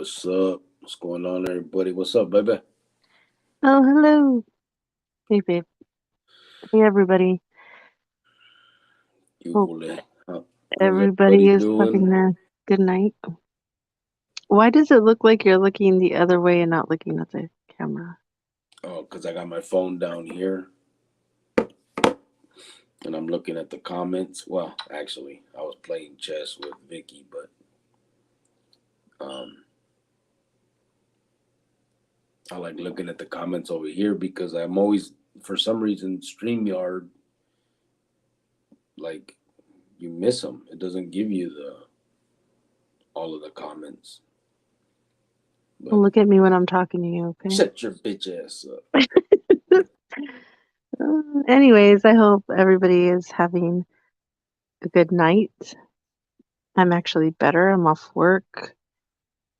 What's up? What's going on, everybody? What's up, baby? Oh, hello. Hey, babe. Hey, everybody. You Hope how's everybody everybody is having doing? a good night. Why does it look like you're looking the other way and not looking at the camera? Oh, because I got my phone down here and I'm looking at the comments. Well, actually, I was playing chess with Vicky, but um, I like looking at the comments over here because I'm always, for some reason, StreamYard, like, you miss them. It doesn't give you the all of the comments. Well, But look at me when I'm talking to you, okay? shut your bitch ass up. Anyways, I hope everybody is having a good night. I'm actually better. I'm off work.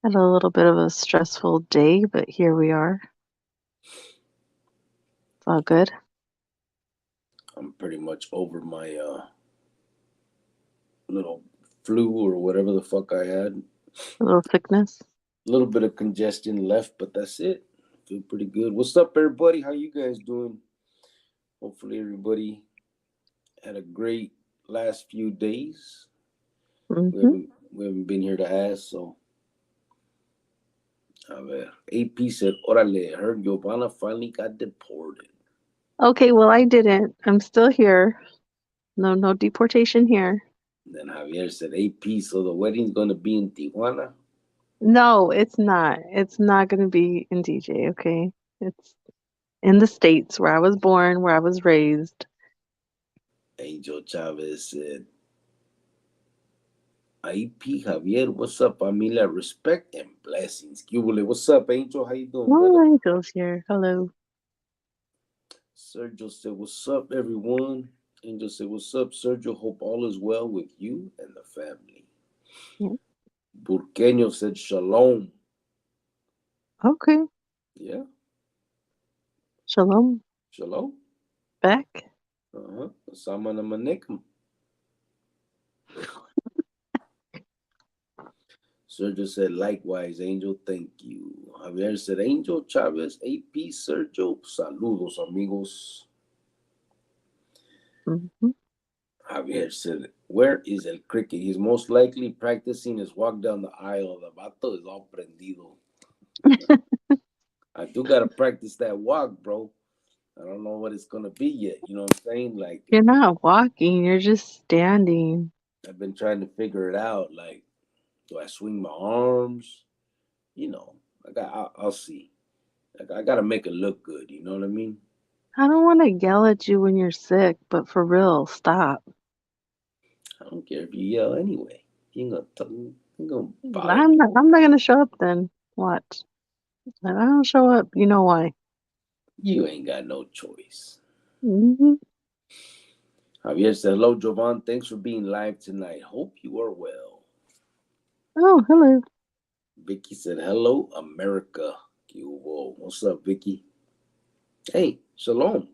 Had a little bit of a stressful day, but here we are. It's all good. I'm pretty much over my little flu or whatever the fuck I had. A little sickness. A little bit of congestion left, but that's it. Feel pretty good. What's up, everybody? How you guys doing? Hopefully, everybody had a great last few days. We Hmm. haven't we haven't been here to ask, so a ver. AP said, "Orale, I heard Giovanna finally got deported." Okay, well, I didn't. I'm still here. No deportation here. Then Javier said, "AP, so the wedding's gonna be in Tijuana." No, it's not. It's not going to be in DJ, okay? It's in the States where I was born, where I was raised. Angel Chavez said, "AP Javier, what's up, familia? Respect and blessings." Cubole, what's up, Angel? How you doing, brother? Oh, Angel's here. Hello. Sergio said, "What's up, everyone?" Angel said, "What's up, Sergio? Hope all is well with you and the family." Yeah. Burqueño said, "Shalom." Okay. Yeah, Shalom. shalom. Back. Sama Namanikam. Sergio said, "Likewise, Angel, thank you." Javier said, "Angel Chavez, AP, Sergio, saludos, amigos." Hmm. Javier said, "Where is El Cricket? He's most likely practicing his walk down the aisle. The vato is all prendido." I do gotta practice that walk, bro. I don't know what it's gonna be yet. You know what I'm saying? Like, You're not walking, you're just standing. I've been trying to figure it out. Like, do I swing my arms? You know, I'll see. Like, I gotta make it look good. You know what I mean? I don't want to yell at you when you're sick, but for real, stop. I don't care if you yell anyway. You ain't gonna bother me. I'm not going to show up then. Watch. If I don't show up, you know why. You ain't got no choice. Hmm. Javier said, "Hello, Jovan. Thanks for being live tonight. Hope you are well." Oh, hello. Vicky said, "Hello, America." Whoa, what's up, Vicky? Hey, shalom.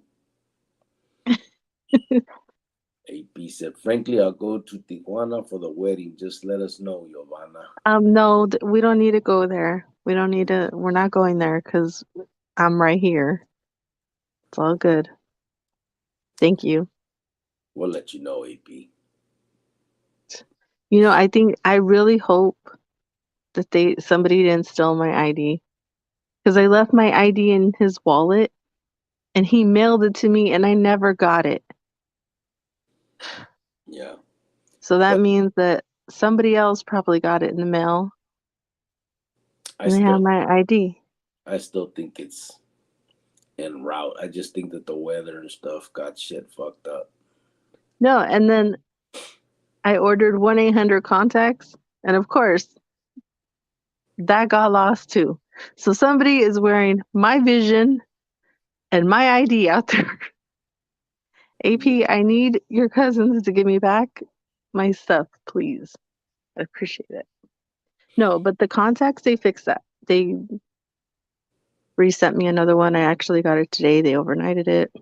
AP said, "Frankly, I'll go to Tijuana for the wedding. Just let us know, Giovanna." No, we don't need to go there. We don't need to. We're not going there because I'm right here. It's all good. Thank you. We'll let you know, AP. I think I really hope that somebody didn't steal my ID because I left my ID in his wallet and he mailed it to me and I never got it. Yeah. So that But means that somebody else probably got it in the mail I and they have still my ID. I still think it's en route. I just think that the weather and stuff got shit fucked up. No, and then I ordered 1-800 contacts and of course that got lost too. So somebody is wearing my vision and my ID out there. Yeah. AP, I need your cousins to give me back my stuff, please. I appreciate it. No, but the contacts, they fixed that. They resent me another one. I actually got it today. They overnighted it.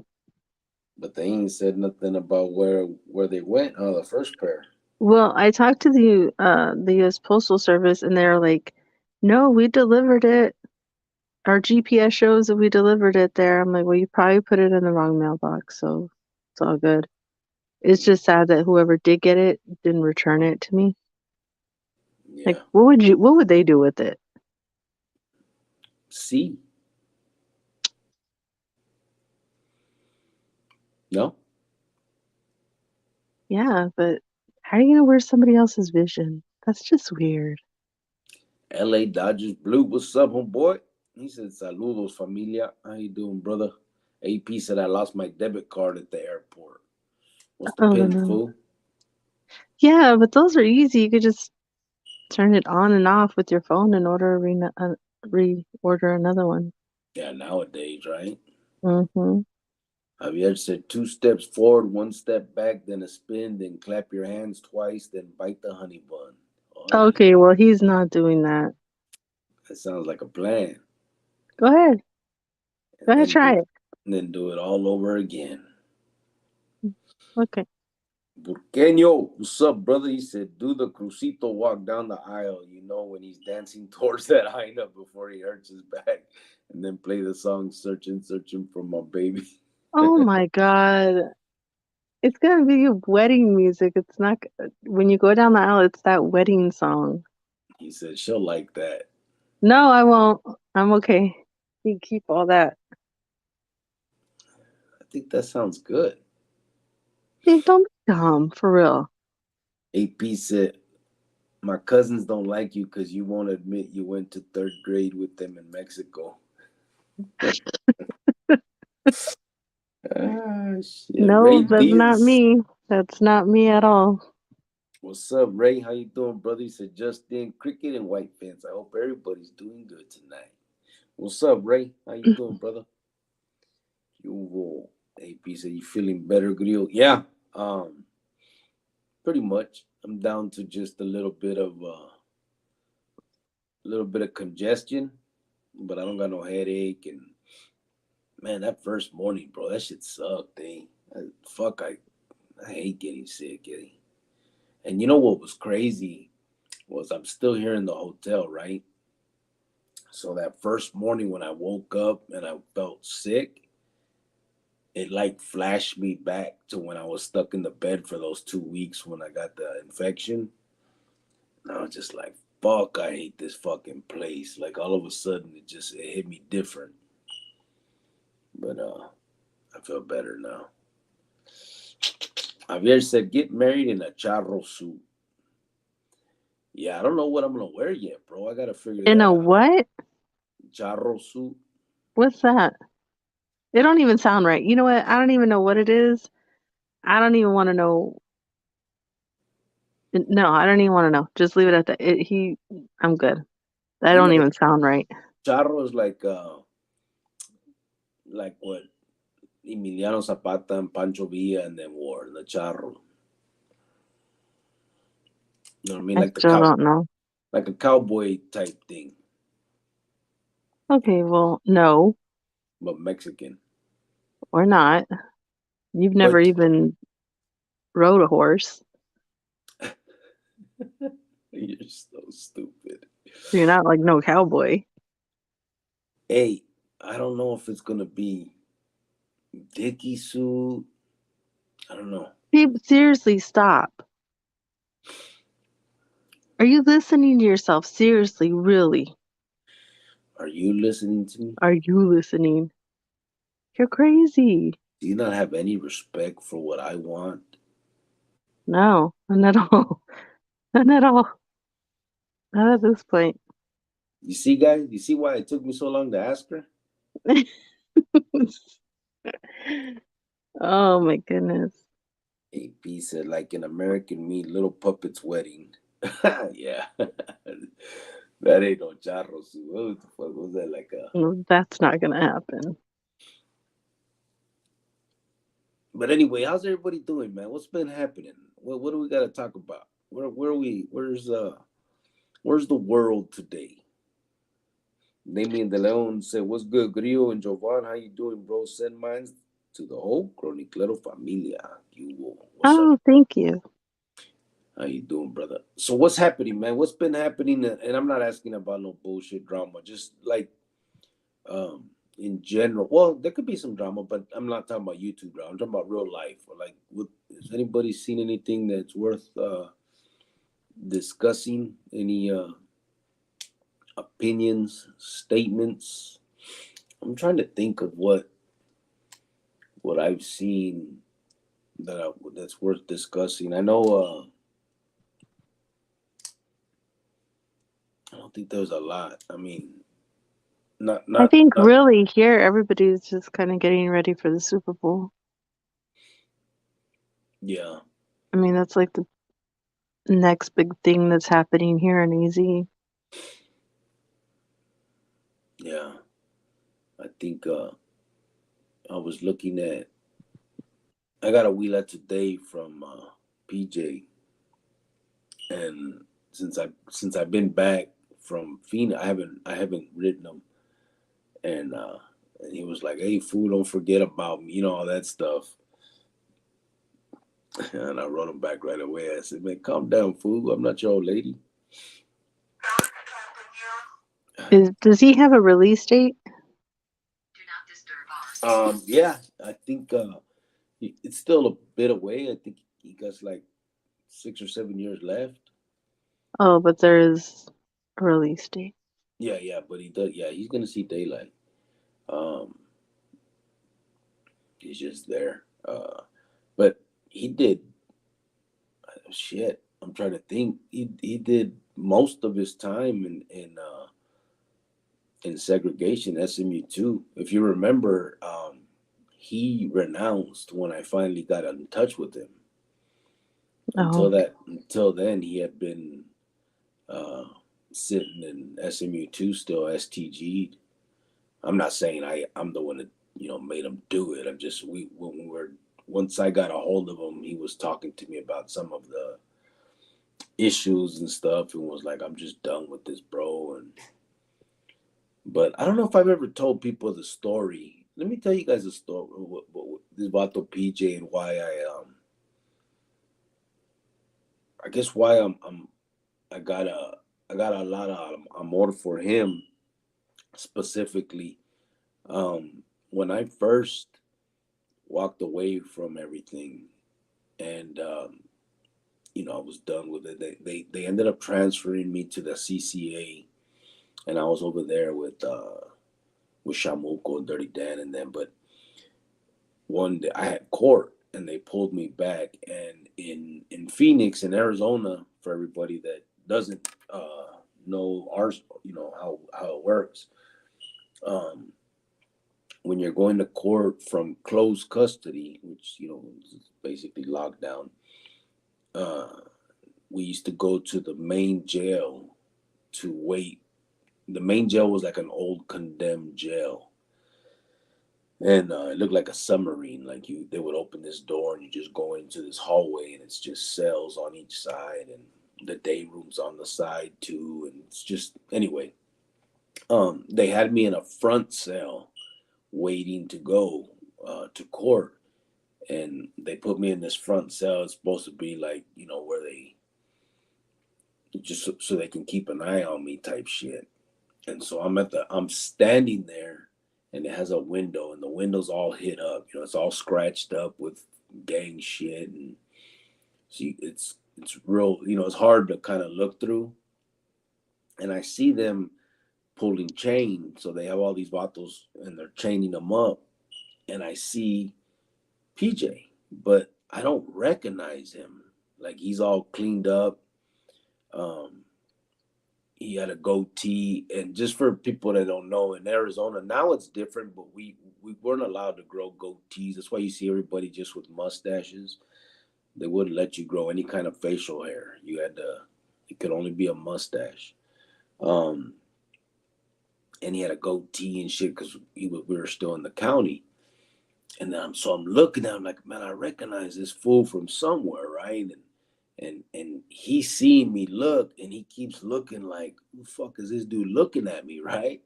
But they ain't said nothing about where they went. Oh, the first pair. Well, I talked to the U.S. Postal Service, and they're like, No, we delivered it. Our GPS shows that we delivered it there. I'm like, well, you probably put it in the wrong mailbox, so it's all good. It's just sad that whoever did get it didn't return it to me. Like, Yeah. what would they do with it? See? No? Yeah, but how are you gonna wear somebody else's vision? That's just weird. LA Dodgers Blue. What's up, homeboy? He said, Saludos, familia. How you doing, brother? AP said, I lost my debit card at the airport. What's the Oh pin, no. fool? Yeah, but those are easy. You could just turn it on and off with your phone and reorder another one. Yeah, nowadays, right? Mm-hmm. Javier said 2 steps forward, 1 step back, then a spin, then clap your hands twice, then bite the honey bun. Órale. Okay, well, he's not doing that. That sounds like a plan. Go ahead. Go And ahead, then do, try it. and then do it all over again. Okay. Burqueño, what's up, brother? He said, do the crucito walk down the aisle, when he's dancing towards that hyena before he hurts his back, and then play the song Searching, Searching for My Baby. Oh my God. It's gonna be wedding music. It's not when you go down the aisle, it's that wedding song. He said, she'll like that. No, I won't. I'm okay. You keep all that. I think that sounds good. Dave, don't be dumb, for real. AP said, my cousins don't like you because you won't admit you went to third grade with them in Mexico. Shit. No, Ray that's not Diaz. me. That's not me at all. What's up, Ray? How you doing, brother? He said, Justin, cricket and white fence. I hope everybody's doing good tonight. What's up, Ray? How you doing, brother? You AP said, you feeling better, Grill? Yeah, pretty much. I'm down to just a little bit of congestion, but I don't got no headache. And man, that first morning, bro, that shit sucked, eh? Fuck, I hate getting sick, eh? And you know what was crazy was I'm still here in the hotel, right? So that first morning when I woke up and I felt sick, it like flashed me back to when I was stuck in the bed for those 2 weeks when I got the infection. And I was just like, fuck, I hate this fucking place. Like all of a sudden it hit me different. But I feel better now. Javier said, get married in a charro suit. Yeah, I don't know what I'm gonna wear yet, bro. I gotta figure In that a out. what? Charro suit. What's that? It don't even sound right. You know what? I don't even know what it is. I don't even want to know. No, I don't even want to know. Just leave it at that. I'm good. That You don't know, even sound right. charro is like what Emiliano Zapata and Pancho Villa and them wore the charro. You know what I mean? I still don't know. Like a cowboy type thing, Okay, well, no, but Mexican. we're not. You've never But even rode a horse. you're so stupid. You're not like no cowboy. Hey, I don't know if it's gonna be Dickie suit. I don't know. Seriously, stop. Are you listening to yourself? Seriously, really? Are you listening to me? Are you listening? You're crazy. Do you not have any respect for what I want? No, not at all. Not at all. Not at this point. You see, guys. You see why it took me so long to ask her? Oh my goodness. AP said, like in American Me, Little Puppet's wedding. Yeah. That ain't no charro suit. What the fuck was that? Like a. No, that's not gonna happen. But anyway, how's everybody doing, man? What's been happening? What do we got to talk about? Where are we? Where's the world today? Damien De Leon said, what's good, Grillo and Jovan? How you doing, bro? Send mines to the whole Chroniclero familia. What's up? Oh, thank you. How you doing, brother? So what's happening, man? What's been happening? And I'm not asking about no bullshit drama. Just like in general. Well, there could be some drama, but I'm not talking about YouTube drama. I'm talking about real life. Or like, has anybody seen anything that's worth discussing? Any opinions, statements? I'm trying to think of what I've seen that's worth discussing. I know. I don't think there's a lot. I mean, not I not think not. really here everybody's just kind of getting ready for the Super Bowl. Yeah, I mean, that's like the next big thing that's happening here in AZ. yeah. I think I was looking at. I got a wheeler today from PJ, and since I've been back from Phoenix, I haven't ridden him, and and he was like, "Hey, fool, don't forget about me," all that stuff. And I wrote him back right away. I said, "Man, calm down, fool. I'm not your old lady." Does he have a release date? Yeah, I think it's still a bit away. I think he got like 6 or 7 years left. Oh, but there is a release date. Yeah, yeah, but he does. Yeah, he's gonna see daylight. Um, he's just there. But he did shit. I'm trying to think. He did most of his time in segregation, SMU too. If you remember, he renounced when I finally got in touch with him. Oh, Until then, he had been uh, sitting in SMU two still STG'd. I'm not saying I'm the one that made him do it. I'm just we when we were once I got a hold of him, he was talking to me about some of the issues and stuff, and was like, "I'm just done with this, bro." And but I don't know if I've ever told people the story. Let me tell you guys a story. This Vato PJ and why I guess why I got a lot of amor for him specifically. When I first walked away from everything, and I was done with it. They ended up transferring me to the CCA, and I was over there with Shamuko and Dirty Dan and them. But one day I had court, and they pulled me back. And in Phoenix, in Arizona, for everybody that doesn't know ours, how it works. Um, when you're going to court from closed custody, which is basically lockdown, uh, we used to go to the main jail to wait. The main jail was like an old condemned jail, and it looked like a submarine. Like they would open this door and you just go into this hallway, and it's just cells on each side, and the day rooms on the side too. And it's just anyway. They had me in a front cell waiting to go to court, and they put me in this front cell. It's supposed to be like where they just so they can keep an eye on me type shit. And so I'm standing there, and it has a window, and the window's all hit up. It's all scratched up with gang shit, and see, it's real. It's hard to kind of look through. And I see them pulling chain, so they have all these vatos, and they're chaining them up. And I see PJ, but I don't recognize him. Like he's all cleaned up. Um, he had a goatee, and just for people that don't know, in Arizona now it's different, but we weren't allowed to grow goatees. That's why you see everybody just with mustaches. They wouldn't let you grow any kind of facial hair. It could only be a mustache. um and he had a goatee and shit because we were still in the county. And so I'm looking at him like, man, I recognize this fool from somewhere, right? And he's seeing me look, and he keeps looking like, who the fuck is this dude looking at me, right?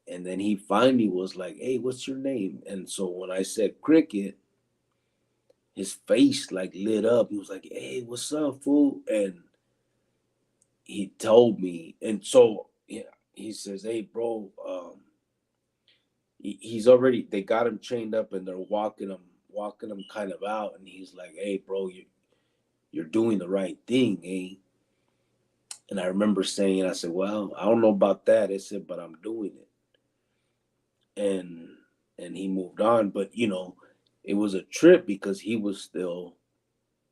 And then he finally was like, "Hey, what's your name?" And so when I said Cricket, his face like lit up. He was like, "Hey, what's up, fool?" And he told me, and so yeah, he says, "Hey, bro, he's already. They got him chained up, and they're walking him kind of out." And he's like, "Hey, bro, you're doing the right thing, eh?" And I remember saying, I said, "Well, I don't know about that." I said, "But I'm doing it." And he moved on, but it was a trip because he was still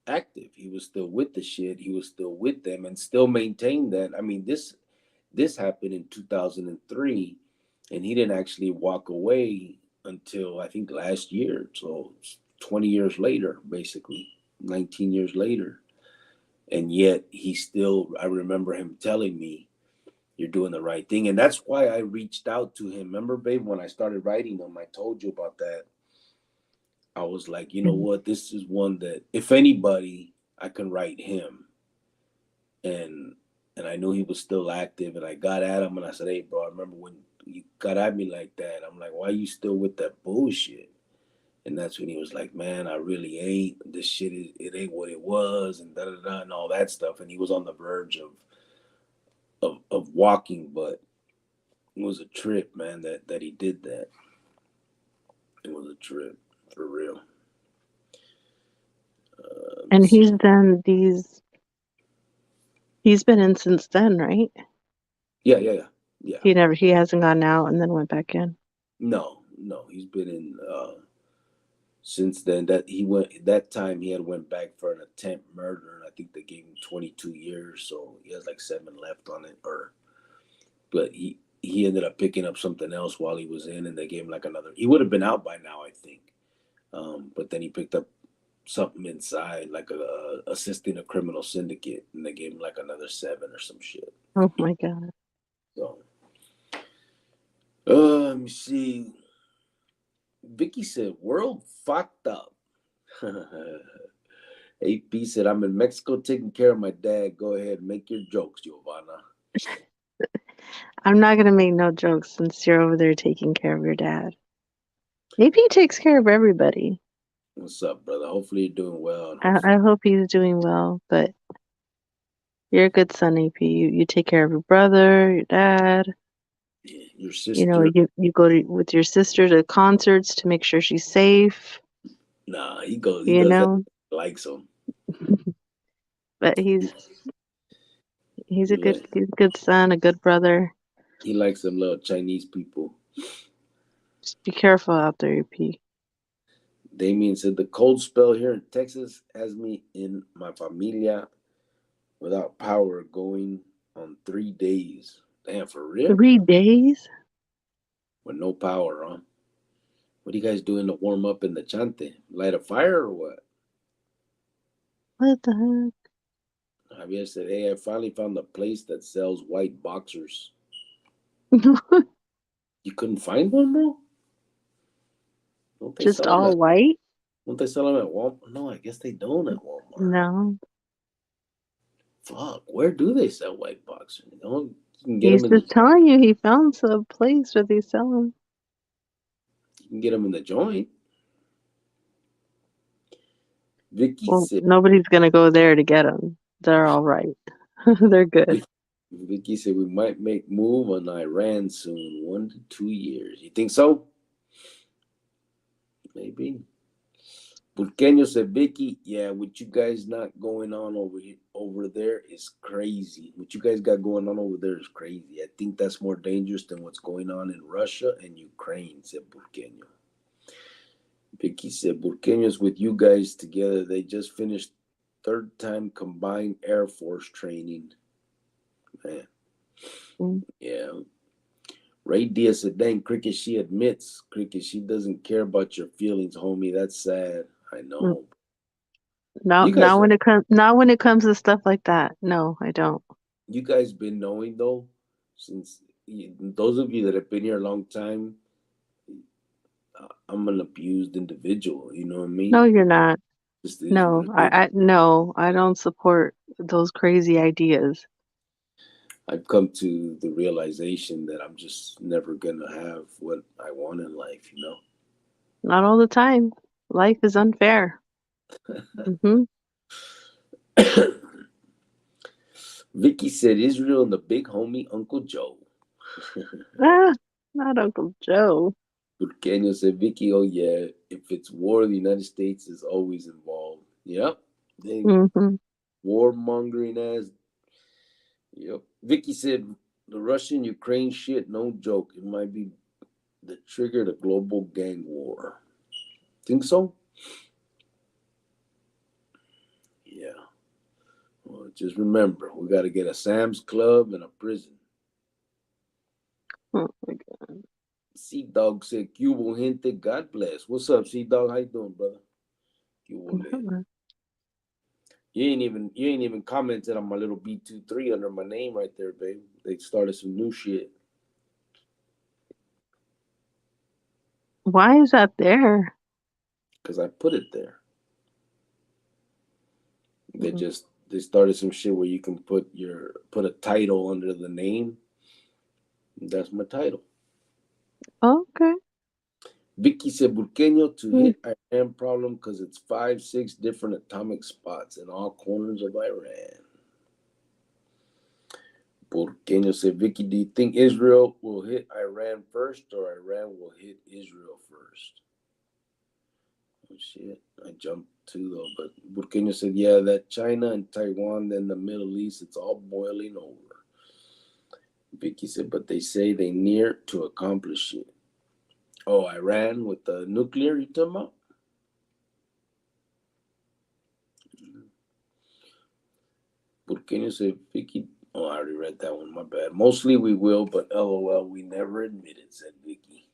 active. He was still with the shit. He was still with them and still maintained that. I mean, this happened in 2003, and he didn't actually walk away until I think last year. So 20 years later, basically 19 years later. And yet he still, I remember him telling me, "You're doing the right thing." And that's why I reached out to him. Remember, babe, when I started writing him, I told you about that. I was like, you know Mhm. what? This is one that, if anybody, I can write him. And I knew he was still active. And I got at him and I said, "Hey, bro, I remember when you got at me like that." I'm like, "Why are you still with that bullshit?" And that's when he was like, "Man, I really ain't. This shit is, it ain't what it was," and da da da and all that stuff. And he was on the verge of walking, but it was a trip, man, that he did that. It was a trip for real. Let me And see. he's been in since then, right? Yeah, yeah, yeah, yeah. He hasn't gone out and then went back in. No, no, he's been in since then. That he went that time he had went back for an attempt murder, and I think they gave him 22 years, so he has like 7 left on it. Or but he ended up picking up something else while he was in, and they gave him like another. He would have been out by now, I think. But then he picked up something inside, like assisting a criminal syndicate, and they gave him like another 7 or some shit. Oh my God. So, let me see. Vicky said, "World fucked up." AP said, "I'm in Mexico taking care of my dad. Go ahead, make your jokes, Giovanna." I'm not gonna make no jokes since you're over there taking care of your dad. Maybe he takes care of everybody. What's up, brother? Hopefully you're doing well, and I hopefully hope he's doing well, but you're a good son, AP. You take care of your brother, your dad. your You know, sister. you go with your sister to concerts to make sure she's safe, Nah, he goes. He you does that. know. Likes them. But He, he's he like he's a good son, a good brother. he likes them little Chinese people. Just be careful out there, AP. Damien said, "The cold spell here in Texas has me in my familia without power going on 3 days." Damn, for real? 3 days? With no power, huh? What are you guys doing to warm up in the chante? Light a fire or what? What the Javier said, "Hey, I finally found a place that sells white boxers." heck? You couldn't find one, bro? Don't they Just sell them all at white? Don't they sell them at Walmart? No, I guess they don't at Walmart. No. Fuck, where do they sell white boxers? You can get He's them in just telling you he found some place where they sell them. the joint. Vicky Well, said. nobody's gonna go there to get them. They're all right. They're good. Vicky said we might make move on Iran soon, 1 to 2 years. You think so? Maybe. Pulqueño said, "Vicky, yeah, what you guys not going on over there is crazy. What you guys got going on over there is crazy. I think that's more dangerous than what's going on in Russia and Ukraine," said Pulqueño. Vicky said, "Pulqueño's with you guys together. They just finished third time combined Air Force training." Man, Mm. yeah. Ray Diaz said, "Dang, Cricket, she admits, Cricket, she doesn't care about your feelings, homie. That's sad." I Mm. know. Now, You guys now when it comes to stuff like that, no, I don't. you guys been knowing though, since those of you that have been here a long time, I'm an abused individual. You know what I No, mean? you're not. This is what No, it is. I don't support those crazy ideas. I've come to the realization that I'm just never gonna have what I want in life. Not all the time. Life is unfair. Mm-hmm. Vicky said Israel and the big homie Uncle Joe. Ah, not Uncle Joe. Burqueño said Vicky, oh yeah, if it's war, the United States is always involved. Yep. They Mm-hmm. warmongering ass. Yep. Vicky said the Russian Ukraine shit, no joke. It might be the trigger to global gang war. Think so? Yeah. Well, just remember, we got to get a Sam's Club and a prison. Oh my God. Sea Dog said, Cubo gente, God bless. What's up, Sea Dog? How you doing, brother? Cubo le. You ain't even commented on my little B23 under my name right there, babe. They started some new shit. Why is that there? Because I put it there. They Mm. just they started some shit where you can put a title under the name. That's my title. Okay. Vicky said Burqueño to Mm. hit Iran problem because it's 5, 6 different atomic spots in all corners of Iran. Burqueño said, Vicky, do you think Israel will hit Iran first or Iran will hit Israel first? Oh shit, I jumped too though, but Burqueño said, yeah, that China and Taiwan, then the Middle East, it's all boiling over. Vicky said, but they say they near to accomplish it. Oh, Iran with the nuclear you talking about? Burqueño said, Vicky, oh, I already read that one, my bad. Mostly we will, but LOL, we never admit it, said Vicky.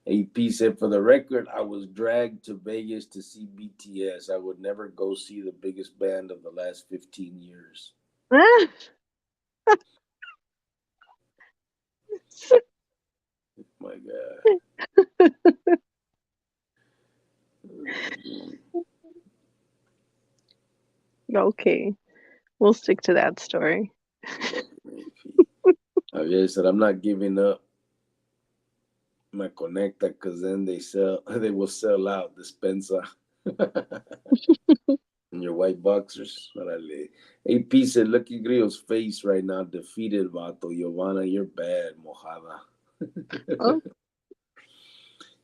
AP said, for the record, I was dragged to Vegas to see BTS. I would never go see the biggest band of the last 15 years. Ah. My God. Okay. We'll stick to that story. Javier said, I'm not giving up my Conecta because then they will sell out Dispensa. And your white boxers. Órale. AP said, look at Grillo's face right now, defeated, vato. Giovanna, you're bad, mojada. Oh,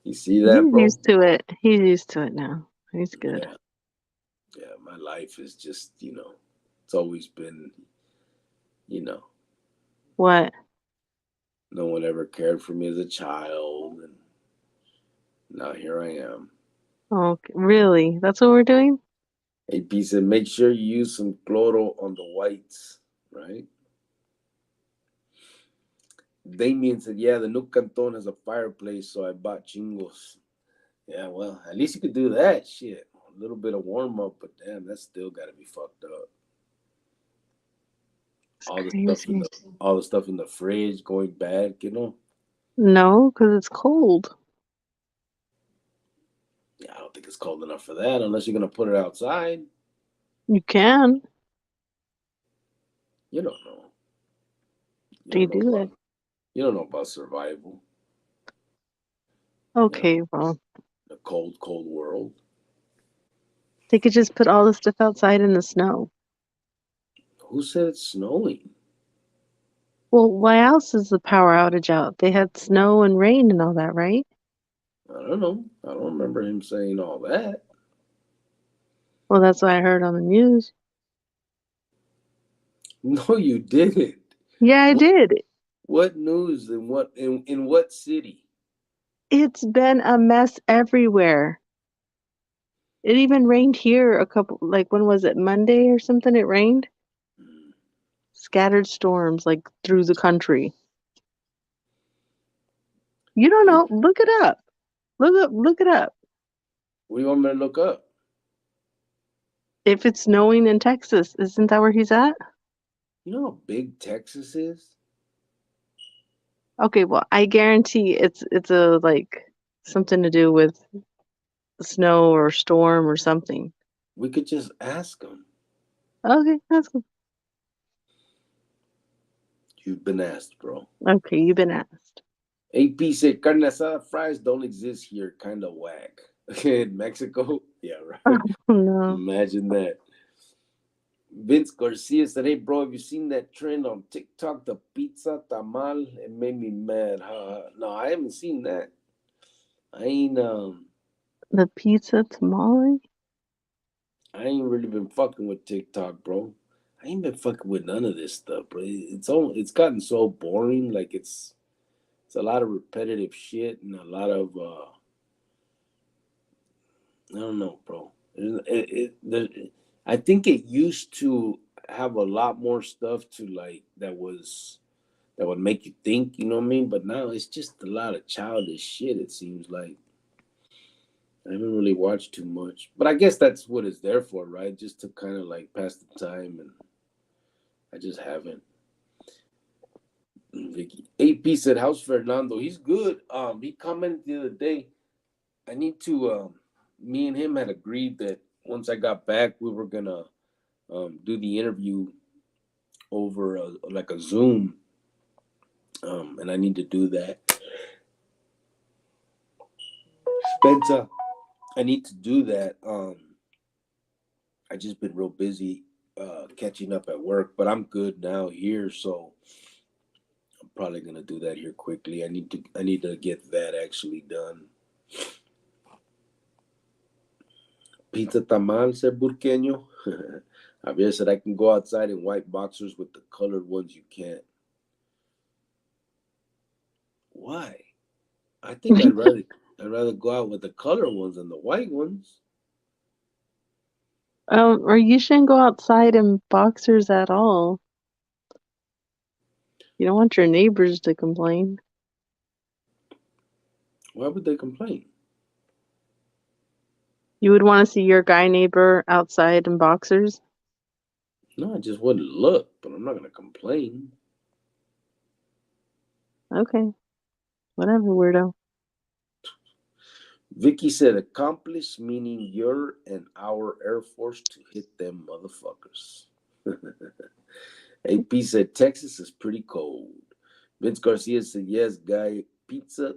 You see that, he's bro? used to it. He's used to it now. He's good. Yeah. Yeah, my life is just, it's always been, you know, What? no one ever cared for me as a child. And now here I am. Okay. Really? That's what we're doing? AP said, make sure you use some cloro on the whites, right? Damien said, yeah, the new canton has a fireplace, so I bought chingos. Yeah, well, at least you could do that shit. A little bit of warm up, but damn, that's still got to be fucked up. It's All the stuff in crazy. the fridge going bad. No, because it's cold. Yeah, I don't think it's cold enough for that unless you're gonna put it outside. You can. You don't know. You You don't know do about it. you don't know about survival. You know, Okay, well, in a cold, cold world. they could just put all the stuff outside in the snow. Who said it's snowing? Well, why else is the power outage out? They had snow and rain and all that, right? I don't know. I don't remember him saying all that. Well, that's what I heard on the news. No, you didn't. Yeah, I What, did. what news and in what city? It's been a mess everywhere. It even rained here like when was it? Monday or something it rained? Hmm. Scattered storms like through the country. You don't Hey, know. Look it up. Look it up. what do you want me to look up? If it's snowing in Texas, isn't that where he's at? You know how big Texas is? Okay, well, I guarantee it's a like something to do with snow or storm or something. We could just ask him. Okay, that's good. You've been asked, bro. Okay, you've been asked. AP said carne asada fries don't exist here. Kind of whack. in Mexico. Yeah, Oh, right. no. Imagine that. Vince Garcia said, "Hey, bro, have you seen that trend on TikTok? The pizza tamal. It made me mad. No, I haven't seen that. I ain't The pizza tamale? I ain't really been fucking with TikTok, bro. I ain't been fucking with none of this stuff, bro. It's gotten so boring. Like it's a lot of repetitive shit and a lot of I don't know, bro. I think it used to have a lot more stuff to like that would make you think, you know what I mean? But now it's just a lot of childish shit. It seems like I haven't really watched too much, but I guess that's what it's there for, right? Just to kind of like pass the time, and I just haven't. Vicky AP said, "How's Fernando? He's good. He commented the other day. I need to. Me and him had agreed that once I got back, we were gonna do the interview over like a Zoom, and I need to do that. Spencer, I need to do that. I just been real busy catching up at work, but I'm good now here, so I'm probably gonna do that here quickly. I need to get that actually done. Pizza tamal, said Burqueño. Javier said I can go outside in white boxers with the colored ones you can't. Why? I think I'd rather go out with the colored ones than the white ones. Or you shouldn't go outside in boxers at all. You don't want your neighbors to complain. Why would they complain? You would want to see your guy neighbor outside in boxers? No, I just wouldn't look, but I'm not gonna complain. Okay, whatever, weirdo. Vicky said accomplish meaning your and our Air Force to hit them motherfuckers. AP said Texas is pretty cold. Vince Garcia said yes, guy. Pizza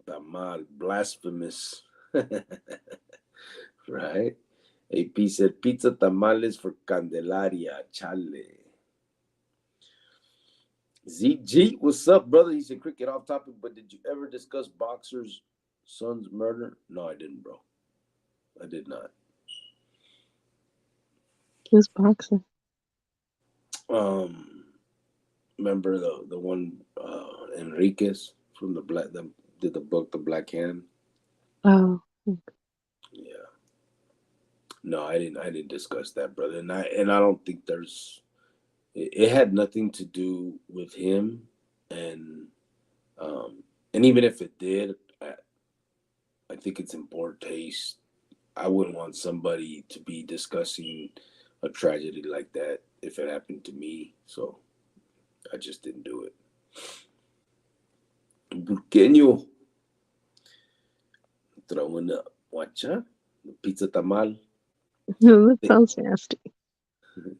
tamal blasphemous. Right? AP said pizza tamales for Candelaria. Chale. ZG, what's up, brother? He said cricket off topic, but did you ever discuss Boxer's son's murder? No, I didn't, bro. I did not. Who's boxer? Um, remember the one Enriquez from the black that did the book The Black Hand? Oh, Yeah. No, I didn't discuss that, brother. And I don't think it had nothing to do with him, and um and even if it did, I think it's in poor taste. I wouldn't want somebody to be discussing a tragedy like that if it happened to me. So I just didn't do it. Burqueño throwing up. Watch out. Pizza tamal. that sounds nasty.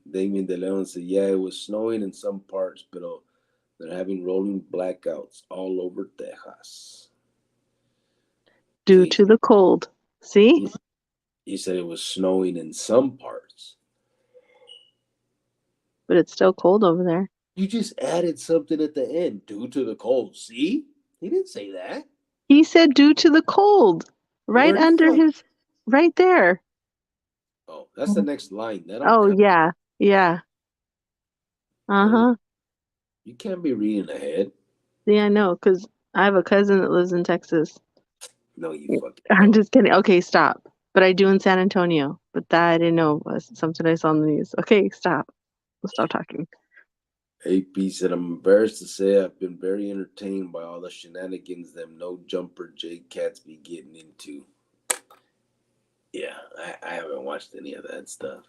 Damien De Leon said, yeah, it was snowing in some parts, but they're having rolling blackouts all over Texas. Due See, to the cold. See? you said it was snowing in some parts. But it's still cold over there. You just added something at the end due to the cold. See? He didn't say that. He said due to the cold. Right Where the under fuck? his, right there. Oh, that's the next line. That don't Oh, count. yeah. Yeah. Uh-huh. You can't be reading ahead. Yeah, I know, because I have a cousin that lives in Texas. No, you fucking I'm don't. just kidding. Okay, stop. But I do in San Antonio. But that I didn't know was something I saw on the news. Okay, stop. We'll stop talking. AP said, I'm embarrassed to say I've been very entertained by all the shenanigans them no jumper J Cats be getting into. Yeah, I haven't watched any of that stuff.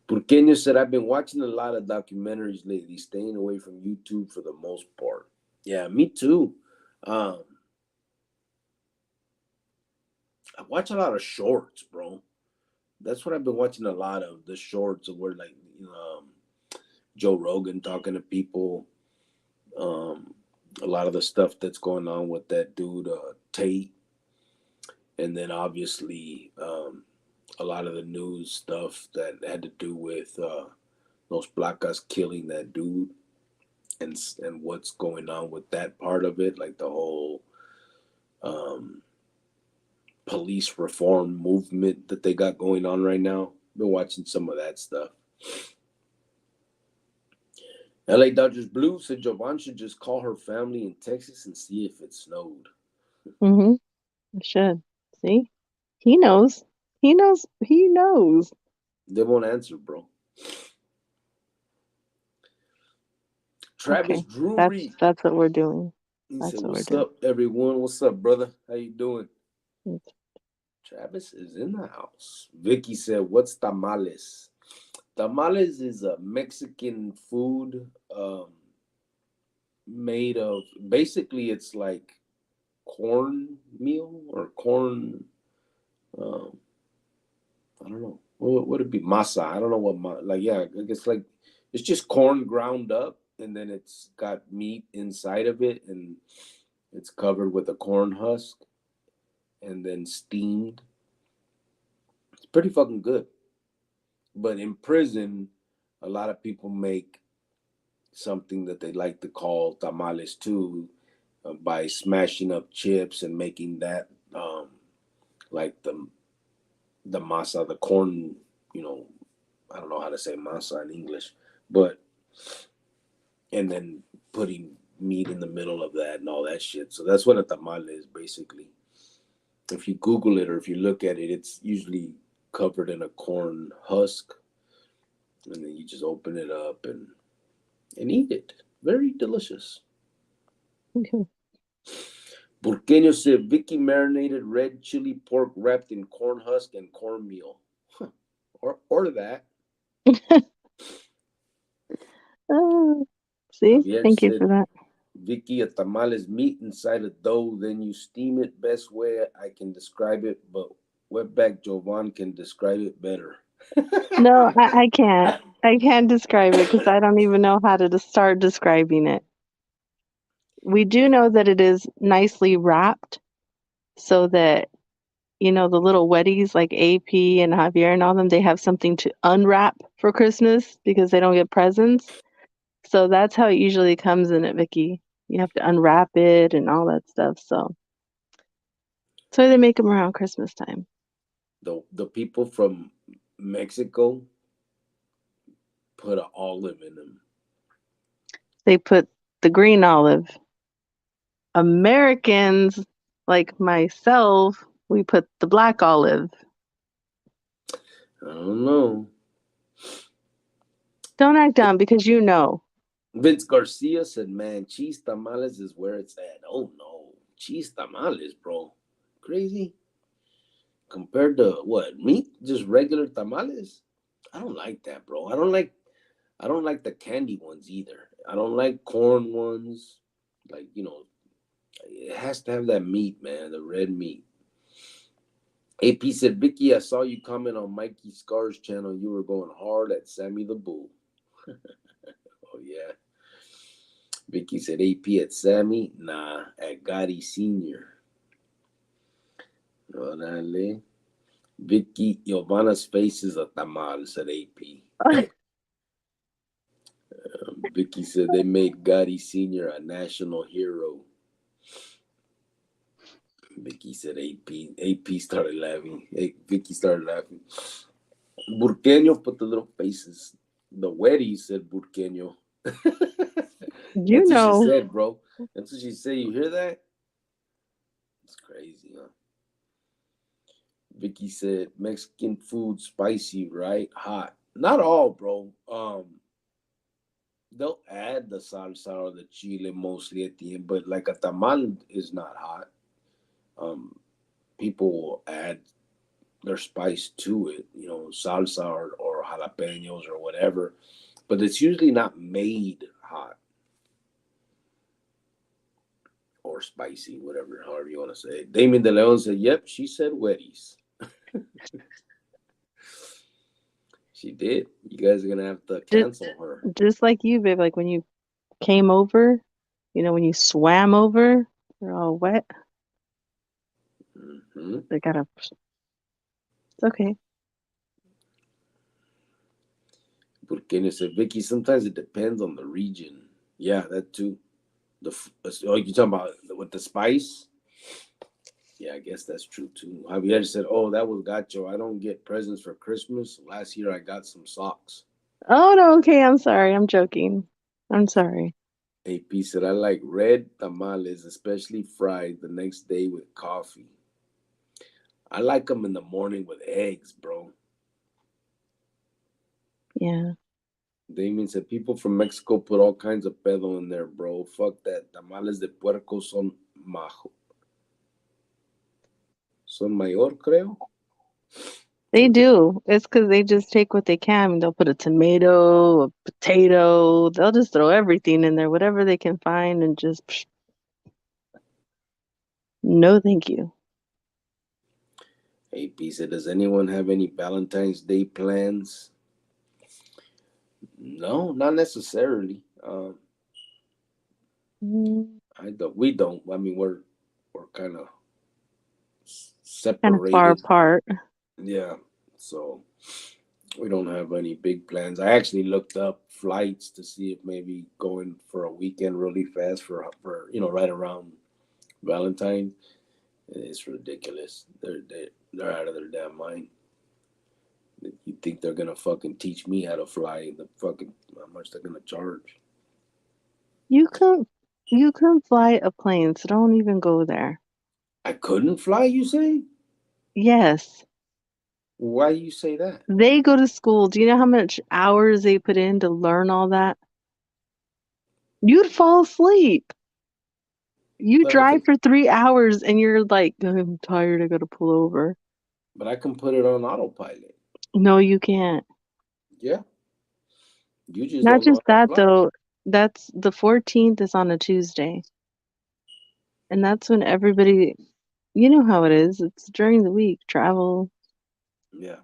Burqueño said, I've been watching a lot of documentaries lately, staying away from YouTube for the most part. Yeah, me too. Um, I watch a lot of shorts, bro. That's what I've been watching a lot of, the shorts of where, like, Joe Rogan talking to people. Um, a lot of the stuff that's going on with that dude, Tate. And then obviously a lot of the news stuff that had to do with those placas killing that dude, and what's going on with that part of it, like the whole um, police reform movement that they got going on right now. Been watching some of that stuff. LA Dodgers Blue said Jovan should just call her family in Texas and see if it snowed. Mm-hmm. I should. See? He knows. He knows. He knows. They won't answer, bro. Travis Okay. Drury. That's what we're doing. He That's said, what we're "What's doing. up, everyone? What's up, brother? How you doing?" It's- Travis is in the house. Vicky said, "What's tamales?" Tamales is a Mexican food made of, basically it's like corn meal or corn. Um, I don't know. What would it be? Masa. I don't know what. Like, yeah, I guess like it's just corn ground up, and then it's got meat inside of it, and it's covered with a corn husk, and then steamed. It's pretty fucking good. But in prison, a lot of people make something that they like to call tamales too, by smashing up chips and making that like the masa, the corn. You know, I don't know how to say masa in English, but and then putting meat in the middle of that and all that shit. So that's what a tamale is basically. If you Google it or if you look at it, it's usually covered in a corn husk, and then you just open it up and eat it. Very delicious. Okay. Burqueño said Vicky marinated red chili pork wrapped in corn husk and cornmeal. Huh. Or that. Oh, see? Javier Thank you said for that. Vicky, a tamal is meat inside a dough, then you steam it. Best way I can describe it, but wetback Jovan can describe it better. No, I can't. I can't describe it because I don't even know how to start describing it. We do know that it is nicely wrapped so that, the little Weddies like AP and Javier and all them, they have something to unwrap for Christmas because they don't get presents. So that's how it usually comes in it, Vicky. You have to unwrap it and all that stuff. So that's why they make them around Christmas time. The people from Mexico put an olive in them. They put the green olive. Americans, like myself, we put the black olive. I don't know. Don't act dumb because you know. Vince Garcia said, "Man, cheese tamales is where it's at." Oh no, cheese tamales, bro, crazy. Compared to what meat, just regular tamales. I don't like that, bro. I don't like the candy ones either. I don't like corn ones. Like, it has to have that meat, man, the red meat. AP said, Vicky, I saw you comment on Mikey Scar's channel. You were going hard at Sammy the Bull. Oh, yeah. Vicky said, AP at Sammy? Nah, at Gotti Sr. Orale. Vicky, Giovanna's face is a tamal, said AP. Vicky said they made Gotti Sr. a national hero. Vicky said AP. AP started laughing. Vicky started laughing. Burqueño put the little faces. The Weddy said Burqueño. You That's what she know. said, bro. That's what she said. You hear that? It's crazy, huh? Vicky said Mexican food spicy, right? Hot. Not all, bro. They'll add the salsa or the chile mostly at the end, but like a tamal is not hot. Um, People will add their spice to it, salsa or jalapenos or whatever, but it's usually not made hot or spicy, whatever, however you want to say it. Damien De Leon said, "Yep, she said Weddies." She did. You guys are gonna have to Just, cancel her. just like you, babe, like when you came over, when you swam over, you're all wet. They gotta. It's okay. Porque said, Vicky, sometimes it depends on the region. Yeah, that too. Oh, you talking about with the spice? Yeah, I guess that's true too. Javier said, "Oh, that was gacho. I don't get presents for Christmas. Last year I got some socks." Oh no. Okay. I'm sorry. I'm joking. I'm sorry. AP said, "I like red tamales, especially fried the next day with coffee. I like them in the morning with eggs, bro." Yeah. Damien said, "People from Mexico put all kinds of pedo in there, bro. Fuck that. Tamales de puerco son mayor, creo." They do. It's because they just take what they can. They'll put a tomato, a potato. They'll just throw everything in there, whatever they can find, and just no, thank you. AP said, "Does anyone have any Valentine's Day plans?" No, not necessarily. I don't. We don't. I mean, we're kind of Kind of far separated. apart. Yeah, so we don't have any big plans. I actually looked up flights to see if maybe going for a weekend really fast for right around Valentine's. It's ridiculous. They're out of their damn mind. You think they're gonna fucking teach me how to fly? The fucking how much they're gonna charge? You can fly a plane, so don't even go there. I couldn't fly. You say? Yes. Why you say that? They go to school. Do you know how much hours they put in to learn all that? You'd fall asleep. You But I drive can, for 3 hours and you're like, I'm tired, I gotta pull over. but I can put it on autopilot. No, you can't. Yeah, you just Not don't know just how to that fly. though. That's the 14th is on a Tuesday. And that's when everybody, you know how it is. It's during the week, travel. Yeah.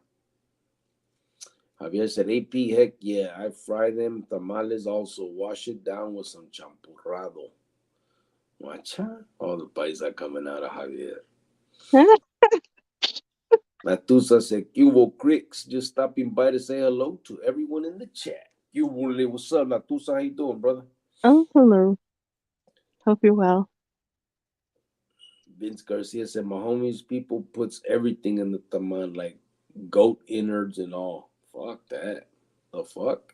Javier said, AP, heck yeah, I fry them tamales also. Wash it down with some champurrado. Watcha? All the paisa coming out of Javier. Natusa said, Cubo Cricks, just stopping by to say hello to everyone in the chat. Cubo, what's up, Natusa? How you doing, brother? Oh, hello. Hope you're well. Vince Garcia said, my homies, people puts everything in the taman, like goat innards and all. Fuck that. The fuck?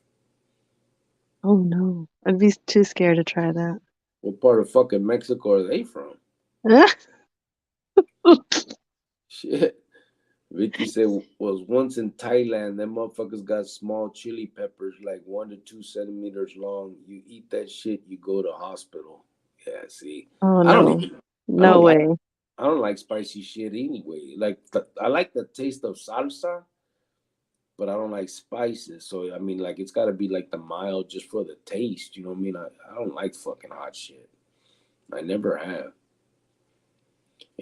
Oh no. I'd be too scared to try that. What part of fucking Mexico are they from? Shit. Vicky said was once in Thailand. Them motherfuckers got small chili peppers, like 1 to 2 centimeters long. You eat that shit, you go to hospital. Yeah, see, Oh I don't no. even. I No don't like. way. I don't like spicy shit anyway. I like the taste of salsa, but I don't like spices. So I mean, like it's got to be like the mild, just for the taste. You know what I mean? I don't like fucking hot shit. I never have.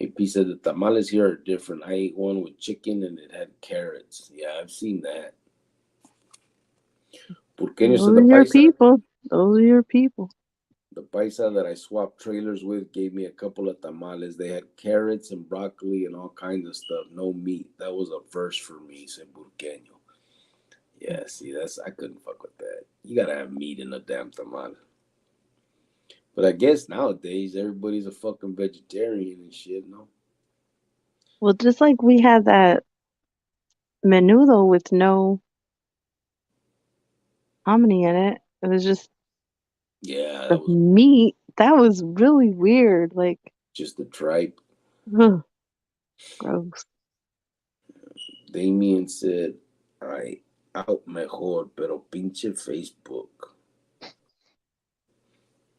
AP said the tamales here are different. I ate one with chicken and it had carrots. Yeah, I've seen that. Purqueño said Those are your people. Those are your people. the paisa that I swapped trailers with gave me a couple of tamales. They had carrots and broccoli and all kinds of stuff. No meat. That was a first for me, said Purqueño. Yeah, see, I couldn't fuck with that. You gotta have meat in a damn tamale. But I guess nowadays everybody's a fucking vegetarian and shit, no? Well, just like we had that menudo with no hominy in it. It was just Yeah, the that was meat. That was really weird. Like, just the tripe. ugh, gross. Damien said, I out mejor, pero pinche Facebook. I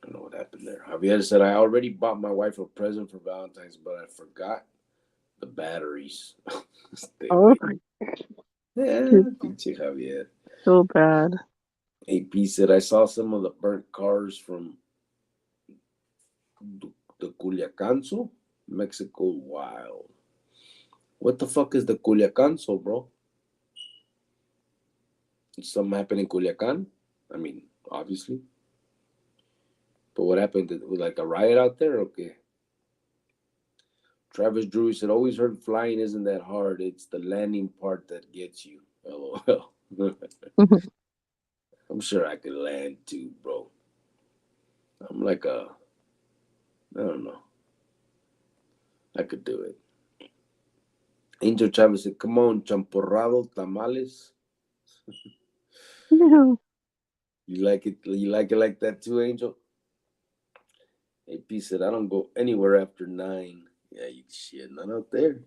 don't know what happened there. Javier said, I already bought my wife a present for Valentine's, but I forgot the batteries. Stay Oh, away. Yeah, it's pinche Javier. so bad. AP said, I saw some of the burnt cars from the Culiacanso, Mexico. Wild. What the fuck is the Culiacanso, bro? Did something happen in Culiacan? I mean, obviously. But what happened? Was like a riot out there? Okay. Travis Drew said, always heard flying isn't that hard. It's the landing part that gets you. LOL. I'm sure I could land too, bro. I'm like I don't know. I could do it. Angel Chavez said, come on, champorrado tamales. No. You like it? You like it like that too, Angel? AP said, I don't go anywhere after 9. Yeah, you shit, none out there.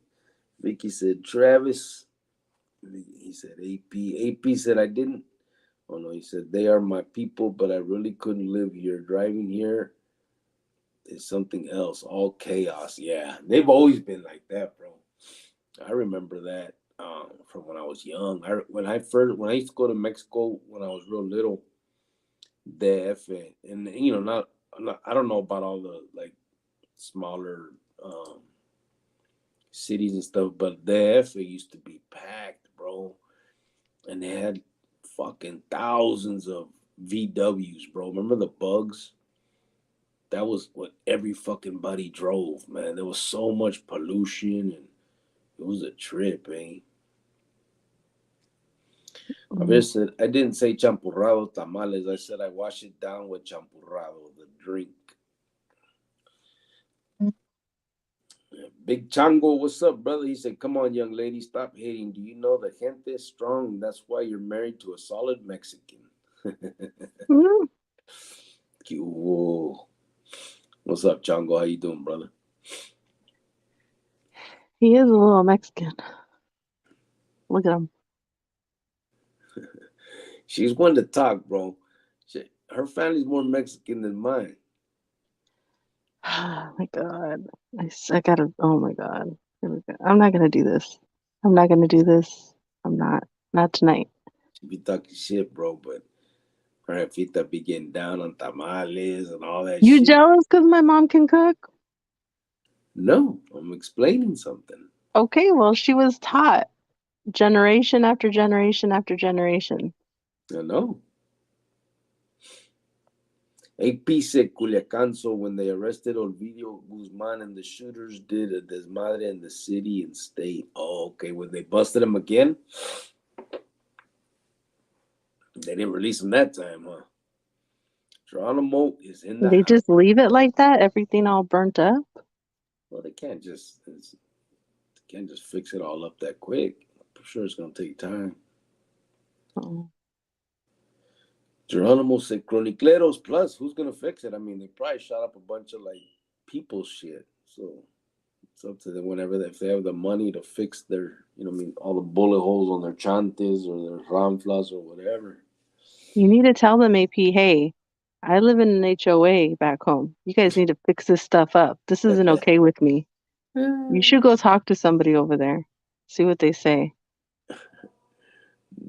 Vicky said, Travis. He said, AP. AP said, I didn't. Oh, no, he said, they are my people, but I really couldn't live here. Driving here is something else. All chaos. Yeah, they've always been like that, bro. I remember that from when I was young. When I used to go to Mexico when I was real little, DF, and not I don't know about all the like smaller cities and stuff, but DF used to be packed, bro, and they had fucking thousands of VWs, bro. Remember the bugs? That was what every fucking buddy drove, man. There was so much pollution, and it was a trip, eh? Javier said, I didn't say champurrado tamales. I said I wash it down with champurrado, the drink. Big Chango, what's up, brother? He said, come on, young lady, stop hating. Do you know the gente is strong? That's why you're married to a solid Mexican. What's up, Chango? How you doing, brother? He is a little Mexican. Look at him. She's one to talk, bro. Her family's more Mexican than mine. Oh my God. I gotta, oh my God. I'm not gonna do this. I'm not gonna do this. I'm not. Not tonight. She be talking shit, bro, but her jefita be getting down on tamales and all that You shit. jealous because my mom can cook? No, I'm explaining something. Okay, well, she was taught generation after generation after generation. I know. AP said Culiacan, so when they arrested Olvidio Guzman and the shooters did a desmadre in the city and state. Oh, okay. When they busted him again, they didn't release him that time, huh? Geronimo is in the They house. just leave it like that, everything all burnt up. Well, they can't just fix it all up that quick. I'm sure it's gonna take time. Oh. Geronimo said Chronicleros plus, who's gonna fix it? I mean, they probably shot up a bunch of like people shit. So it's up to them whenever if they have the money to fix their, all the bullet holes on their chantes or their ramflas or whatever. You need to tell them, AP, hey, I live in an HOA back home. You guys need to fix this stuff up. This isn't okay with me. You should go talk to somebody over there. See what they say.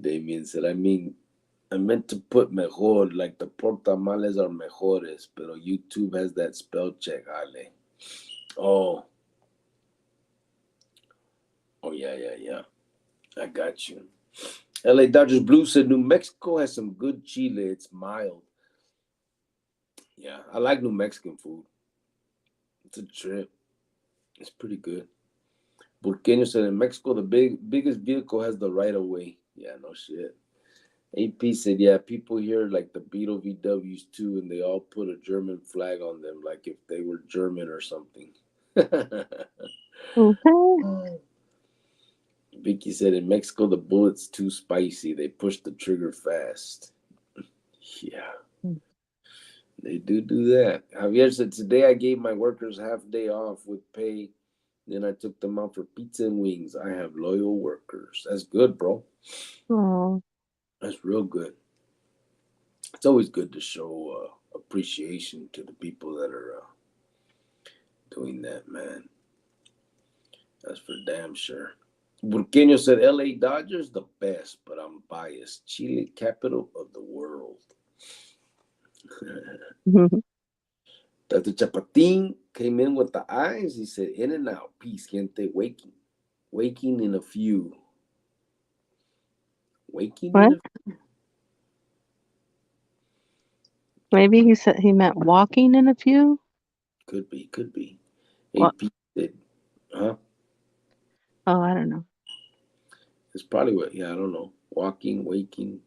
Damien said, I meant to put mejor, like the pork tamales are mejores, pero YouTube has that spell check, Ale. Oh. Oh, yeah. I got you. LA Dodgers Blue said New Mexico has some good chile. It's mild. Yeah, I like New Mexican food. It's a trip. It's pretty good. Burqueño said in Mexico, the biggest vehicle has the right of way. Yeah, no shit. AP said, yeah, people here like the Beetle VWs too, and they all put a German flag on them, like if they were German or something. Okay. Vicky said, in Mexico, the bullet's too spicy. They push the trigger fast. Yeah, they do that. Javier said, today I gave my workers half day off with pay. Then I took them out for pizza and wings. I have loyal workers. That's good, bro. Oh. That's real good. It's always good to show appreciation to the people that are doing that, man. That's for damn sure. Burqueño said, LA Dodgers, the best, but I'm biased. Chile, capital of the world. Dr. Chapatin came in with the eyes. He said, in and out. Peace, gente. Waking in a few. Waking What? in a few? Maybe he said he meant walking in a few. Could be. What? AP said, Huh? Oh, I don't know. It's probably what. Yeah, I don't know. Walking, waking.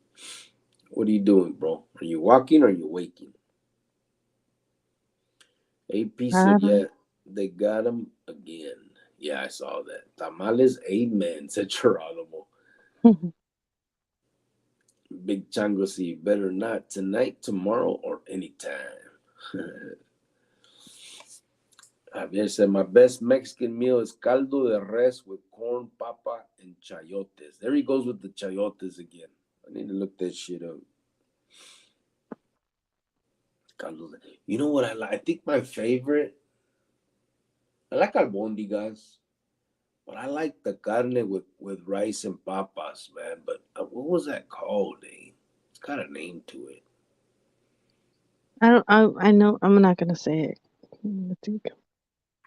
What are you doing, bro? Are you walking or are you waking? AP I said, don't yeah, they got him again. Yeah, I saw that. Tamales, amen, said Geronimo. know. Big Chango said, better not tonight, tomorrow, or anytime. Javier said, my best Mexican meal is caldo de res with corn, papa, and chayotes. There he goes with the chayotes again. I need to look that shit up. Caldo de... You know what I like? I think my favorite, I like albondigas. But I like the carne with rice and papas, man. But what was that called, eh? It's got a name to it. I don't. I know. I'm not gonna say it. I think.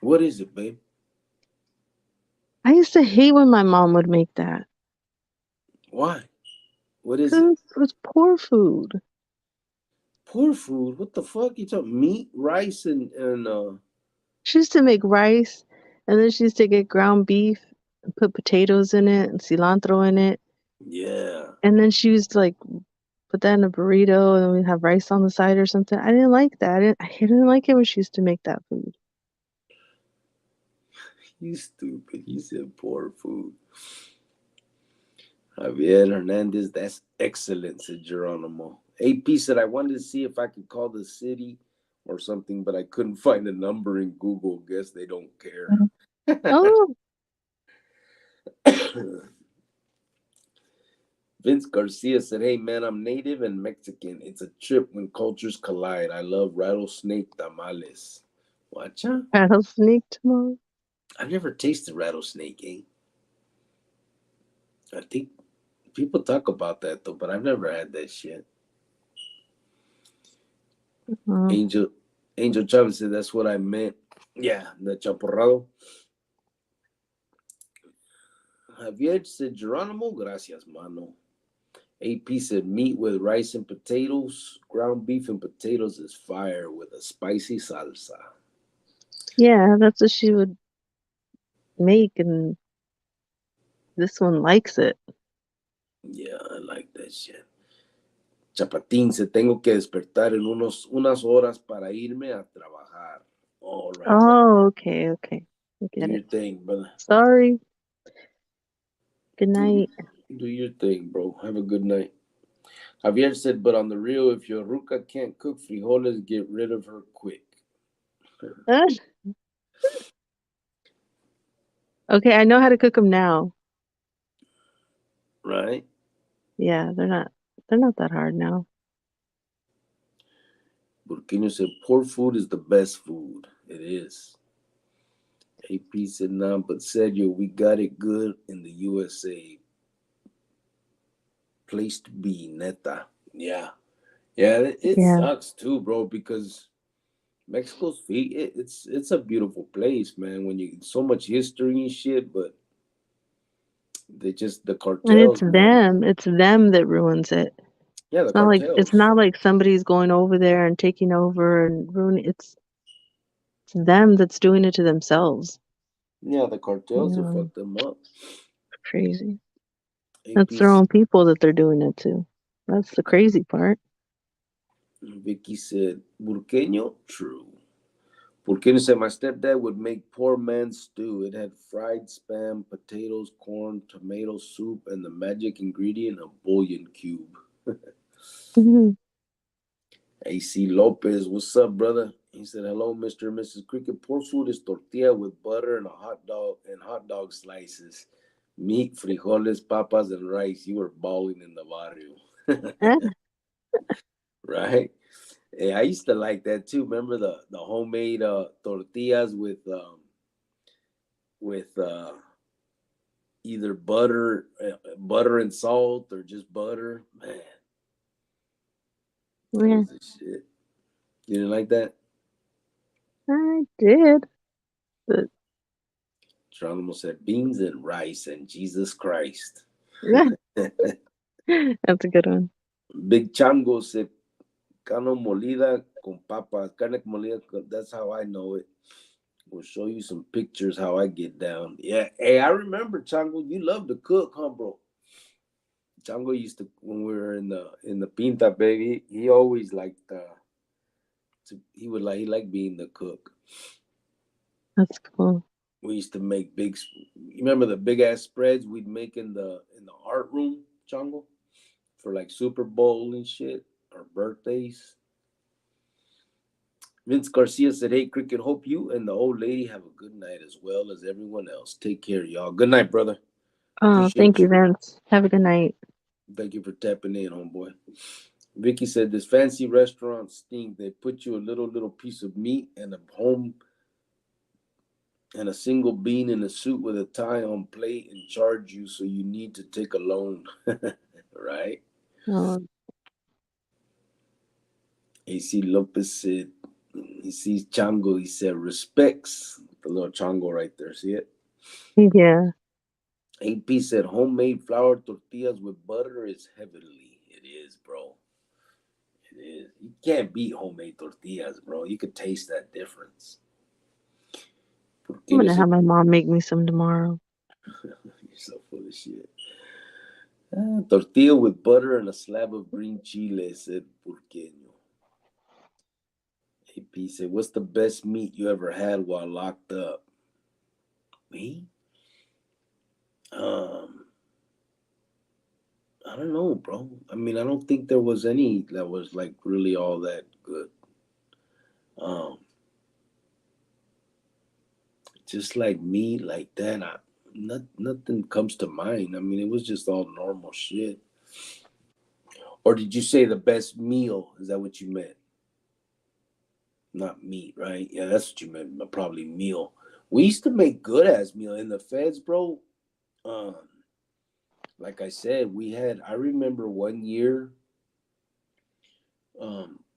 What is it, babe? I used to hate when my mom would make that Why? What is it? because it was poor food. Poor food. What the fuck? You talking meat, rice, and She used to make rice, and then she used to get ground beef and put potatoes in it and cilantro in it, yeah. and then she used to like put that in a burrito, and then we'd have rice on the side or something. I didn't like that. I didn't like it when she used to make that food. You stupid. You said poor food. Javier Hernandez, that's excellent, said Geronimo. AP said, I wanted to see if I could call the city or something, but I couldn't find a number in Google. Guess they don't care. Oh, Vince Garcia said, hey, man, I'm native and Mexican. It's a trip when cultures collide. I love rattlesnake tamales. Watcha? rattlesnake tomorrow. I've never tasted rattlesnake, eh? I think people talk about that, though, but I've never had that shit. Uh, Angel Angel Chavez said, that's what I meant. Yeah, the chaporrado. Javier said, Geronimo, gracias, mano. AP said, meat with rice and potatoes. Ground beef and potatoes is fire with a spicy salsa. yeah, that's what she would make, and this one likes it. Yeah, I like that shit. Chapatín, se tengo que despertar en unas horas para irme a trabajar. All right, brother. Oh, okay, okay. I Do get your it. thing, brother. Sorry. Good Do, night. do your thing, bro. Have a good night. Javier said, but on the real, if your ruca can't cook frijoles, get rid of her quick. Okay, I know how to cook them now. Right? Yeah, they're not that hard now. Burquino said, poor food is the best food. It is. AP said, nah, but said, yo, we got it good in the USA. Place to be, neta. Yeah. Yeah, it Yeah. sucks too, bro, because Mexico's feet, it's a beautiful place, man. When you so much history and shit, but they just the And it's cartels, man. them. It's them that ruins it. Yeah, the It's cartels. not like somebody's going over there and taking over and ruining it's them that's doing it to themselves. Yeah, the You cartels have know, fucked them up. crazy. That's their AP own people that they're doing it to. That's the crazy part. Vicky said, Burqueño, true. Burqueño said, my stepdad would make poor man's stew. It had fried spam, potatoes, corn, tomato soup, and the magic ingredient, a bouillon cube. Mhm. AC Lopez, what's up, brother? He said, hello, Mr. and Mrs. Cricket. Poor food is tortilla with butter and a hot dog slices. Meat, frijoles, papas, and rice. You were balling in the barrio. Right? Hey, I used to like that too. Remember the homemade tortillas with either butter and salt or just butter. Man, that Yeah, was the shit. You didn't like that? I did. But Geronimo said beans and rice and Jesus Christ. yeah, that's a good one. Big Chango said carne molida con papas. Carne molida, that's how I know it. We'll show you some pictures how I get down. Yeah. Hey, I remember Chango. You love to cook, huh, bro? Chango used to when we were in the Pinta, baby. He always liked he liked being the cook. That's cool. We used to make big. You remember the big ass spreads we'd make in the art room, Chango, for like Super Bowl and shit or birthdays. Vince Garcia said, "Hey, Cricket, hope you and the old lady have a good night as well as everyone else. Take care, y'all. Good night, brother. Oh, thank Appreciate you, you. Vince. Have a good night. Thank you for tapping in, homeboy." Vicky said, "This fancy restaurant stink. They put you a little piece of meat and a home and a single bean in a suit with a tie on plate and charge you so you need to take a loan." Right? Oh, AC Lopez said, he sees Chango. He said, respects the little Chango right there. See it? yeah. AP said, homemade flour tortillas with butter is heavenly. It is, bro. It is. You can't beat homemade tortillas, bro. You could taste that difference. I'm Porqueño gonna said, have my mom make me some tomorrow. you're so full of shit. Tortilla with butter and a slab of green chile, said Porqueño. AP said, what's the best meat you ever had while locked up? Me? Um, I don't know, bro. I mean, I don't think there was any that was like really all that good. Um, just like me, like that, nothing comes to mind. I mean, it was just all normal shit. Or did you say the best meal? Is that what you meant? Not meat, right? Yeah, that's what you meant. But probably meal. We used to make good ass meal in the feds, bro. Um, like I said, we had. I remember one year,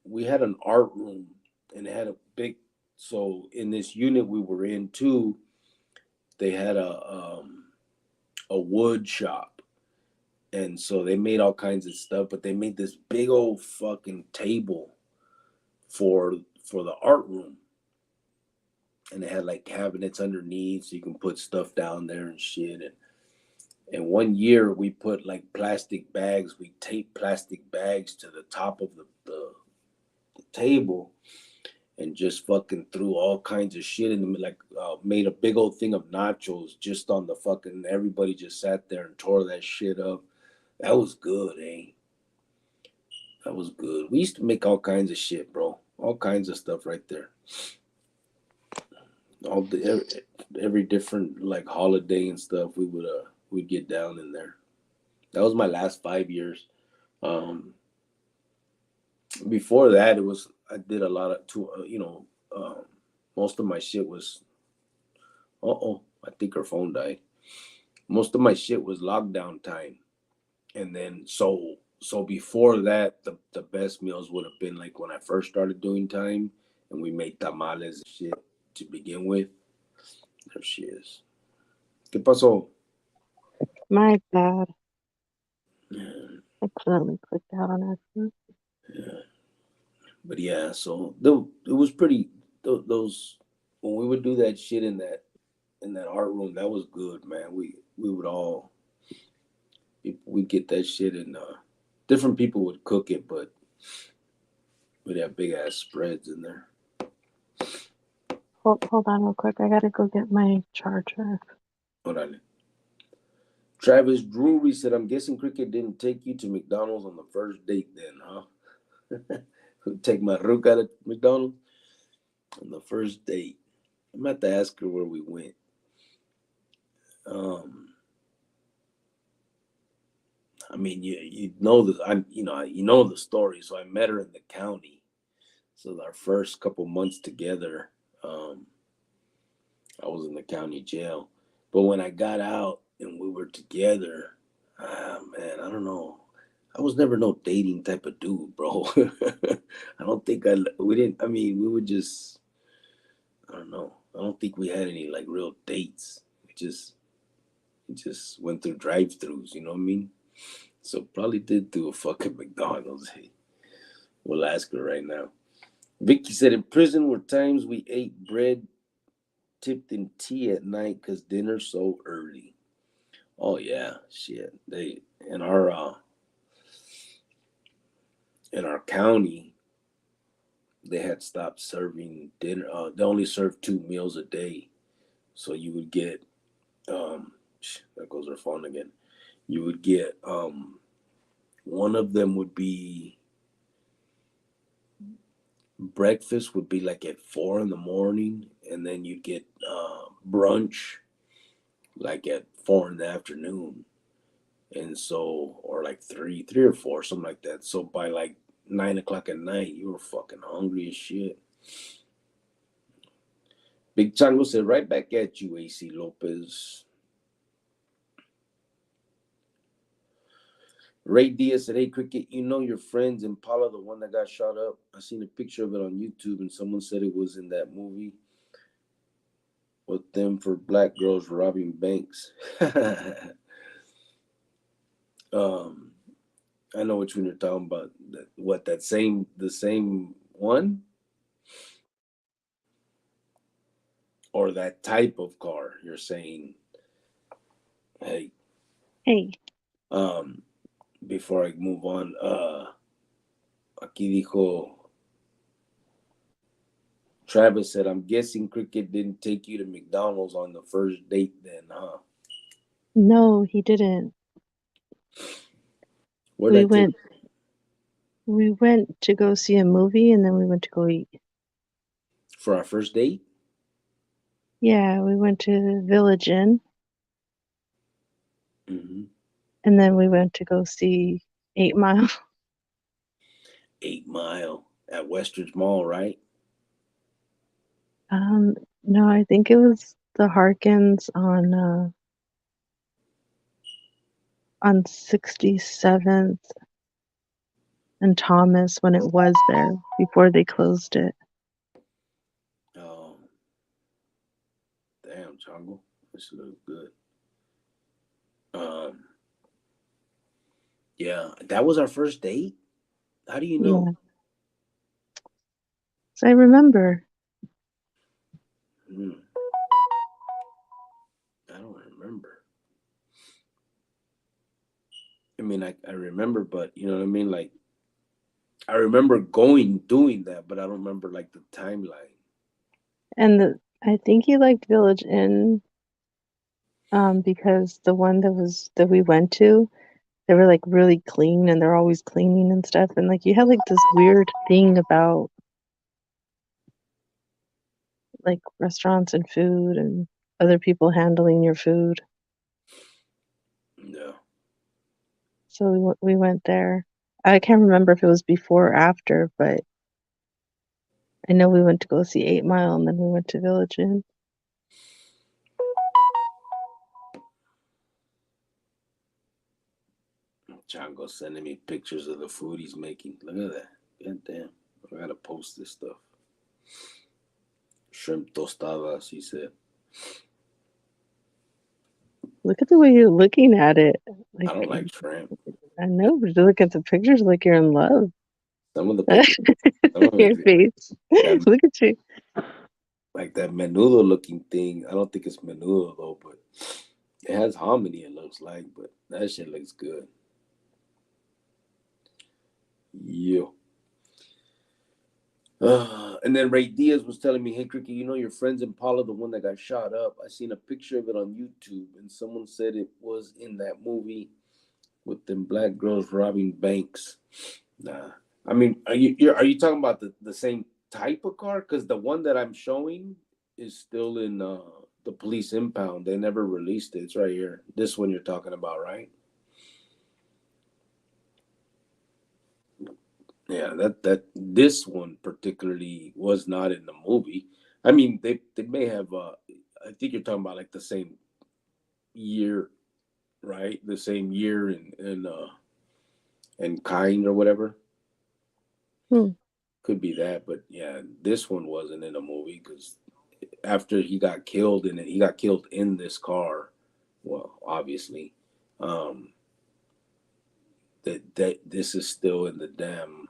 we had an art room, and it had a big. So in this unit we were in too, they had a wood shop, and so they made all kinds of stuff. But they made this big old fucking table for the art room, and it had like cabinets underneath, so you can put stuff down there and shit. And one year we put like plastic bags. We taped plastic bags to the top of the table and just fucking threw all kinds of shit in them. Like made a big old thing of nachos just on the fucking. Everybody just sat there and tore that shit up. That was good, eh? That was good. We used to make all kinds of shit, bro. All kinds of stuff right there. All the every different like holiday and stuff. We'd get down in there. That was my last 5 years. Um, Before that, it was I did a lot of most of my shit was. I think her phone died. Most of my shit was lockdown time, and then so before that, the best meals would have been like when I first started doing time, and we made tamales and shit to begin with. There she is. ¿Qué pasó? My bad. Yeah, Accidentally clicked out on accident. yeah. But yeah, so it was pretty. Those when we would do that shit in that art room, that was good, man. We would all we'd get that shit, and different people would cook it, but we'd have big ass spreads in there. Hold on real quick. I gotta go get my charger. Hold on. Travis Drury said, "I'm guessing Cricket didn't take you to McDonald's on the first date, then, huh?" Take my rook out of McDonald's on the first date. I'm about to ask her where we went. Um, I mean, you know the you know the story. So I met her in the county. So our first couple months together, um, I was in the county jail. But when I got out and we were together, man, I don't know. I was never no dating type of dude, bro. I don't think we didn't. I mean, we were just. I don't know. I don't think we had any like real dates. We just went through drive-throughs. You know what I mean? So probably did do a fucking McDonald's. Hey, we'll ask her right now. Vicky said in prison were times we ate bread tipped in tea at night because dinner's so early. Oh yeah, shit. They in our county they had stopped serving dinner. They only served 2 meals a day, so you would get that goes our phone again. You would get one of them would be breakfast would be like at 4 in the morning, and then you'd get brunch like at 4 in the afternoon, and so or like three or four, something like that. So by like 9 o'clock at night, you were fucking hungry as shit. Big Chango said, "Right back at you, AC Lopez." Ray Diaz said, "Hey, Cricket, you know your friends Impala, the one that got shot up? I seen a picture of it on YouTube, and someone said it was in that movie with them for black girls robbing banks." I know which one you're talking about. What, the same one, or that type of car? You're saying, hey, Hey. before I move on, aquí dijo Travis said, "I'm guessing Cricket didn't take you to McDonald's on the first date, then, huh?" No, he didn't. Where'd I take? We went to go see a movie, and then we went to go eat. For our first date? Yeah, we went to Village Inn, Mm-hmm. and then we went to go see 8 Mile. 8 Mile at Westridge Mall, right? No, I think it was the Harkins on 67th and Thomas when it was there before they closed it. Oh, damn, Chongo. This looks good. Yeah, that was our first date? How do you know? Yeah, so I remember. Hmm. I don't remember. I mean, I remember, but you know what I mean? Like, I remember doing that, but I don't remember like the timeline. And I think you liked Village Inn because the one that we went to, they were like really clean and they're always cleaning and stuff. And like you had like this weird thing about like restaurants and food and other people handling your food. No. So we went there. I can't remember if it was before or after, but I know we went to go see 8 Mile and then we went to Village Inn. Chango sending me pictures of the food he's making. Look at that. God damn. I gotta post this stuff. Shrimp tostadas, he said. Look at the way you're looking at it. I Like don't like shrimp. I know, but you look at the pictures like you're in love. Some of the pictures, some of Your it, face. that, Look at you. like that menudo looking thing. I don't think it's menudo though, but it has hominy, it looks like, but that shit looks good. Yeah. And then Ray Diaz was telling me, "Hey, Cricket, you know your friend's Impala, the one that got shot up? I seen a picture of it on YouTube, and someone said it was in that movie with them black girls robbing banks." Nah, I mean, are you talking about the same type of car? Because the one that I'm showing is still in the police impound. They never released it. It's right here. This one you're talking about, right? Yeah, that this one particularly was not in the movie. I mean, they may have. I think you're talking about like the same year, right? The same year and kind or whatever. Hmm. Could be that, but yeah, this one wasn't in a movie because after he got killed in it, he got killed in this car. Well, obviously, um, that this is still in the damn.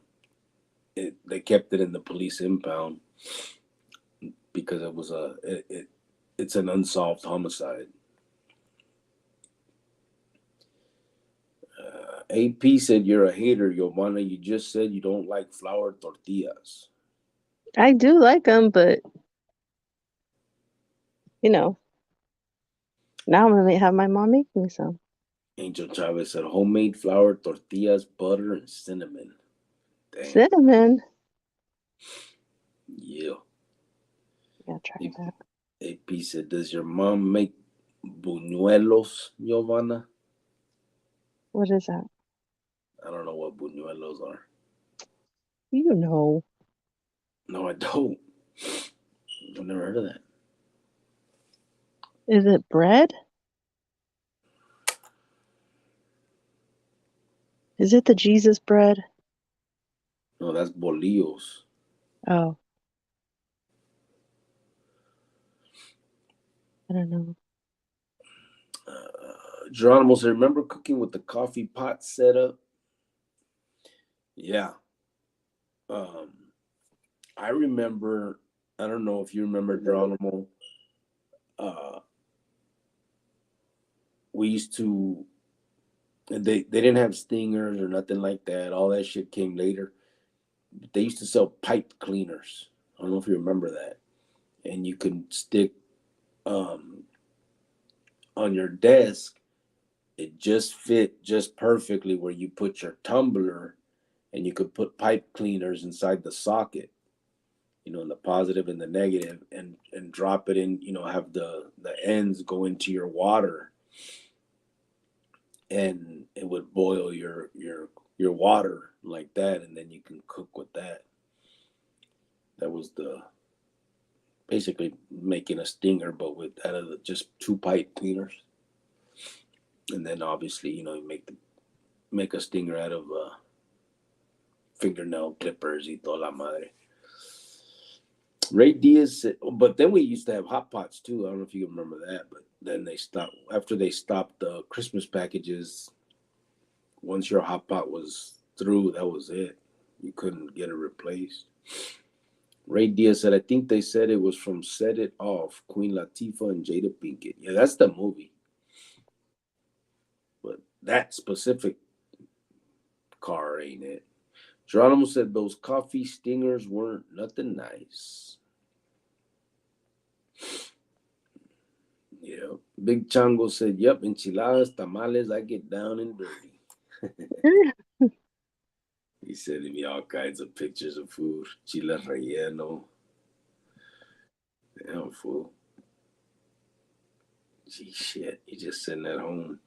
They kept it in the police impound because it was it's an unsolved homicide. AP said you're a hater, Giovanna. You just said you don't like flour tortillas. I do like them, but you know, now I'm gonna have my mom make me some. Angel Chavez said homemade flour tortillas, butter, and cinnamon. Damn. Cinnamon. Yeah. Yeah, try that. AP said, does your mom make buñuelos, Giovanna? What is that? I don't know what buñuelos are. You know. No, I don't. I've never heard of that. Is it bread? Is it the Jesus bread? No, that's bolillos. Oh. I don't know. Geronimo said, remember cooking with the coffee pot setup? Yeah. I remember, I don't know if you remember, Geronimo. We used to, they didn't have stingers or nothing like that. All that shit came later. They used to sell pipe cleaners. I don't know if you remember that. And you can stick on your desk. It just fit just perfectly where you put your tumbler, and you could put pipe cleaners inside the socket, in the positive and the negative, and drop it in, have the ends go into your water, and it would boil your water like that, and then you can cook with that. That was basically making a stinger, but with out of just two pipe cleaners. And then obviously, you make a stinger out of fingernail clippers y toda la madre. Ray Diaz, but then we used to have hot pots too. I don't know if you remember that, but then they stopped after they stopped the Christmas packages. Once your hot pot was through, that was it. You couldn't get it replaced. Ray Diaz said, I think they said it was from Set It Off, Queen Latifah and Jada Pinkett. Yeah, that's the movie. But that specific car ain't it. Geronimo said those coffee stingers weren't nothing nice. Yeah. Big Chango said, yep, enchiladas, tamales, I get down and dirty. He sending me all kinds of pictures of food. Chile relleno. Damn, fool. Gee, shit. You just sitting at home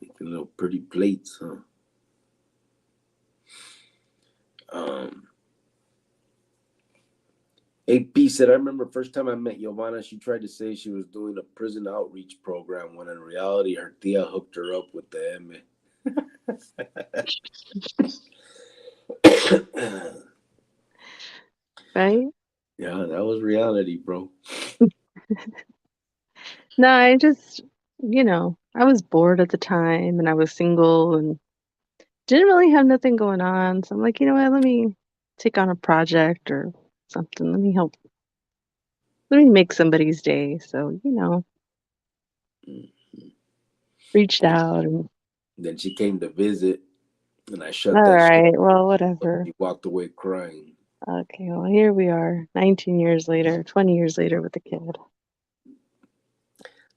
making little pretty plates, huh? AP said, I remember first time I met Giovanna, she tried to say she was doing a prison outreach program when in reality her tia hooked her up with the M. Right? Yeah, that was reality, bro. No, I just, I was bored at the time and I was single and didn't really have nothing going on. So I'm like, you know what, let me take on a project or something. Let me make somebody's day. So, reached out and Then she came to visit, and I shut all that shit. right, well, whatever. He walked away crying. Okay, well, here we are, 19 years later, 20 years later with a kid.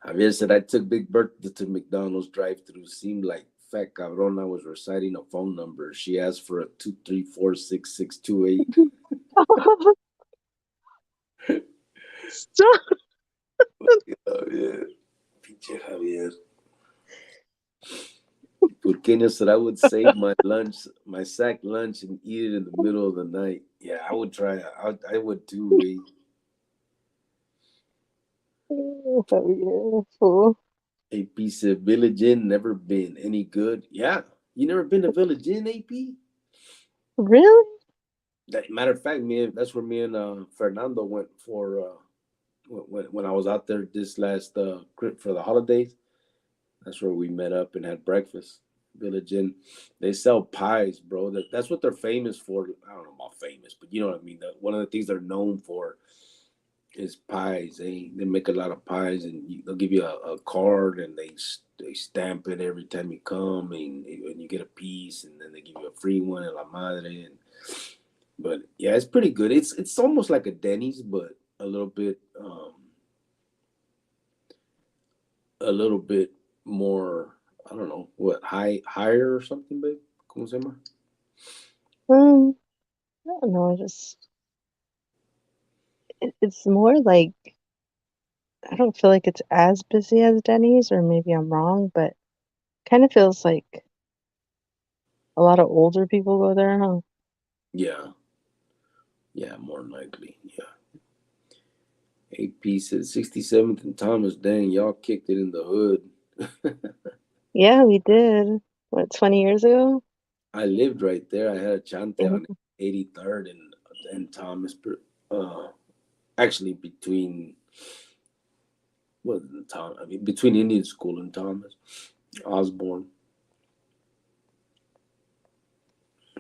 Javier said, I took Big Bertha to McDonald's drive-thru. Seemed like fat cabrona was reciting a phone number. She asked for a 2346628. Stop. Javier. Pinche Javier. Purqueño said, I would save my lunch, my sack lunch, and eat it in the middle of the night. Yeah, I would try. I would too, Ray. AP said, Village Inn never been any good. Yeah, you never been to Village Inn, AP? Really? Matter of fact, that's where me and Fernando went for when I was out there this last for the holidays. That's where we met up and had breakfast. Village Inn. They sell pies, bro. That's what they're famous for. I don't know about famous, but you know what I mean. One of the things they're known for is pies. They make a lot of pies, and they'll give you a card, and they stamp it every time you come, and you get a piece, and then they give you a free one at La Madre. But yeah, it's pretty good. It's almost like a Denny's, but a little bit more. I don't know what higher or something, babe. ¿Cómo se llama? Um, I don't know, just it's more like I don't feel like it's as busy as Denny's, or maybe I'm wrong, but kind of feels like a lot of older people go there, huh? Yeah, yeah, more than likely. Yeah. AP said 67th and Thomas. Dang, y'all kicked it in the hood. Yeah, we did. What, 20 years ago? I lived right there. I had a chante on Mhm. 83rd and Thomas. Uh, actually, between what Tom? I mean, between Indian School and Thomas Osborne.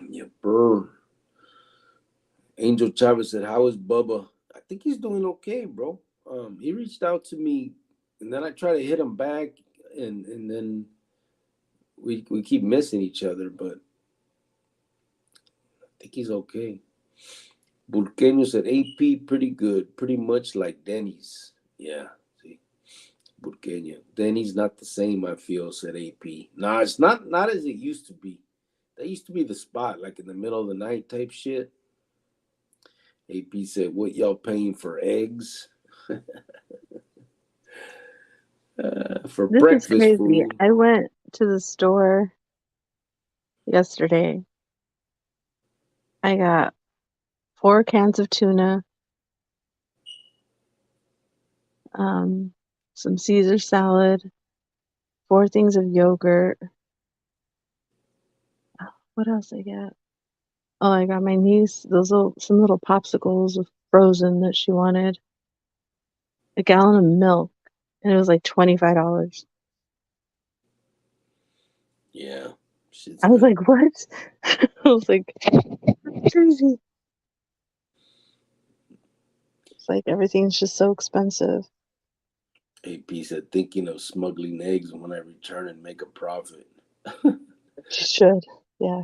Yeah, brr. Angel Chavez said, "How is Bubba?" I think he's doing okay, bro. He reached out to me, and then I try to hit him back, and then we keep missing each other. But I think he's okay. Burqueño said, "AP pretty good, pretty much like Denny's." Yeah, see, Burqueño. Denny's not the same. I feel," said AP. Nah, it's not as it used to be. That used to be the spot, like in the middle of the night type shit. AP said, "What y'all paying for eggs?" For This is breakfast crazy. food. I went to the store yesterday. I got 4 cans of tuna, um, some Caesar salad, 4 things of yogurt. What else I got? Oh, I got my niece some little popsicles with frozen that she wanted, a gallon of milk, and it was like $25. Yeah, shit's I was got. like, what? I was like, crazy. It's like everything's just so expensive. AP said, "Thinking of smuggling eggs when I return and make a profit." You should. Yeah.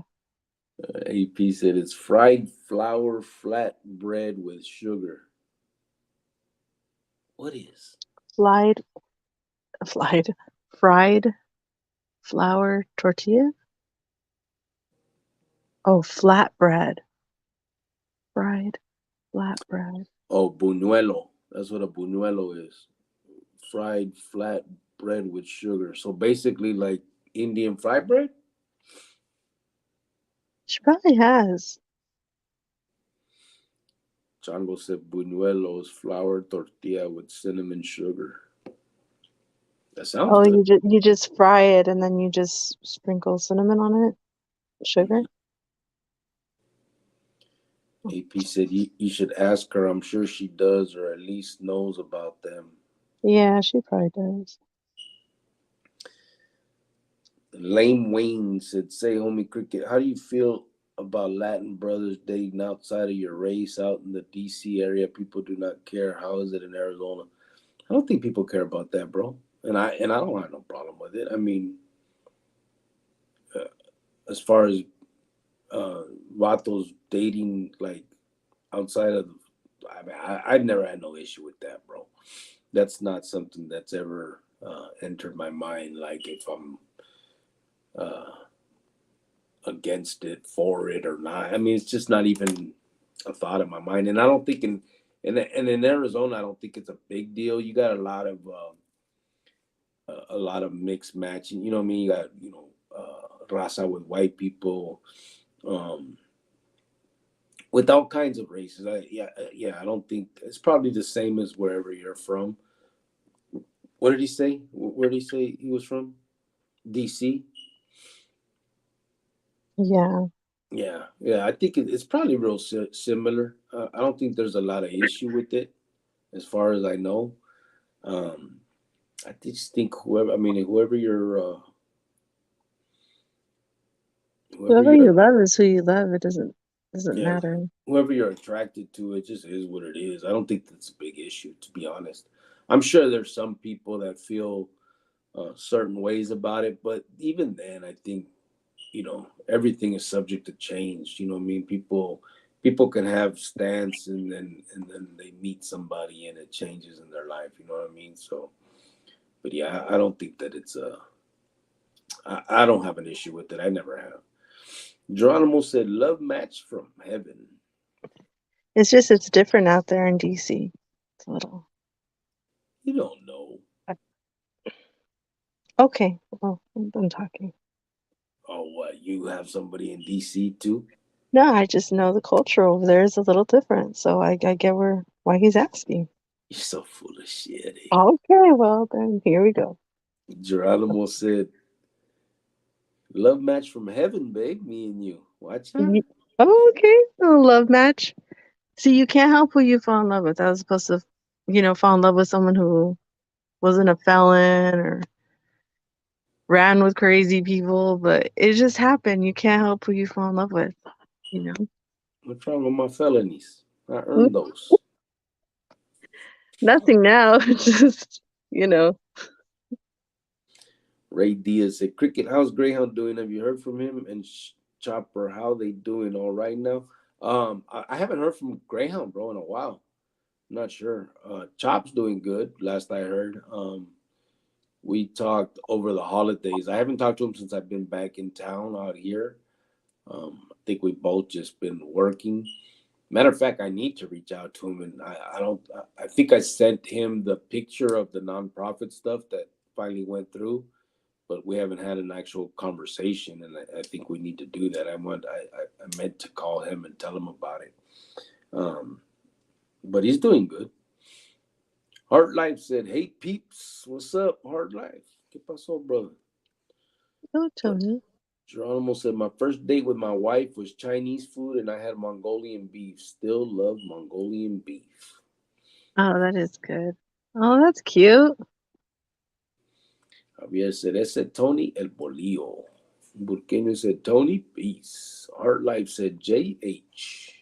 AP said, "It's fried flour flat bread with sugar." What is? Fried, fried, fried flour tortilla? Oh, flatbread. Fried flatbread. Oh, buñuelo. That's what a buñuelo is. Fried flat bread with sugar. So basically, like Indian fried bread. She probably has. Chango said buñuelos, flour tortilla with cinnamon sugar. That sounds Oh, good. you just fry it and then you just sprinkle cinnamon on it, sugar. Mhm. AP said, you should ask her. I'm sure she does, or at least knows about them. Yeah, she probably does. Lame Wayne said, "Say, homie cricket, how do you feel about Latin brothers dating outside of your race out in the DC area? People do not care. How is it in Arizona?" I don't think people care about that, bro. And I don't have no problem with it. I mean, uh, as far as uh, Vatos dating like outside of, I mean, I've never had no issue with that, bro. That's not something that's ever entered my mind. Like if I'm uh, against it, for it, or not. I mean, it's just not even a thought in my mind. And I don't think in Arizona, I don't think it's a big deal. You got a lot of mixed matching. You know what I mean? You got raza with white people, um, with all kinds of races. Yeah. I don't think it's probably the same as wherever you're from. What did he say? Where did he say he was from? DC. Yeah. Yeah. I think it's probably real similar. I don't think there's a lot of issue with it, as far as I know. Um, I just think whoever, I mean, whoever Whoever you're, you love is who you love. It doesn't. Doesn't Yeah, matter. whoever you're attracted to, it just is what it is. I don't think that's a big issue, to be honest. I'm sure there's some people that feel certain ways about it, but even then, I think everything is subject to change. You know what I mean? People can have stance, and then they meet somebody and it changes in their life. You know what I mean? So, but yeah, I don't think that I don't have an issue with it. I never have. Geronimo said, "Love match from heaven." It's just it's different out there in DC. It's a little You don't know. okay. Well, I'm done talking. Oh, what? You have somebody in DC too? No, I just know the culture over there is a little different, so I get why he's asking. You're so full of shit. Eh? Okay, well then here we go. Geronimo said, "Love match from heaven, babe. Me and you. Watch out." Ye- Oh, okay, a love match. See, you can't help who you fall in love with. I was supposed to, fall in love with someone who wasn't a felon or ran with crazy people, but it just happened. You can't help who you fall in love with, you know. What's wrong with my felonies? I Mm, earned those. Nothing now, just you know. Ray Diaz said, "Cricket, how's Greyhound doing? Have you heard from him and Chopper? How they doing? All right now?" I haven't heard from Greyhound, bro, in a while. I'm not sure. Chop's doing good, last I heard. We talked over the holidays. I haven't talked to him since I've been back in town out here. I think we both just been working. Matter of fact, I need to reach out to him, and I don't. I think I sent him the picture of the nonprofit stuff that finally went through, but we haven't had an actual conversation, and I think we need to do that. I meant to call him and tell him about it. Um, but he's doing good. Heart Life said, "Hey peeps, what's up, Heart Life? ¿Qué pasó, brother?" Oh, Uh, Tony. Geronimo said, "My first date with my wife was Chinese food, and I had Mongolian beef. Still love Mongolian beef." Oh, that is good. Oh, that's cute. Javier said, "Ese Tony el bolillo." Burqueño said, "Tony, peace." Heart Life said, "JH."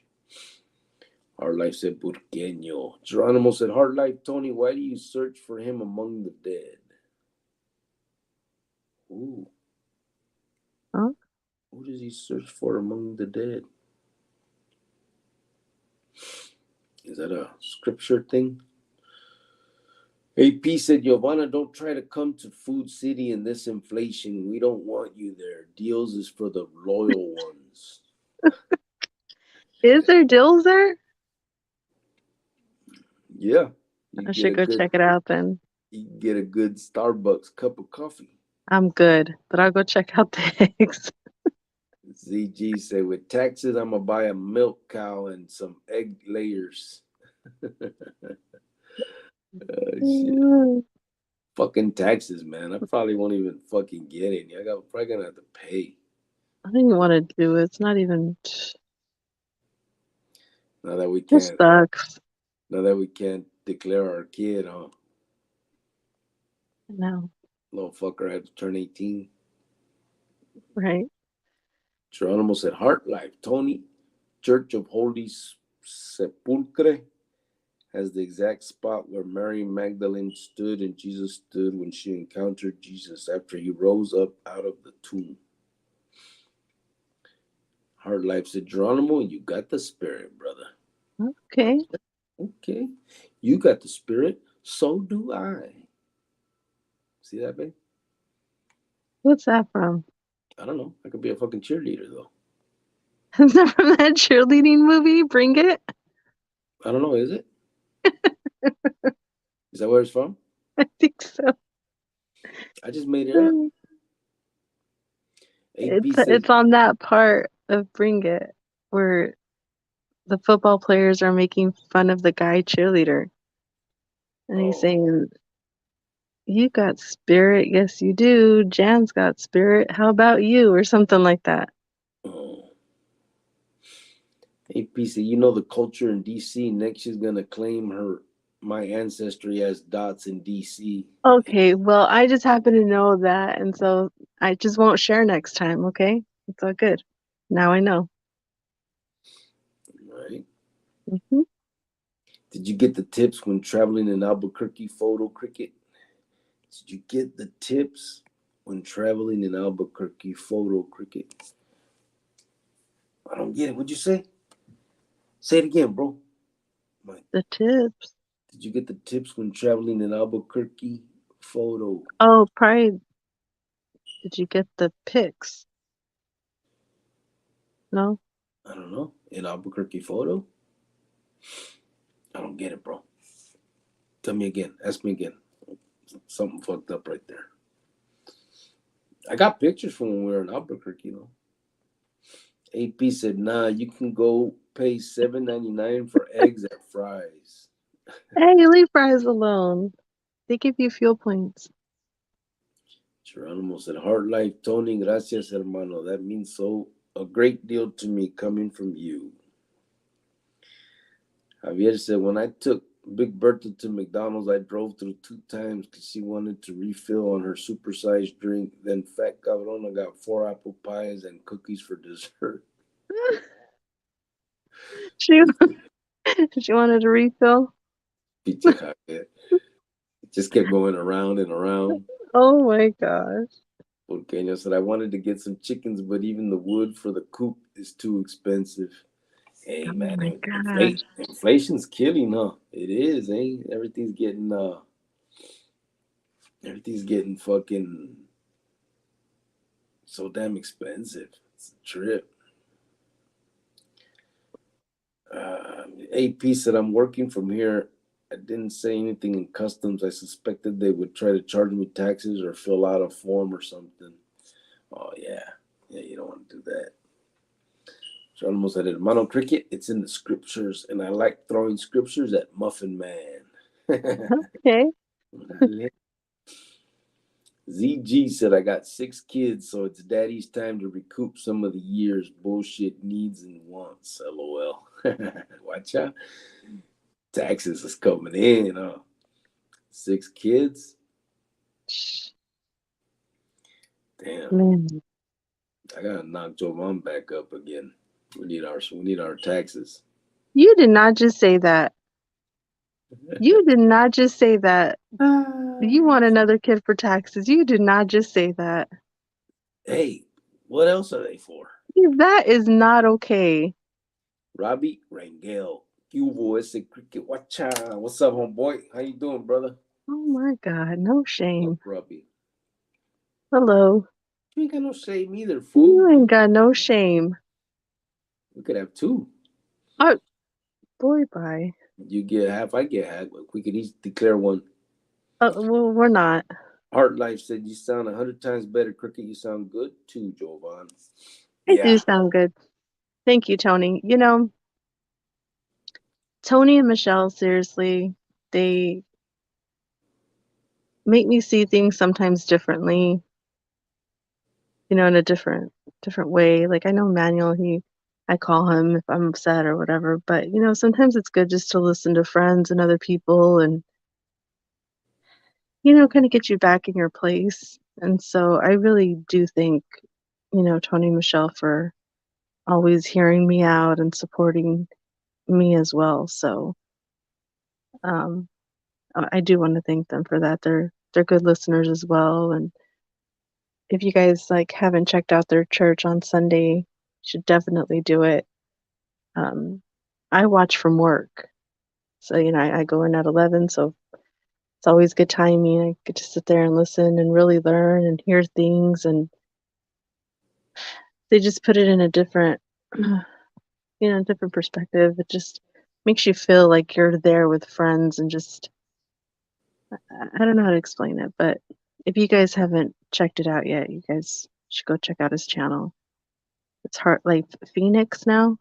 Heart Life said, "Burqueño." Geronimo said, "Heart Life, Tony, why do you search for him among the dead?" Ooh, Oh, who does he search for among the dead? Is that a scripture thing? AP said, "Giovanna, don't try to come to Food City in this inflation. We don't want you there. Deals is for the loyal ones." is there dills there? Yeah, you I get should a go good check it out then. you get a good Starbucks cup of coffee. I'm good, but I'll go check out the eggs. ZG said, "With taxes, I'm gonna buy a milk cow and some egg layers." Shit. Mm, Fucking taxes, man. I probably won't even fucking get any. I got probably gonna have to pay. I don't even want to do it. It's not even. Now that we Just can't sucks. now that we can't declare our kid, huh? No, Little fucker had to turn 18. right? Geronimo said, "Heart Life, Tony, Church of Holy Sepulchre has the exact spot where Mary Magdalene stood and Jesus stood when she encountered Jesus after he rose up out of the tomb." Hard Life said, "Geronimo, you got the spirit, brother." Okay. Okay. You got the spirit. So do I. See that, babe? What's that from? I don't know. I could be a fucking cheerleader, though. Is that from that cheerleading movie? Bring it. I don't know. Is it? Is that where it's from? I think so. I just made it up. AP said, It's on that part of Bring It where the football players are making fun of the guy cheerleader, and he's oh, saying, "You got spirit, yes you do. Jan's got spirit. How about you?" or something like that. oh. AP said, the culture in DC. Next, she's going to claim my ancestry as dots in DC. Okay, well, I just happen to know that, and so I just won't share next time, okay? It's all good. Now I know. Hmm. Did you get the tips when traveling in Albuquerque, photo cricket? Did you get the tips when traveling in Albuquerque, photo cricket? I don't get it. What'd you say? Say it again, bro. My, The tips. did you get the tips when traveling in Albuquerque, photo? Oh, probably. Did you get the pics? No? I don't know. In Albuquerque, photo? I don't get it, bro. Tell me again. Ask me again. Something fucked up right there. I got pictures from when we were in Albuquerque, though. AP said, nah, you can go pay $7.99 for eggs at Fry's. Hey, leave fries alone. They give you fuel points. Geronimo said, Heart Life, Tony, gracias, hermano. That means so a great deal to me coming from you. Javier said, when I took Big Bertha to McDonald's, I drove through 2 times because she wanted to refill on her supersized drink. Then Fat Cabrona got 4 apple pies and cookies for dessert. She she wanted a refill. Pizza Javier. It just kept going around and around. Oh my gosh. Porqueño said, I wanted to get some chickens, but even the wood for the coop is too expensive. Hey, Oh man, my gosh. inflation's killing, huh? It is, eh? Everything's getting fucking so damn expensive. It's a trip. AP said, I'm working from here. I didn't say anything in customs. I suspected they would try to charge me taxes or fill out a form or something. Oh, yeah. Yeah, you don't want to do that. Geronimo said, Hermano Cricket, it's in the scriptures, and I like throwing scriptures at Muffin Man. Okay. ZG said, I got 6 kids, so it's daddy's time to recoup some of the year's bullshit needs and wants. LOL. Watch out. Taxes is coming in, huh? 6 kids? Damn. Man. I gotta knock Joe Mom back up again. We need our taxes. You did not just say that. You did not just say that. You want another kid for taxes. You did not just say that. Hey, what else are they for? That is not okay. Robbie Rangel. Cubo ese cricket. Watcha. What's up, homeboy? How you doing, brother? Oh my God. No shame. Robbie. Hello. You ain't got no shame either, You fool. ain't got no shame. We could have 2. Oh, boy, bye. You get half, I get half. We could each declare one. Well, we're not. Heart Life said you sound 100 times better, Cricket. You sound good too, Jovan. I do Yeah. sound good. Thank you, Tony. You know, Tony and Michelle, seriously, they make me see things sometimes differently, in a different way. Like I know Manuel, I call him if I'm upset or whatever, but sometimes it's good just to listen to friends and other people and kind of get you back in your place. And so I really do thank, Tony and Michelle for always hearing me out and supporting me as well. So um I do want to thank them for that. They're good listeners as well. And if you guys like haven't checked out their church on Sunday, you should definitely do it. Um, I watch from work, so I go in at 11, so it's always good timing. I get to sit there and listen and really learn and hear things, and they just put it in a different, different perspective. It just makes you feel like you're there with friends and just I don't know how to explain it, but if you guys haven't checked it out yet, you guys should go check out his channel. It's Heart Life Phoenix now.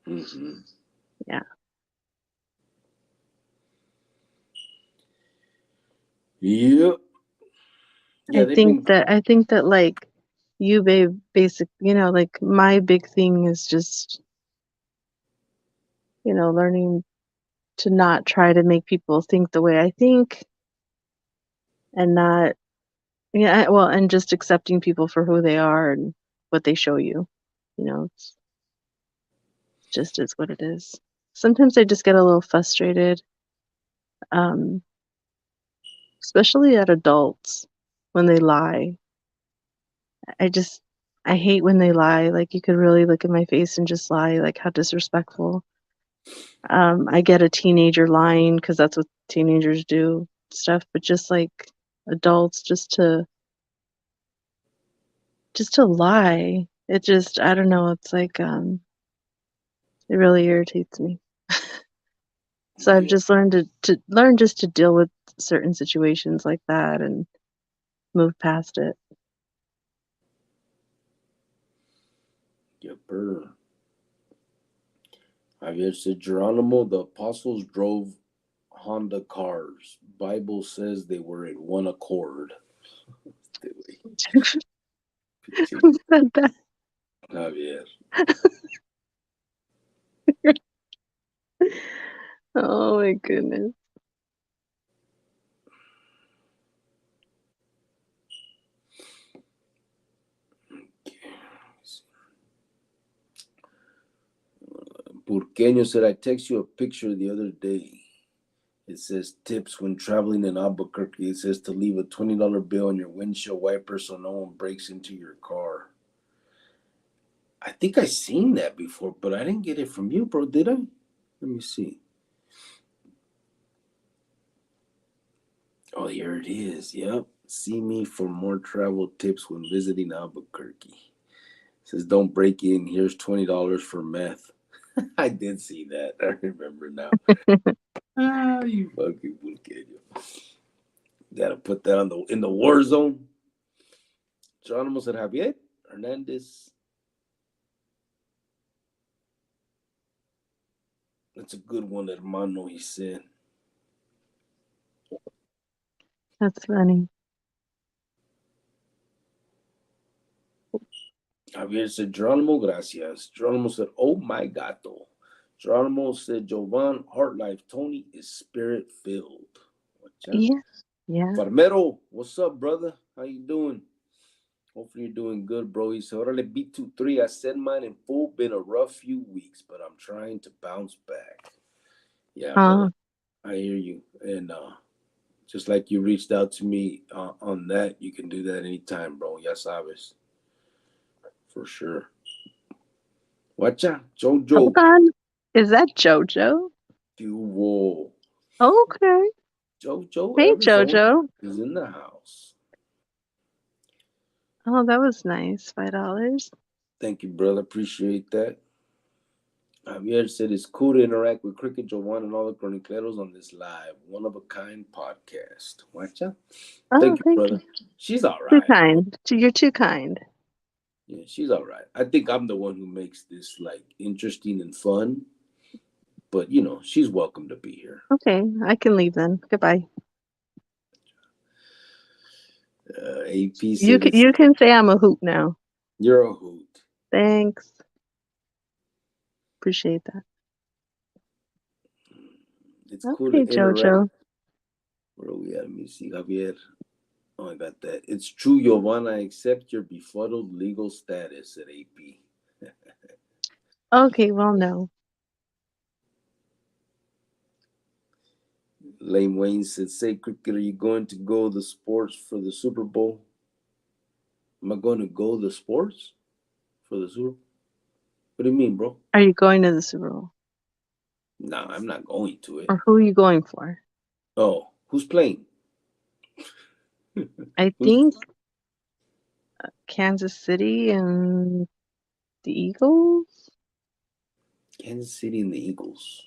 Mm-hmm. Yeah. Yep. Yeah, they've been. I think that like you babe basic, like my big thing is just, learning to not try to make people think the way I think and not well, and just accepting people for who they are and what they show you. It's just is what it is. sometimes I just get a little frustrated, especially at adults when they lie. I hate when they lie. Like, you could really look at my face and just lie, like, how disrespectful. I get a teenager lying because that's what teenagers do, stuff, but just like adults, just to lie, I don't know, it's like, it really irritates me. So I've Yeah, just learned to learn just to deal with certain situations like that and move past it. yeah, brr. Javier said, Geronimo, the apostles drove Honda cars. Bible says they were in one accord. Who said that? Javier. Oh my goodness. Burqueño said, I text you a picture the other day. It says tips when traveling in Albuquerque. It says to leave a $20 bill on your windshield wiper so no one breaks into your car. I think I seen that before, but I didn't get it from you, bro. Did I? Let me see. Oh, here it is. Yep. See me for more travel tips when visiting Albuquerque. It says don't break in. Here's $20 for meth. I did see that. I remember now. You fucking Burqueño. Gotta put that in the war zone. Geronimo said Javier Hernandez. That's a good one, hermano, he said. That's funny. Javier said, Geronimo, gracias. Geronimo said, oh my gato. Geronimo said, Jovan, heart life. Tony is spirit filled. Yeah. Yeah. Farmero, what's up, brother? How you doing? Hopefully you're doing good, bro. He said, orale, B23. I said mine in full. Been a rough few weeks, but I'm trying to bounce back. Yeah, brother. I hear you. And just like you reached out to me on that, you can do that anytime, bro. Ya sabes. For sure. Watcha, Hold Jojo. on. Is that JoJo? Duo. Okay. Jojo, Hey, Arizona JoJo. is in the house. Oh, that was nice. $5. Thank you, brother. Appreciate that. Javier said it's cool to interact with Cricket, Jovan, and all the Chronicleros on this live, one of a kind podcast. Watcha. Oh, Thank you, thank brother. you. She's all Too right. kind. You're too kind. Yeah, she's all right. I think I'm the one who makes this like interesting and fun, but she's welcome to be here. Okay, I can leave then. Goodbye. AP You said can you can say I'm a hoot now. you're a hoot. Thanks. Appreciate that. It's cool to Okay, interact. JoJo. Where are we at? Let me see, Javier. Oh, I got that. It's true, Giovanna. I accept your befuddled legal status at AP. Okay, well, no. Lane Wayne said, say, Cricket, are you going to go the sports for the Super Bowl? Am I going to go the sports for the Super Bowl? What do you mean, bro? Are you going to the Super Bowl? Nah, I'm not going to it. Or who are you going for? Oh, who's playing? I think Kansas City and the Eagles. Kansas City and the Eagles.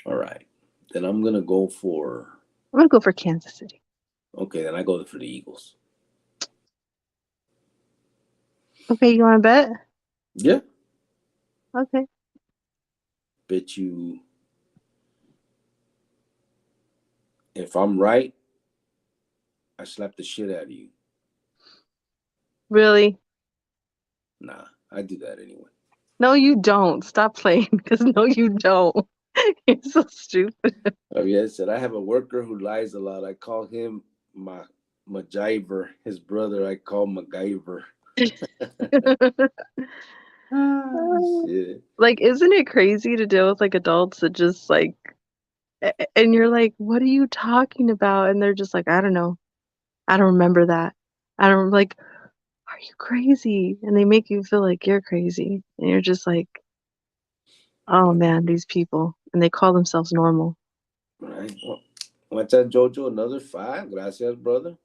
All right. Then I'm going to go for. I'm gonna go for Kansas City. Okay, then I go for the Eagles. Okay, you want to bet? Yeah. Okay. Bet you. If I'm right, I slap the shit out of you. Really? Nah, I do that anyway. No, you don't. Stop playing, because no, you don't. You're so stupid. I said I have a worker who lies a lot. I call him my MacGyver. His brother I call MacGyver. Ah, shit. Like, isn't it crazy to deal with like adults that just like, and you're like, what are you talking about? And they're just like, I don't know. I don't remember that. I don't like, are you crazy? And they make you feel like you're crazy. And you're just like, oh man, these people. And they call themselves normal. Right. Well, watch out, Jojo. Another 5. Gracias, brother.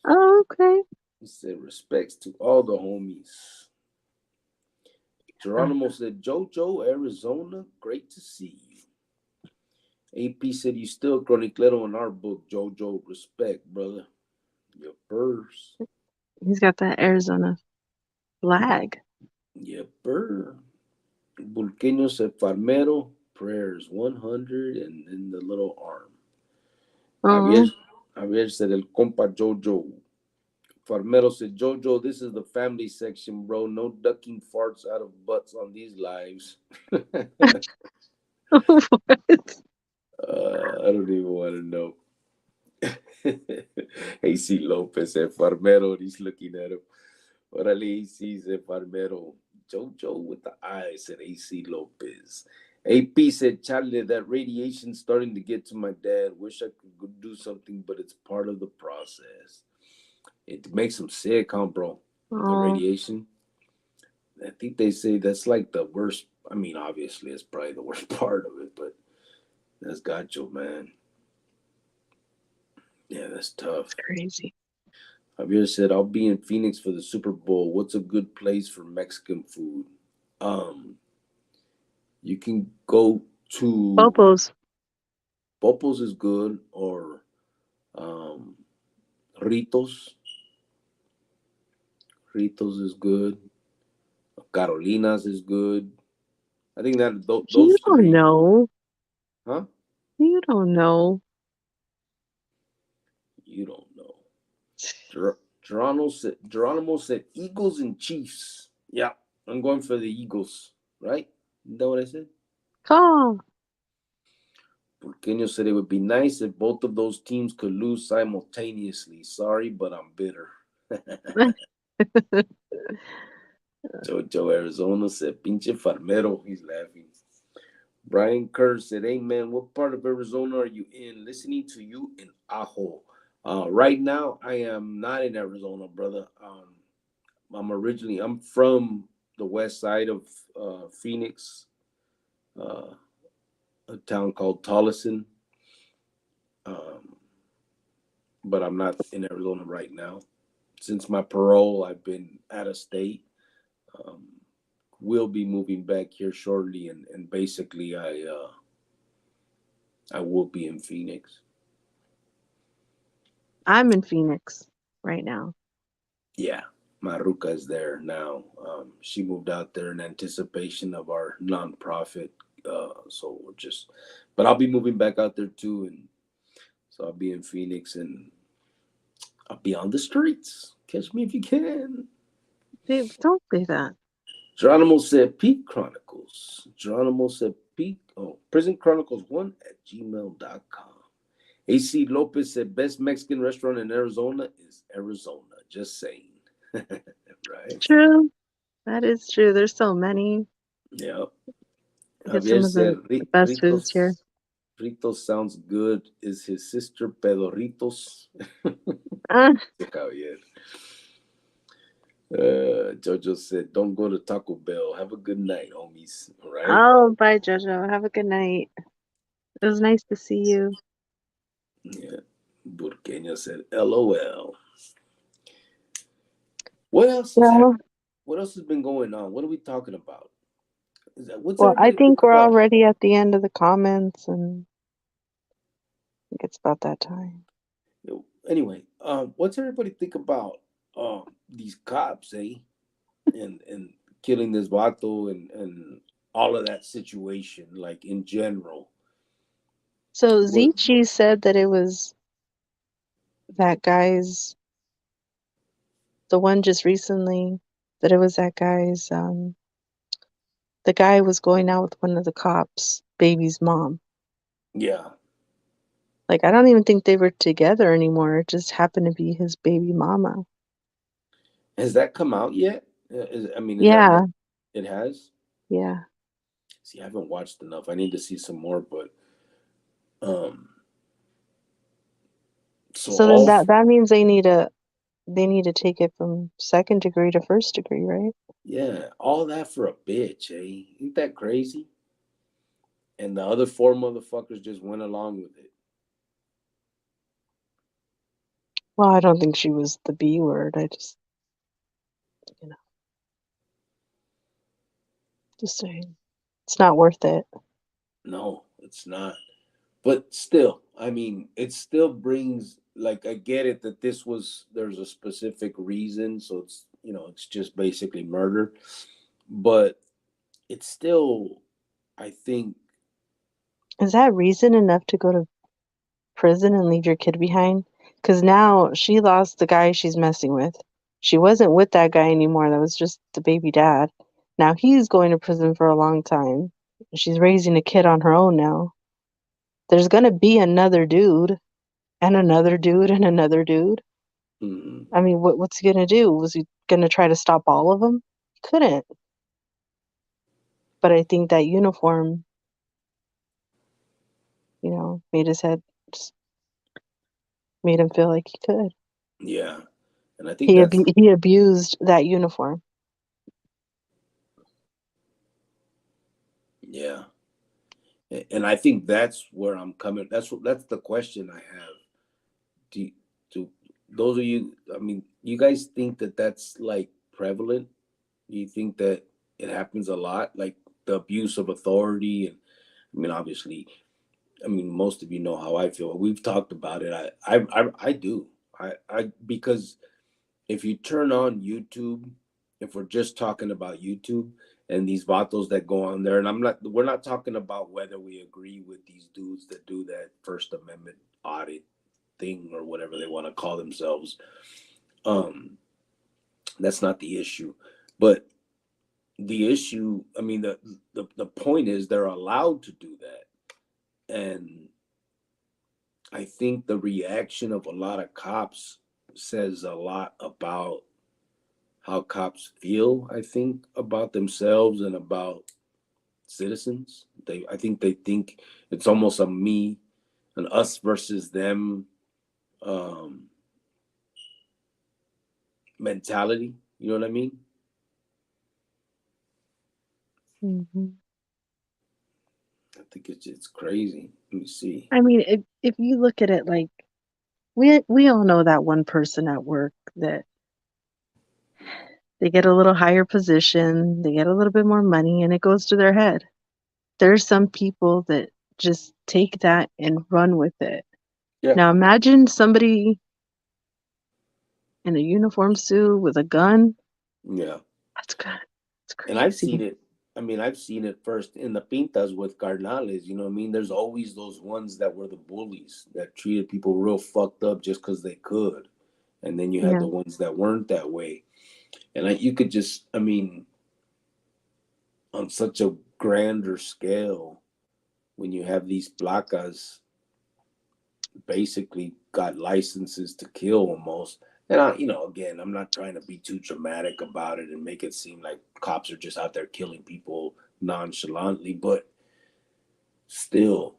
Oh, okay. He said respects to all the homies. Uh, Geronimo said, Jojo, Arizona, great to see you. AP said, you still chroniclero in our book, Jojo. Respect, brother. Your purse. he's got that Arizona flag. Your purr. Bulqueño said, farmero, prayers 100, and then the little arm. Javier, Oh, Javier said, el compa Jojo. Farmero said, Jojo, this is the family section, bro. No ducking farts out of butts on these lives. what? I don't even want to know. AC Lopez said, Farmero, he's looking at him. Orale, AC said, Farmero. Jojo with the eyes said, AC Lopez. AP said, Charlie, that radiation's starting to get to my dad. Wish I could do something, but it's part of the process. It makes him sick, huh, bro? The Oh, radiation. I think they say that's like the worst. I mean, obviously, it's probably the worst part of it, but that's got you, man. Yeah, that's it's tough. crazy. Javier said, I'll be in Phoenix for the Super Bowl. What's a good place for Mexican food? Um, you can go to Bobos. Popos is good, or um, Ritos. Ritos is good. Carolinas is good. I think that You those don't three. know. Huh? You don't know. You don't know. Geronimo said Eagles and Chiefs. Yeah, I'm going for the Eagles. Right? Isn't that what I said? Call. Porqueño said it would be nice if both of those teams could lose simultaneously. Sorry, but I'm bitter. Jojo Arizona said, pinche farmero. He's laughing. Brian Kerr said, hey man, what part of Arizona are you in? Listening to you in Ajo. Right now, I am not in Arizona, brother. I'm from the west side of Phoenix, uh, a town called Tolleson. Um, but I'm not in Arizona right now. Since my parole, I've been out of state. Um, will be moving back here shortly, and basically, I will be in Phoenix. I'm in Phoenix right now. Yeah, Maruka is there now. She moved out there in anticipation of our nonprofit. So we're just, but I'll be moving back out there too, and so I'll be in Phoenix and I'll be on the streets. Catch me if you can. Dave, don't say that. Geronimo said Pete Chronicles. Geronimo said Prison Chronicles 1 at gmail.com. AC Lopez said best Mexican restaurant in Arizona is Arizona. Just saying. Right? True. That is true. There's so many. Yep. I get Javier some of said the best foods here. Ritos sounds good. Is his sister Pedoritos? Uh, Javier. Jojo said, don't go to Taco Bell. Have a good night, homies. All right? oh, bye, Jojo. Have a good night. It was nice to see you. Yeah. Burqueño said, LOL. What else is happening? Well, What else has been going on? What are we talking about? What's well, I everybody think think we're about? already at the end of the comments, and I think it's about that time. Anyway, what's everybody think about these cops, eh? And killing this vato and all of that situation, like in general. So What? Zichi said that it was that guy's, the one just recently, that it was that guy's, the guy was going out with one of the cops' baby's mom. Yeah. Like, I don't even think they were together anymore. It just happened to be his baby mama. Has that come out yet? Is that Yeah, known? It has. Yeah. See, I haven't watched enough. I need to see some more. But um, so So then all that means they need to take it from second degree to first degree, right? yeah, all that for a bitch, eh? Ain't that crazy? And the other four motherfuckers just went along with it. Well, I don't think she was the B word. I just, you know, just saying. It's not worth it. No, it's not. But still, I mean, it still brings, like, I get it that there's a specific reason, so it's, it's just basically murder. But it's still, I think, Is that reason enough to go to prison and leave your kid behind? Because now she lost the guy she's messing with. She wasn't with that guy anymore. That was just the baby dad. Now he's going to prison for a long time. She's raising a kid on her own now. There's gonna be another dude and another dude and another dude. mm, I mean, what's he gonna do? Was he gonna try to stop all of them? He couldn't. But I think that uniform, made his head, just made him feel like he could. yeah. And I think He that's, he abused that uniform. yeah. And I think that's where I'm coming. That's the question I have. Do, do those of you, I mean, you guys think that that's like prevalent? You think that it happens a lot, like the abuse of authority? And I mean, obviously, I mean, most of you know how I feel. We've talked about it. I do. Because if you turn on YouTube, if we're just talking about YouTube and these vatos that go on there, and we're not talking about whether we agree with these dudes that do that First Amendment audit thing or whatever they want to call themselves. Um, that's not the issue. But the issue, I mean, the point is they're allowed to do that. And I think the reaction of a lot of cops says a lot about how cops feel, I think, about themselves and about citizens. I think it's almost a me, an us versus them um, mentality. You know what I mean? Hmm. I think it's crazy. Let me see. I mean, if you look at it like we all know that one person at work that they get a little higher position, they get a little bit more money, and it goes to their head. There's some people that just take that and run with it. Yeah, Now imagine somebody in a uniform suit with a gun. yeah. That's good. It's And I've crazy. seen it. I mean, I've seen it first in the pintas with carnales. You know what I mean? There's always those ones that were the bullies that treated people real fucked up just because they could. And then you had Yeah. the ones that weren't that way. And you could just, I mean, on such a grander scale, when you have these placas basically got licenses to kill almost. And again, I'm not trying to be too dramatic about it and make it seem like cops are just out there killing people nonchalantly, but still,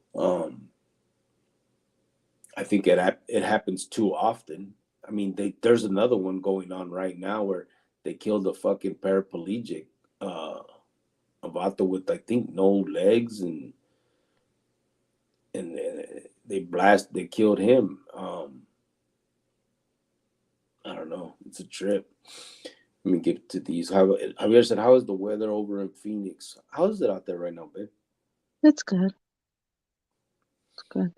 I think it happens too often. I mean, there's another one going on right now where they killed a fucking paraplegic, uh, a vato with I think no legs, and they killed him. I don't know. It's a trip. Let me get to these. Javier said, "How is the weather over in Phoenix? How is it out there right now, babe?" It's good. It's good.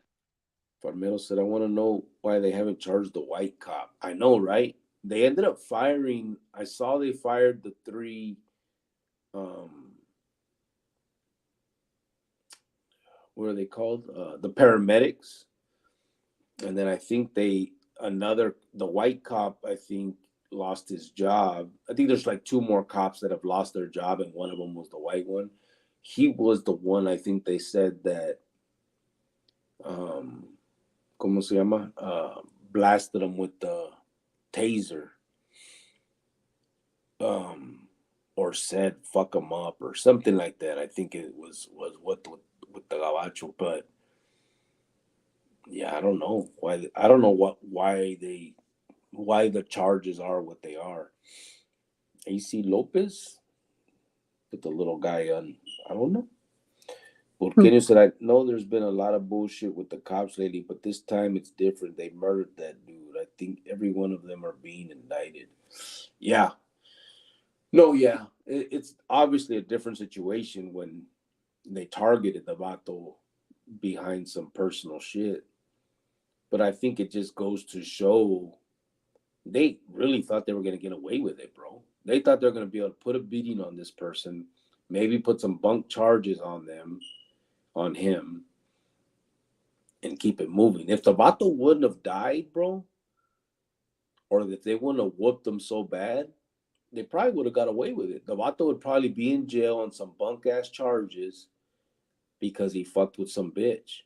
Farmero said, "I want to know why they haven't charged the white cop." I know, right? They ended up firing. I saw they fired the three. Um, what are they called? The paramedics, and then I think the white cop. I think lost his job. I think there's like two more cops that have lost their job, and one of them was the white one. He was the one I think they said that um ¿cómo se llama? Blasted him with the taser. Um or said "fuck them up" or something like that. I think it was what with the gabacho, but yeah, I don't know why. I don't know why the charges are what they are. AC Lopez, with the little guy on. I don't know. Hmm. Burqueño said, I know there's been a lot of bullshit with the cops lately, but this time it's different. They murdered that dude. I think every one of them are being indicted. Yeah. No, yeah. It's obviously a different situation when they targeted the vato behind some personal shit. But I think it just goes to show they really thought they were going to get away with it, bro. They thought they were going to be able to put a beating on this person, maybe put some bunk charges on them, on him, and keep it moving. If the vato wouldn't have died, bro, or if they wouldn't have whooped them so bad, they probably would have got away with it. The vato would probably be in jail on some bunk ass charges because he fucked with some bitch.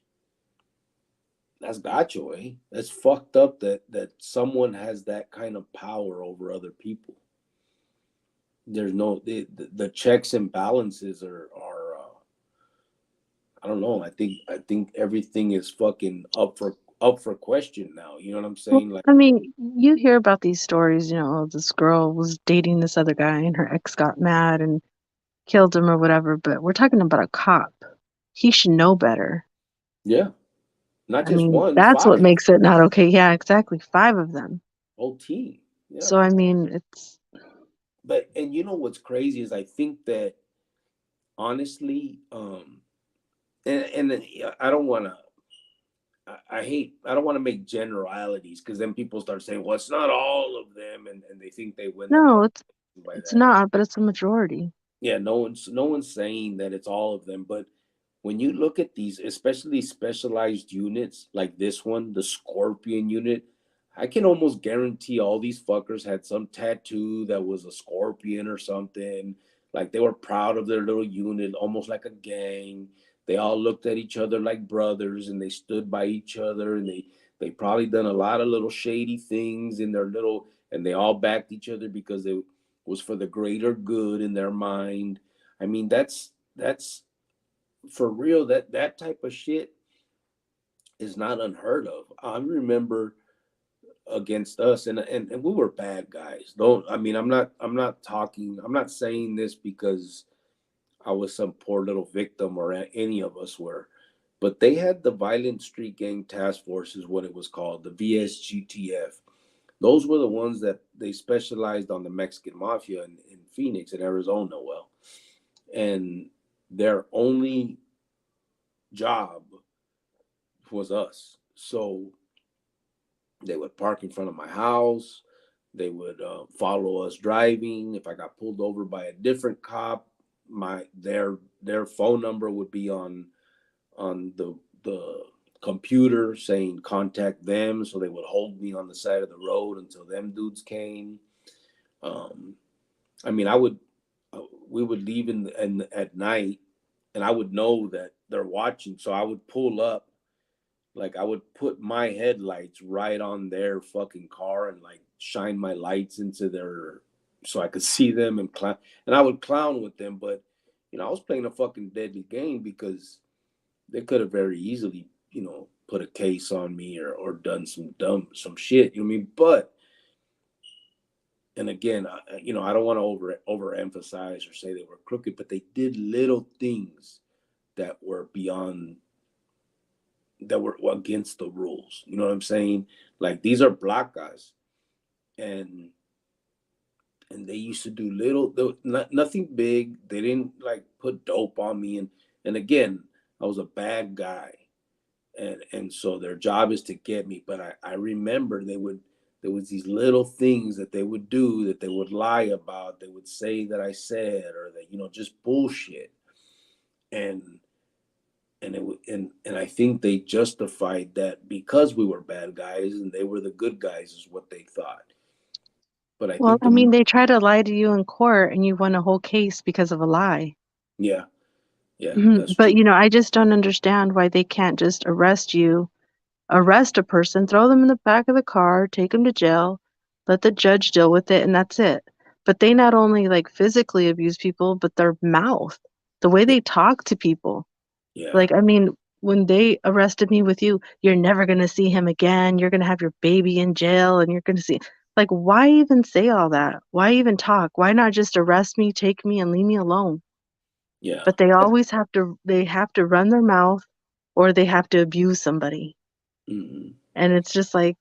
That's gacho, eh? That's fucked up that someone has that kind of power over other people. There's no the checks and balances are I don't know. I think everything is fucking up for question now. You know what I'm Well, saying? Like, I mean, you hear about these stories, this girl was dating this other guy and her ex got mad and killed him or whatever, but we're talking about a cop. He should know better. yeah, not I just mean, one, that's what five, makes it not okay. Yeah, exactly. Five of them. whole team. Yeah, So, I mean, it's, but and you know what's crazy is I think that honestly, and I don't want to. I hate. I don't want to make generalities because then people start saying, "Well, it's not all of them," and they think they win the no, conversation by it's that. not, but it's a majority. Yeah, no one's saying that it's all of them, but when you look at these, especially specialized units like this one, the Scorpion unit, I can almost guarantee all these fuckers had some tattoo that was a scorpion or something. Like they were proud of their little unit, almost like a gang. They all looked at each other like brothers and they stood by each other and they probably done a lot of little shady things in their little and they all backed each other because it was for the greater good in their mind. I mean, that's for real. That type of shit is not unheard of. I remember against us and we were bad guys. Don't I mean I'm not saying this because I was some poor little victim or any of us were. But they had the Violent Street Gang Task Force is what it was called, the VSGTF. Those were the ones that they specialized on the Mexican Mafia in Phoenix in Arizona. Well, and their only job was us. So they would park in front of my house. They would follow us driving. If I got pulled over by a different cop, their phone number would be on the computer saying contact them. So they would hold me on the side of the road until them dudes came. Um, I mean, we would leave in at night, and I would know that they're watching, so I would pull up. Like I would put my headlights right on their fucking car and like shine my lights into their so I could see them and clown. And I would clown with them, but I was playing a fucking deadly game because they could have very easily, put a case on me or done some shit. You know what I mean? But and again, I don't want to overemphasize or say they were crooked, but they did little things that were beyond that were against the rules. You know what I'm saying? Like these are black guys, and they used to do nothing big. They didn't like put dope on me, and again, I was a bad guy, and so their job is to get me. But I remember there was these little things that they would do that they would lie about. They would say that I said or that just bullshit, and and I think they justified that because we were bad guys and they were the good guys is what they thought. But I Well, think I mean, they try to lie to you in court and you won a whole case because of a lie. yeah, yeah, Mhm. that's But, true. I just don't understand why they can't just arrest a person, throw them in the back of the car, take them to jail, let the judge deal with it, and that's it. but they not only like physically abuse people, but their mouth, the way they talk to people. Yeah. Like, I mean, when they arrested me with you, you're never going to see him again. You're going to have your baby in jail and you're going to see, like, why even say all that? Why even talk? Why not just arrest me, take me, and leave me alone? Yeah. But they always they have to run their mouth or they have to abuse somebody. Mm-hmm. And it's just like,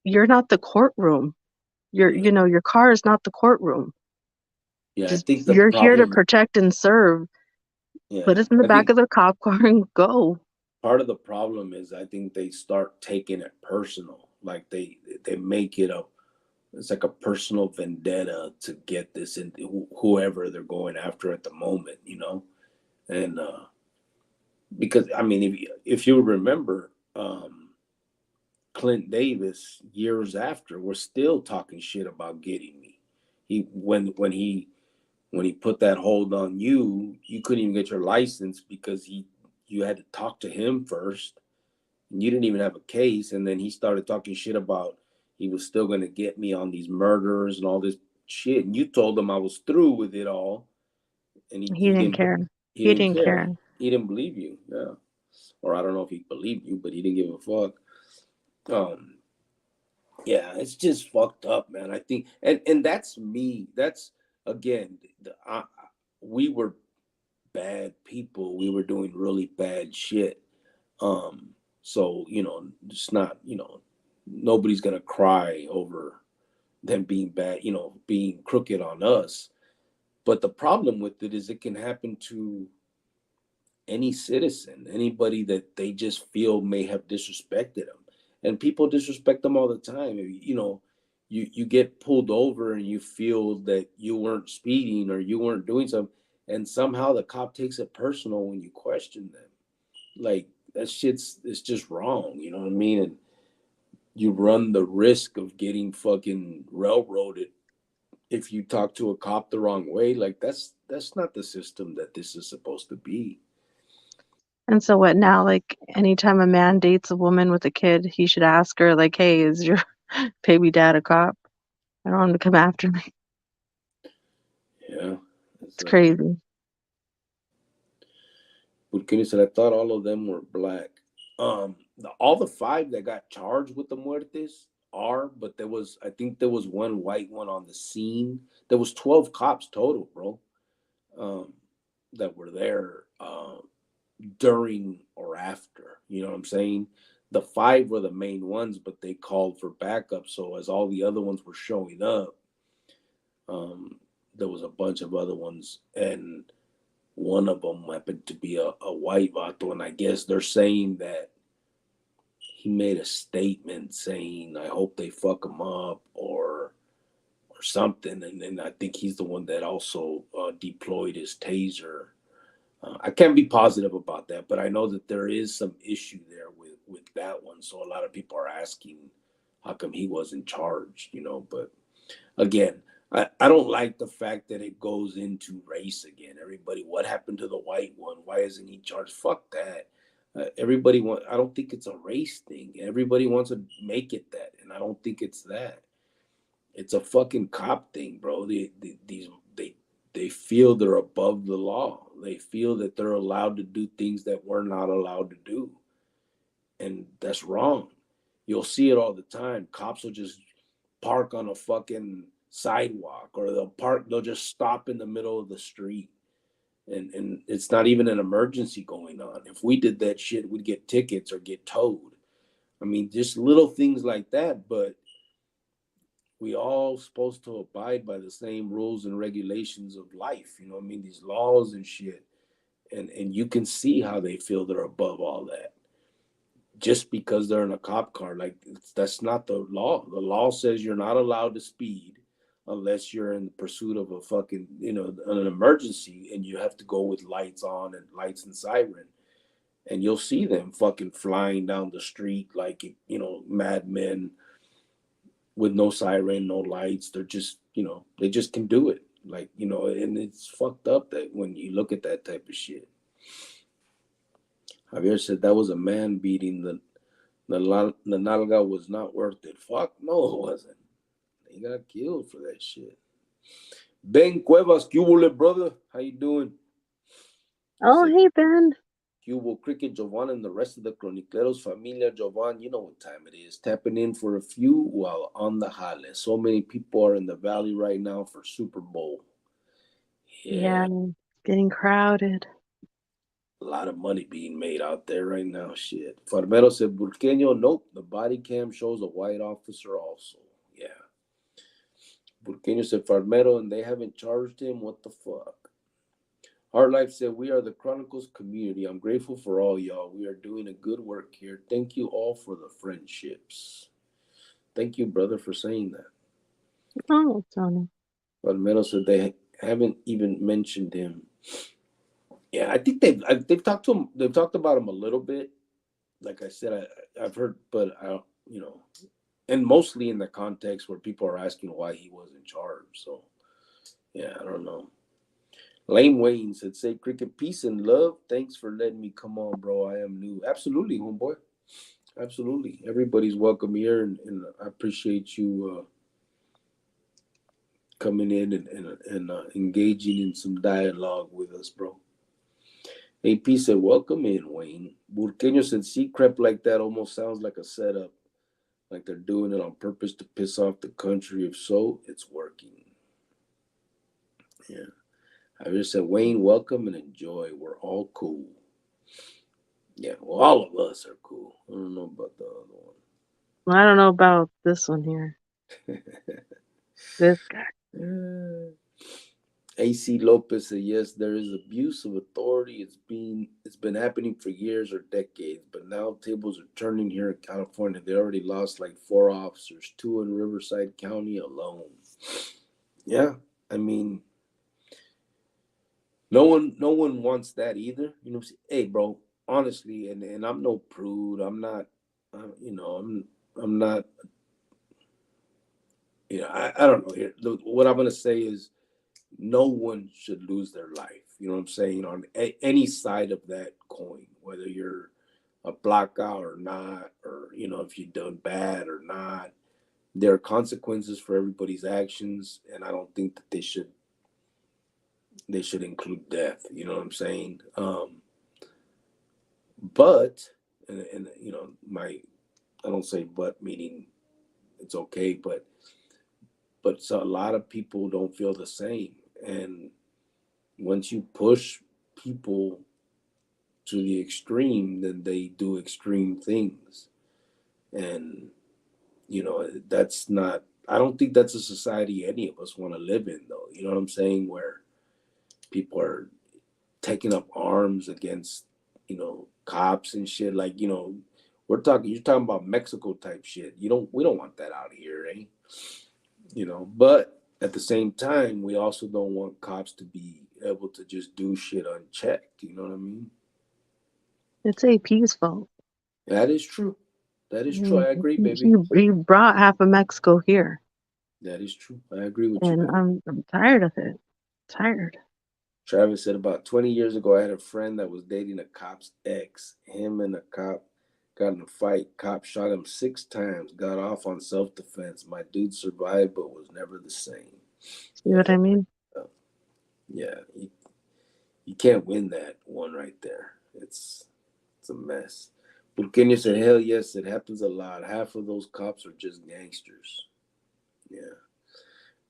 you're not the courtroom. Yeah. Your car is not the courtroom. Yeah. I Just, think the you're here to problem. protect and serve. Put Yeah. us in the I back think of the cop car and go. part of the problem is I think they start taking it personal. Like they make it it's like a personal vendetta to get this in whoever they're going after at the moment, and because I mean if you remember, Clint Davis years after was still talking shit about getting me. He when he put that hold on you, you couldn't even get your license because you had to talk to him first, and you didn't even have a case. And then he started talking shit about he was still going to get me on these murders and all this shit. And you told him I was through with it all, and He didn't care. he He didn't didn't care. care. He didn't believe you. Yeah, or I don't know if he believed you, but he didn't give a fuck. Um, yeah, it's just fucked up, man. I think, and that's me. That's again, we were bad people. We were doing really bad shit. So it's not, nobody's gonna cry over them being bad, being crooked on us. But the problem with it is it can happen to any citizen, anybody that they just feel may have disrespected them. And people disrespect them all the time. You get pulled over and you feel that you weren't speeding or you weren't doing something, and somehow the cop takes it personal when you question them. Like that it's just wrong, you know what I mean? And you run the risk of getting fucking railroaded if you talk to a cop the wrong way. Like that's not the system that this is supposed to be. And so what now? Like anytime a man dates a woman with a kid, he should ask her, like, hey, is your baby dad a cop? I don't want him to come after me. Yeah. It's It's like, crazy. Burkini said, I thought all of them were black. All the five that got charged with the muertes are, but I think there was one white one on the scene. There was 12 cops total, bro, um, that were there during or after. You know what I'm saying? The five were the main ones, but they called for backup. So as all the other ones were showing up, there was a bunch of other ones, and one of them happened to be a white vato, and I guess they're saying that he made a statement saying, "I hope they fuck him up," or something, and then I think he's the one that also deployed his taser. I can't be positive about that, but I know that there is some issue there with that one. So a lot of people are asking, how come he wasn't charged? But again, I don't like the fact that it goes into race again. Everybody, what happened to the white one? Why isn't he charged? Fuck that. Everybody I don't think it's a race thing. Everybody wants to make it that, and I don't think it's that. It's a fucking cop thing, bro. They feel they're above the law. They feel that they're allowed to do things that we're not allowed to do, and that's wrong. You'll see it all the time. Cops will just park on a fucking sidewalk, or they'll just stop in the middle of the street, and it's not even an emergency going on. If we did that shit, we'd get tickets or get towed. I mean, just little things like that, but we all supposed to abide by the same rules and regulations of life. You know what I mean? These laws and shit. And you can see how they feel they're above all that. Just because they're in a cop car, like that's not the law. The law says you're not allowed to speed unless you're in pursuit of a fucking, an emergency, and you have to go with lights on and lights and siren. And you'll see them fucking flying down the street like, madmen with no siren, no lights. They're just, they just can do it. Like, and it's fucked up that when you look at that type of shit. Javier said that was a man beating. The nalga was not worth it. Fuck no, it wasn't. He got killed for that shit. Ben Cuevas, Cubole, brother. How you doing? He Oh, said, hey, Ben. Cubo, Cricket, Jovan, and the rest of the Chronicleros familia. Jovan, you know what time it is. Tapping in for a few while on the jale. So many people are in the valley right now for Super Bowl. Yeah, Yeah, getting crowded. a lot of money being made out there right now. Shit. Farmero said, Burqueño, nope. The body cam shows a white officer also. Yeah. Burqueño said, Farmero, and they haven't charged him. What the fuck? Heart Life said, we are the Chronicles community. I'm grateful for all y'all. We are doing a good work here. Thank you all for the friendships. Thank you, brother, for saying that. Oh, Tony. Palmero said they haven't even mentioned him. Yeah, I think they've talked to him. They've talked about him a little bit. Like I said, I've heard, but and mostly in the context where people are asking why he was in charge. So yeah, I don't know. Lane Wayne said, "Say cricket, peace and love. Thanks for letting me come on, bro. I am new. Absolutely, homeboy. Absolutely. Everybody's welcome here, and I appreciate you coming in and engaging in some dialogue with us, bro." AP said, "Welcome in, Wayne." Burqueño said, "See, crap like that almost sounds like a setup, like they're doing it on purpose to piss off the country. If so, it's working." Yeah. I just said, "Wayne, welcome and enjoy. We're all cool." Yeah, well, all of us are cool. I don't know about the other I don't know about this one here. one. This guy. AC Lopez said, "Yes, there is abuse of authority. It's been happening for years or decades, but now tables are turning here in California. They already lost like 4 officers, two in Riverside County alone." Yeah, I mean, no one wants that either. You know, hey, bro, honestly, and I'm no prude. I'm not. I'm not. I don't know. What I'm gonna say is no one should lose their life. You know what I'm saying? On any side of that coin, whether you're a blackout or not, or if you've done bad or not, there are consequences for everybody's actions, and I don't think that they should include death. You know what I'm saying? But and my I don't say but meaning it's okay, but so a lot of people don't feel the same, and once you push people to the extreme, then they do extreme things. And, that's not, I don't think that's a society any of us want to live in, though. You know what I'm saying? Where people are taking up arms against, cops and shit. Like, you're talking about Mexico type shit. We don't want that out here, eh? But at the same time, we also don't want cops to be able to just do shit unchecked. You know what I mean? It's AP's fault. That is true. That is true. I agree, He, baby. he brought half of Mexico here, That is true. I agree with you, and baby. I'm tired of it. Tired. Travis said about 20 years ago, I had a friend that was dating a cop's ex. Him and a cop got in a fight. Cop shot him 6 times, got off on self defense. My dude survived, but was never the same. See Yeah, what I mean? yeah. You can't win that one right there. It's a mess. Burkina said, hell yes, it happens a lot. Half of those cops are just gangsters. Yeah.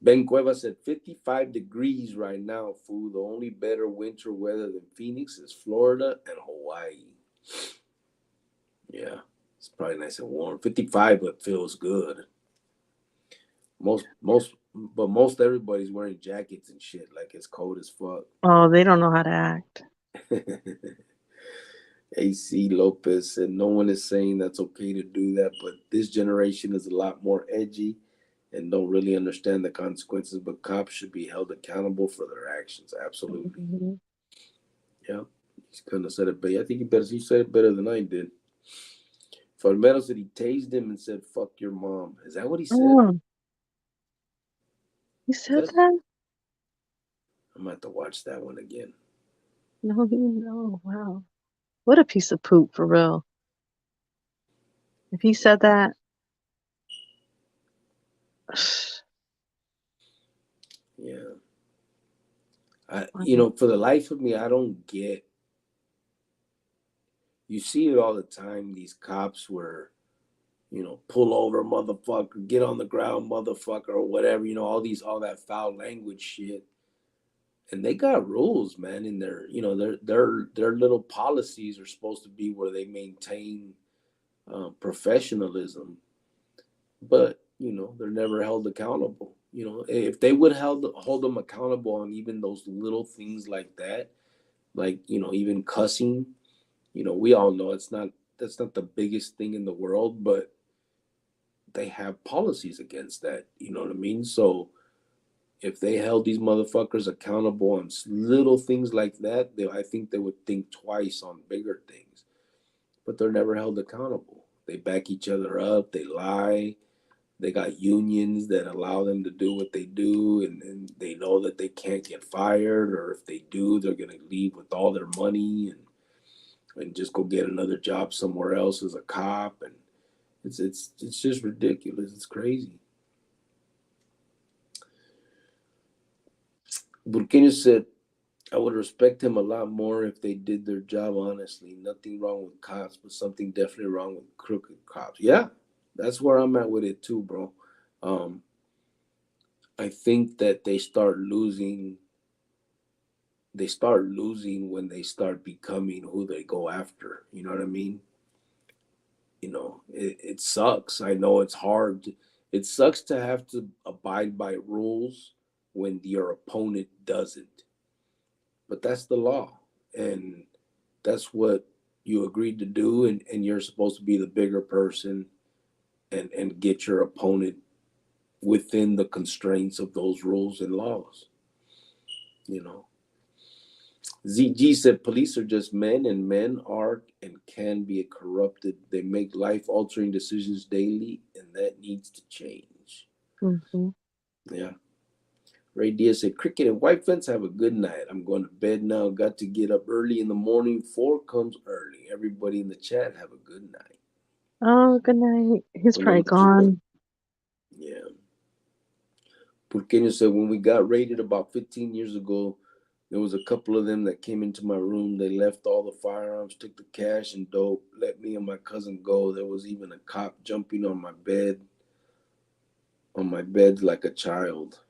Ben Cueva said 55 degrees right now, fool. The only better winter weather than Phoenix is Florida and Hawaii. Yeah, it's probably nice and warm. 55, but feels good. Most everybody's wearing jackets and shit. Like it's cold as fuck. Oh, they don't know how to act. AC Lopez said no one is saying that's okay to do that, but this generation is a lot more edgy and don't really understand the consequences. But cops should be held accountable for their actions. Absolutely. Mm-hmm. Yeah. He's kind of said it, but I think he said it better than I did. Farmero said he tased him and said, fuck your mom. Is that what he said? Oh, he Is said that? that? I'm going to have to watch that one again. No. Wow. What a piece of poop, for real. If he said that, Yeah. For the life of me, I don't get. You see it all the time. These cops were, pull over, motherfucker, get on the ground, motherfucker, or whatever. All that foul language shit. And they got rules, man. In their little policies are supposed to be where they maintain professionalism, but they're never held accountable. If they would hold them accountable on even those little things like that, like even cussing. We all know that's not the biggest thing in the world, but they have policies against that. You know what I mean? So if they held these motherfuckers accountable on little things like that, I think they would think twice on bigger things. But they're never held accountable. They back each other up. They lie. They got unions that allow them to do what they do, and they know that they can't get fired, or if they do, they're gonna leave with all their money and just go get another job somewhere else as a cop, and it's just ridiculous. It's crazy. Burkina said, I would respect him a lot more if they did their job honestly. Nothing wrong with cops, but something definitely wrong with crooked cops. Yeah, that's where I'm at with it too, bro. Um, I think that they start losing. They start losing when they start becoming who they go after. You know what I mean? It sucks. I know it's hard. It sucks to have to abide by rules when your opponent doesn't. But that's the law. And that's what you agreed to do. And you're supposed to be the bigger person and get your opponent within the constraints of those rules and laws. You know, ZG said police are just men, and men are and can be corrupted. They make life altering decisions daily, and that needs to change. Mm-hmm. Yeah. Ray Diaz said, Cricket and White Fence, have a good night. I'm going to bed now. Got to get up early in the morning. 4 comes early. Everybody in the chat, have a good night. Oh, good night. He's probably gone. Yeah. Purqueño said, when we got raided about 15 years ago, there was a couple of them that came into my room. They left all the firearms, took the cash and dope, let me and my cousin go. There was even a cop jumping on my bed like a child.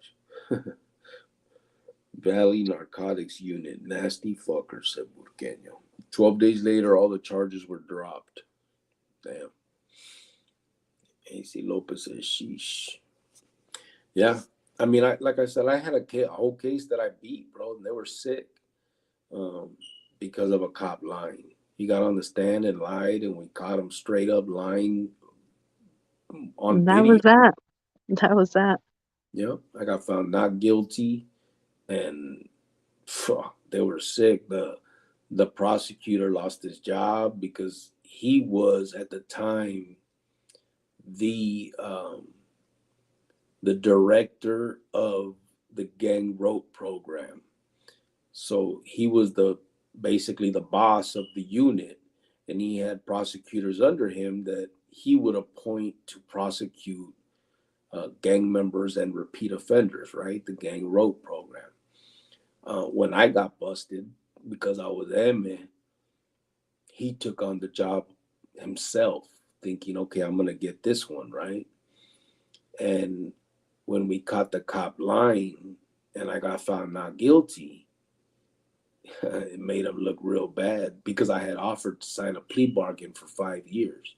Valley Narcotics Unit, nasty fucker, said Burqueño. 12 days later, all the charges were dropped. Damn. AC Lopez says, sheesh. Yeah. I mean, like I said, I had a whole case that I beat, bro, and they were sick because of a cop lying. He got on the stand and lied, and we caught him straight up lying on That video. was that. That was that. Yeah. I got found not guilty, and they were sick. The prosecutor lost his job because he was at the time the director of the gang rope program. So he was basically the boss of the unit, and he had prosecutors under him that he would appoint to prosecute gang members and repeat offenders, right? The gang rope program. When I got busted because I was M, he took on the job himself, thinking, okay, I'm going to get this one, right? And when we caught the cop lying and I got found not guilty, it made him look real bad because I had offered to sign a plea bargain for 5 years.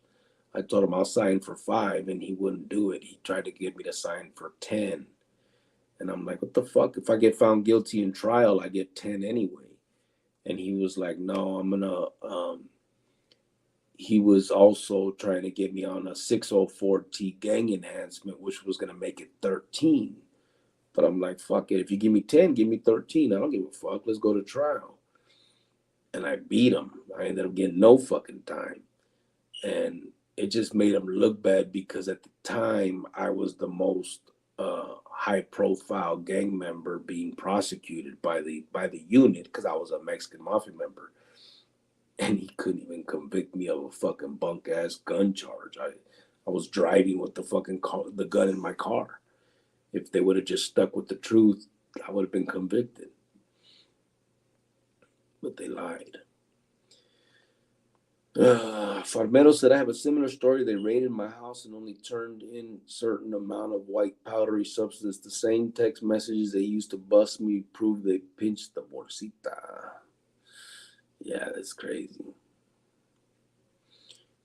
I told him I'll sign for 5, and he wouldn't do it. He tried to get me to sign for 10. And I'm like, what the fuck? If I get found guilty in trial, I get 10 anyway. And he was like, no, I'm going to, he was also trying to get me on a 604T gang enhancement, which was going to make it 13. But I'm like, fuck it. If you give me 10, give me 13. I don't give a fuck. Let's go to trial. And I beat him. I ended up getting no fucking time. And it just made him look bad because at the time I was the most high profile gang member being prosecuted by the unit because I was a Mexican Mafia member. And he couldn't even convict me of a fucking bunk ass gun charge. I was driving with the fucking the gun in my car. If they would have just stuck with the truth, I would have been convicted. but they lied. Farmero said, I have a similar story. They raided my house and only turned in certain amount of white powdery substance. The same text messages they used to bust me prove they pinched the bolsita. Yeah, that's crazy.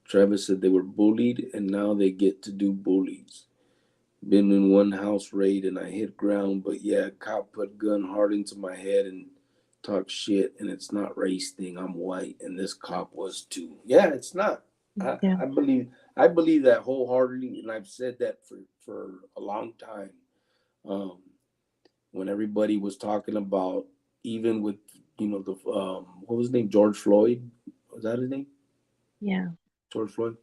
Travis said they were bullied and now they get to do bullies. Been in one house raid and I hit ground, but yeah, cop put gun hard into my head and talk shit, and it's not race thing. I'm white, and this cop was too. Yeah, it's not. I, Yeah. I believe I believe that wholeheartedly, and I've said that for a long time. Um, when everybody was talking about, even with the what was his name, George Floyd, was that his name? Yeah. George Floyd.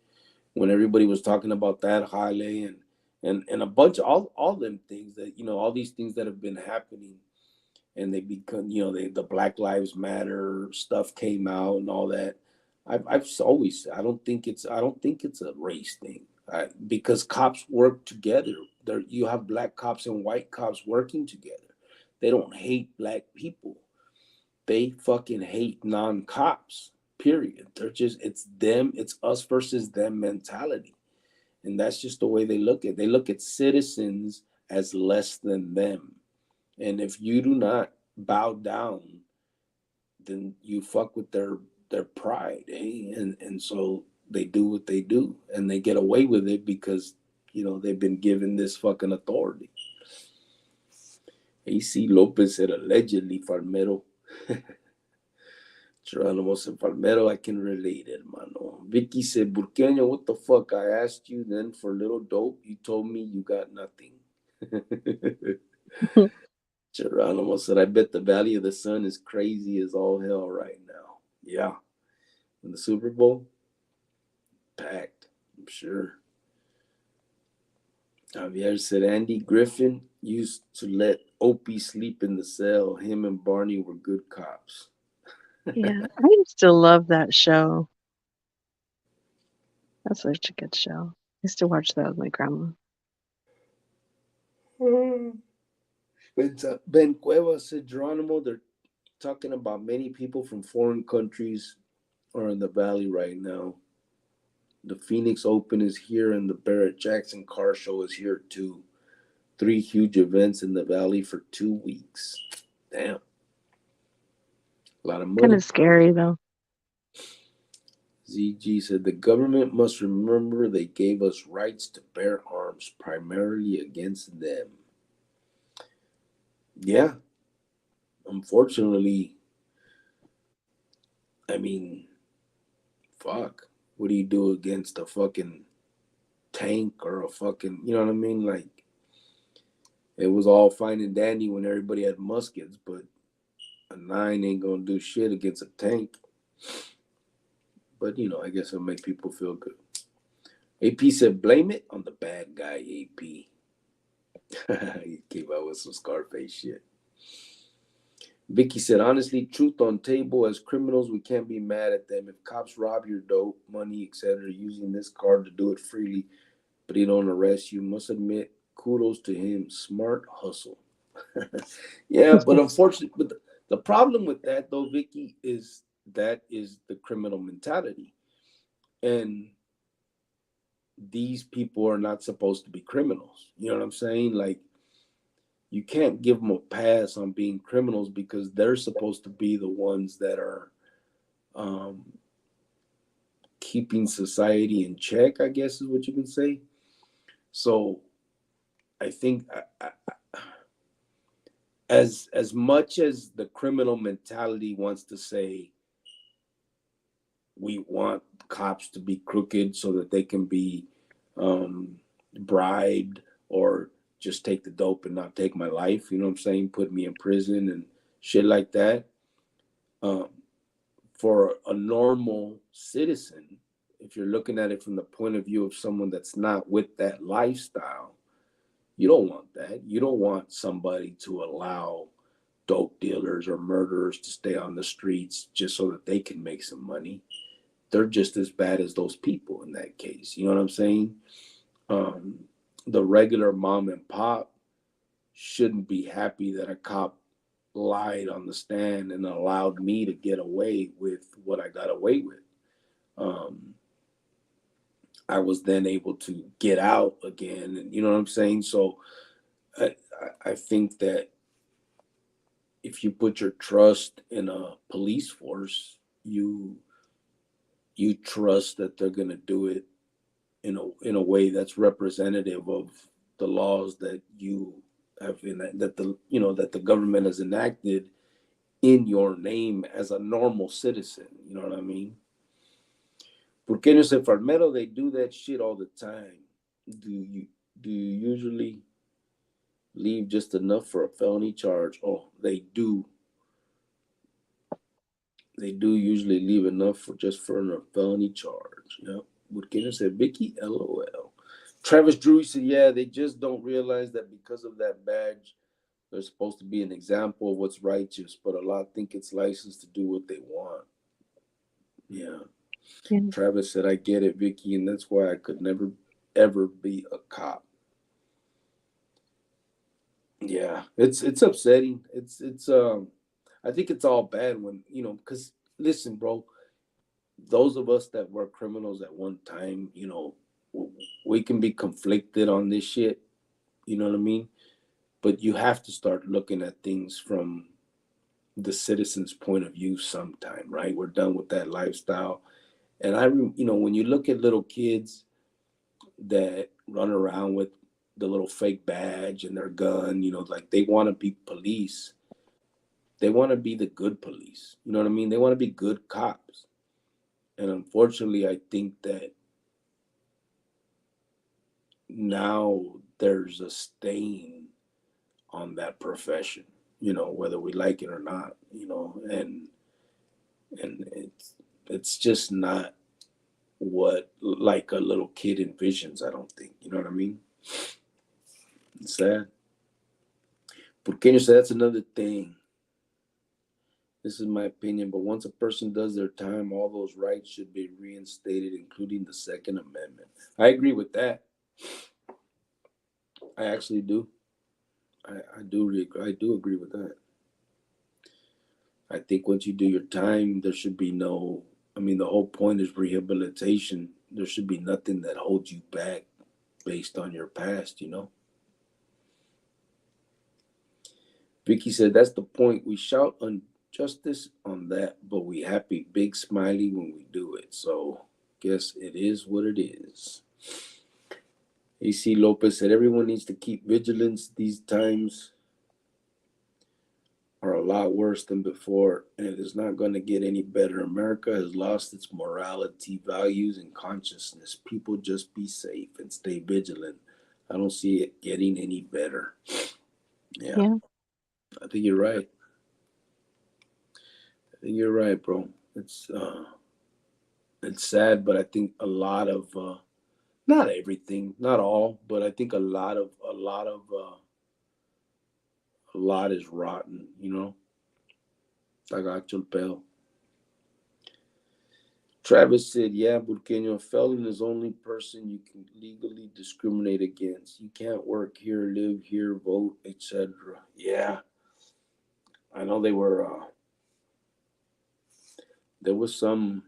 When everybody was talking about that, Haile, and a bunch of all them things that all these things that have been happening, and they become the Black Lives Matter stuff came out and all that. I've always said I don't think it's a race thing, because cops work together. You have black cops and white cops working together. They don't hate black people. They fucking hate non-cops. Period. It's them, it's us versus them mentality. And that's just the way they look at it. They look at citizens as less than them. And if you do not bow down, then you fuck with their pride, eh? And so they do what they do, and they get away with it because they've been given this fucking authority. AC Lopez said allegedly, Farmero. Geronimo said, Farmero, I can relate, hermano. Vicky said, Burqueño, what the fuck? I asked you then for little dope. You told me you got nothing. Geronimo said, I bet the Valley of the Sun is crazy as all hell right now. Yeah. In the Super Bowl, packed, I'm sure. Javier said, Andy Griffin used to let Opie sleep in the cell. Him and Barney were good cops. Yeah. I used to love that show. That's such a good show. I used to watch that with my grandma. Ben Cueva said, Geronimo, they're talking about many people from foreign countries are in the Valley right now. The Phoenix Open is here, and the Barrett Jackson Car Show is here too. 3 huge events in the Valley for 2 weeks. Damn. A lot of Kind money. of scary though. ZG said the government must remember they gave us rights to bear arms primarily against them. Yeah. Unfortunately, I mean, fuck. What do you do against a fucking tank or a fucking, you know what I mean? Like, it was all fine and dandy when everybody had muskets, but a 9 ain't gonna do shit against a tank. But, I guess it'll make people feel good. AP said, blame it on the bad guy, AP. He came out with some Scarface shit. Vicky said, honestly, truth on table, as criminals, we can't be mad at them. If cops rob your dope, money, etc., using this card to do it freely, but he don't arrest you, must admit, kudos to him. Smart hustle. Yeah, but unfortunately, but the problem with that, though, Vicky, is that is the criminal mentality. And these people are not supposed to be criminals. You know what I'm saying? Like, you can't give them a pass on being criminals because they're supposed to be the ones that are um, keeping society in check, I guess is what you can say. So I think as much as the criminal mentality wants to say we want cops to be crooked so that they can be bribed or just take the dope and not take my life, you know what I'm saying? Put me in prison and shit like that. Um, for a normal citizen, if you're looking at it from the point of view of someone that's not with that lifestyle, you don't want that. You don't want somebody to allow dope dealers or murderers to stay on the streets just so that they can make some money. They're just as bad as those people in that case. You know what I'm saying? Um, the regular mom and pop shouldn't be happy that a cop lied on the stand and allowed me to get away with what I got away with. Um, I was then able to get out again, and you know what I'm saying. So I think that if you put your trust in a police force, you trust that they're gonna do it in a way that's representative of the laws that you have that the government has enacted in your name as a normal citizen. You know what I mean? Porque ellos enfermeros, they do that shit all the time. Do you usually leave just enough for a felony charge? Oh, they do. They do usually leave enough for a felony charge. Yep. Burkina said, Vicky, LOL. Travis Drew said, yeah, they just don't realize that because of that badge, they're supposed to be an example of what's righteous, but a lot think it's licensed to do what they want. Yeah. Yeah. Travis said, I get it, Vicky, and that's why I could never, ever be a cop. Yeah, it's upsetting. It's I think it's all bad when, because listen, bro, those of us that were criminals at one time, we can be conflicted on this shit, you know what I mean? But you have to start looking at things from the citizen's point of view sometime, right? We're done with that lifestyle. And when you look at little kids that run around with the little fake badge and their gun, like they want to be police. They want to be the good police. You know what I mean? They want to be good cops. And unfortunately, I think that now there's a stain on that profession, whether we like it or not, and it's just not what like a little kid envisions, I don't think. You know what I mean? It's sad. Porque so that's another thing. This is my opinion, but once a person does their time, all those rights should be reinstated, including the Second Amendment. I agree with that. I actually do. I do agree with that. I think once you do your time, there should be no. I mean, the whole point is rehabilitation. There should be nothing that holds you back based on your past. Vicky said that's the point. We shout injustice on that, but we happy, big smiley when we do it. So, guess it is what it is. AC Lopez said everyone needs to keep vigilance. These times are a lot worse than before, and it is not going to get any better. America has lost its morality, values, and consciousness. People just be safe and stay vigilant. I don't see it getting any better. Yeah. I think you're right. I think you're right, bro. It's sad, but I think a lot of not everything, not all, but I think a lot is rotten. Tagacho el pedo. Travis said, yeah, Burqueño, a felon is the only person you can legally discriminate against. You can't work here, live here, vote, etc. Yeah, I know there was some,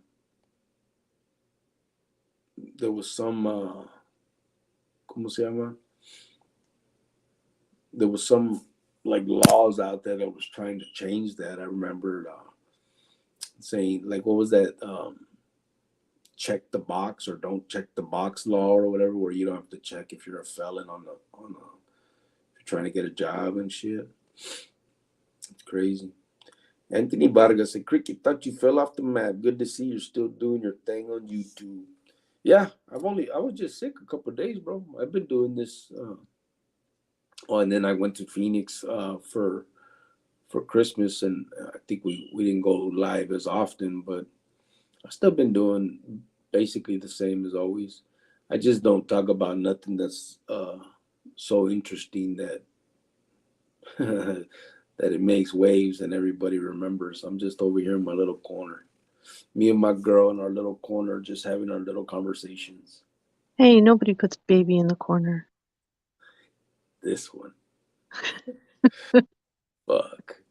¿cómo se llama? There was some like laws out there that was trying to change that. I remember saying like, what was that? Check the box or don't check the box law or whatever, where you don't have to check if you're a felon if you're trying to get a job and shit. It's crazy. Anthony Vargas said, Cricket, thought you fell off the map. Good to see you're still doing your thing on YouTube. Yeah, I was just sick a couple of days, bro. I've been doing this. And then I went to Phoenix for Christmas, and I think we didn't go live as often, but I've still been doing basically the same as always. I just don't talk about nothing that's so interesting that that it makes waves and everybody remembers. I'm just over here in my little corner. Me and my girl in our little corner, just having our little conversations. Hey, nobody puts baby in the corner. This one. Fuck.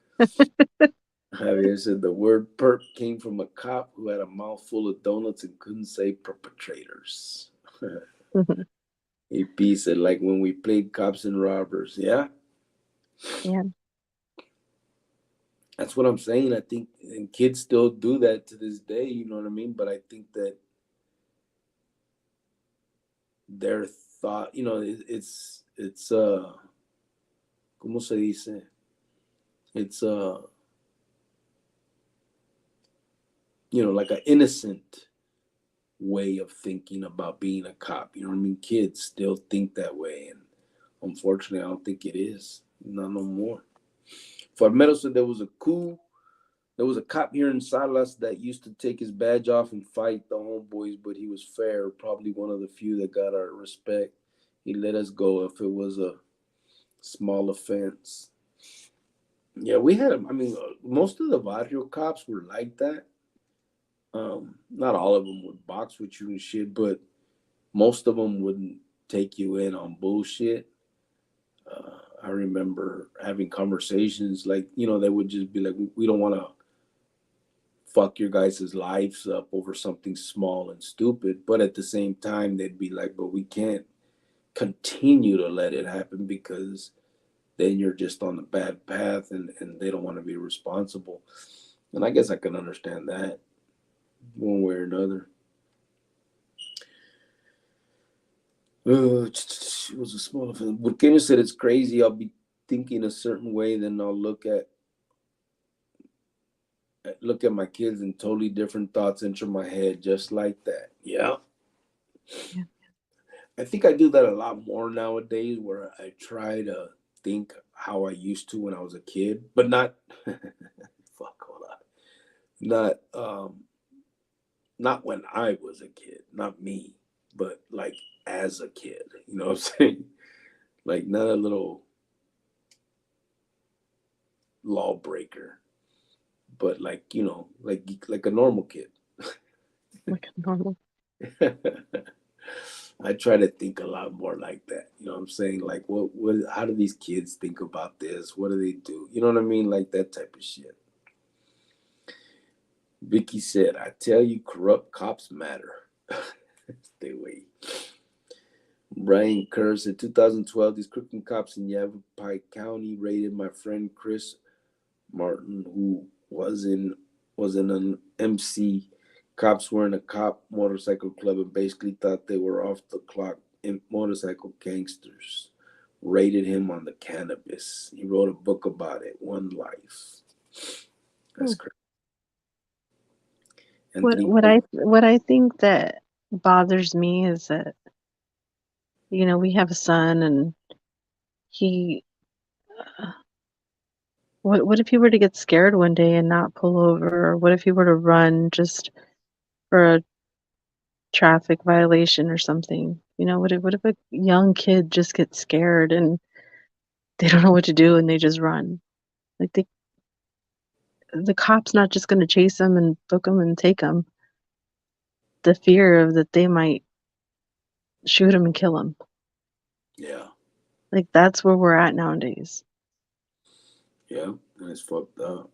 Javier said the word perp came from a cop who had a mouthful of donuts and couldn't say perpetrators. Mhm. AP said, like when we played cops and robbers. Yeah, Yeah. that's what I'm saying. I think, and kids still do that to this day, you know what I mean? But I think that their thought, it's ¿cómo se dice? It's like an innocent way of thinking about being a cop. You know what I mean? Kids still think that way, and unfortunately, I don't think it is. Not no more. Farmero said there was a coup. There was a cop here in Salas that used to take his badge off and fight the homeboys, but he was fair. Probably one of the few that got our respect. He let us go if it was a small offense. Yeah, we had. I mean, most of the barrio cops were like that. Not all of them would box with you and shit, but most of them wouldn't take you in on bullshit. I remember having conversations like, they would just be like, we don't want to fuck your guys' lives up over something small and stupid. But at the same time, they'd be like, but we can't continue to let it happen because then you're just on the bad path and they don't want to be responsible. And I guess I can understand that one way or another. It was a small offense. But Kenny said it's crazy. I'll be thinking a certain way, then I'll look at my kids and totally different thoughts enter my head just like that. Yeah. Yeah. I think I do that a lot more nowadays where I try to think how I used to when I was a kid, but not fuck hold on. Not when I was a kid, not me, but like as a kid. You know what I'm saying? Like not a little lawbreaker, but like, like a normal kid. Like normal. I try to think a lot more like that. You know what I'm saying? Like how do these kids think about this? What do they do? You know what I mean? Like that type of shit. Vicky said, I tell you, corrupt cops matter. Stay away. Brian Kerr said, 2012, these crooked cops in Yavapai County raided my friend Chris Martin, who was in an MC. Cops were in a cop motorcycle club and basically thought they were off the clock in motorcycle gangsters. Rated him on the cannabis. He wrote a book about it, One Life. That's crazy. Anthony, What I think that bothers me is that, we have a son and he what if he were to get scared one day and not pull over? Or what if he were to run just for a traffic violation or something? What if a young kid just gets scared and they don't know what to do and they just run? Like the cop's not just going to chase them and book them and take them. The fear of that they might shoot him and kill him. yeah, Like that's where we're at nowadays. yeah, and it's fucked up.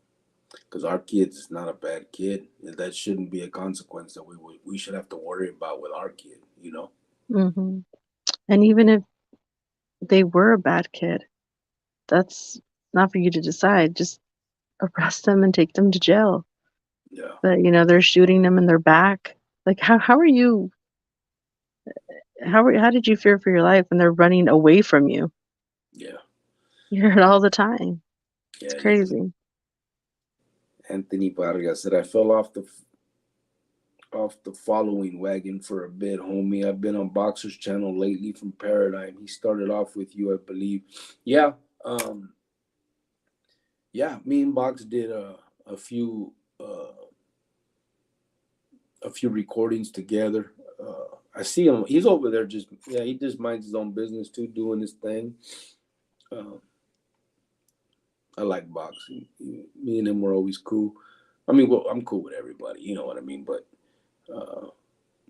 Because our kids is not a bad kid. That shouldn't be a consequence that we should have to worry about with our kid. Hmm. And even if they were a bad kid, that's not for you to decide. Just arrest them and take them to jail. Yeah, But they're shooting them in their back. Like how are you? How did you fear for your life when they're running away from you? yeah, You hear it all the time. It's yeah. crazy. Anthony Vargas said, I fell off the following wagon for a bit, homie. I've been on Boxer's channel lately from Paradigm. He started off with you, I believe. Yeah, yeah. Me and Box did a few recordings together. I see him. He's over there just he just minds his own business too, doing his thing. Uh, I like boxing. Me and him were always cool. I mean, well, I'm cool with everybody. You know what I mean? But uh,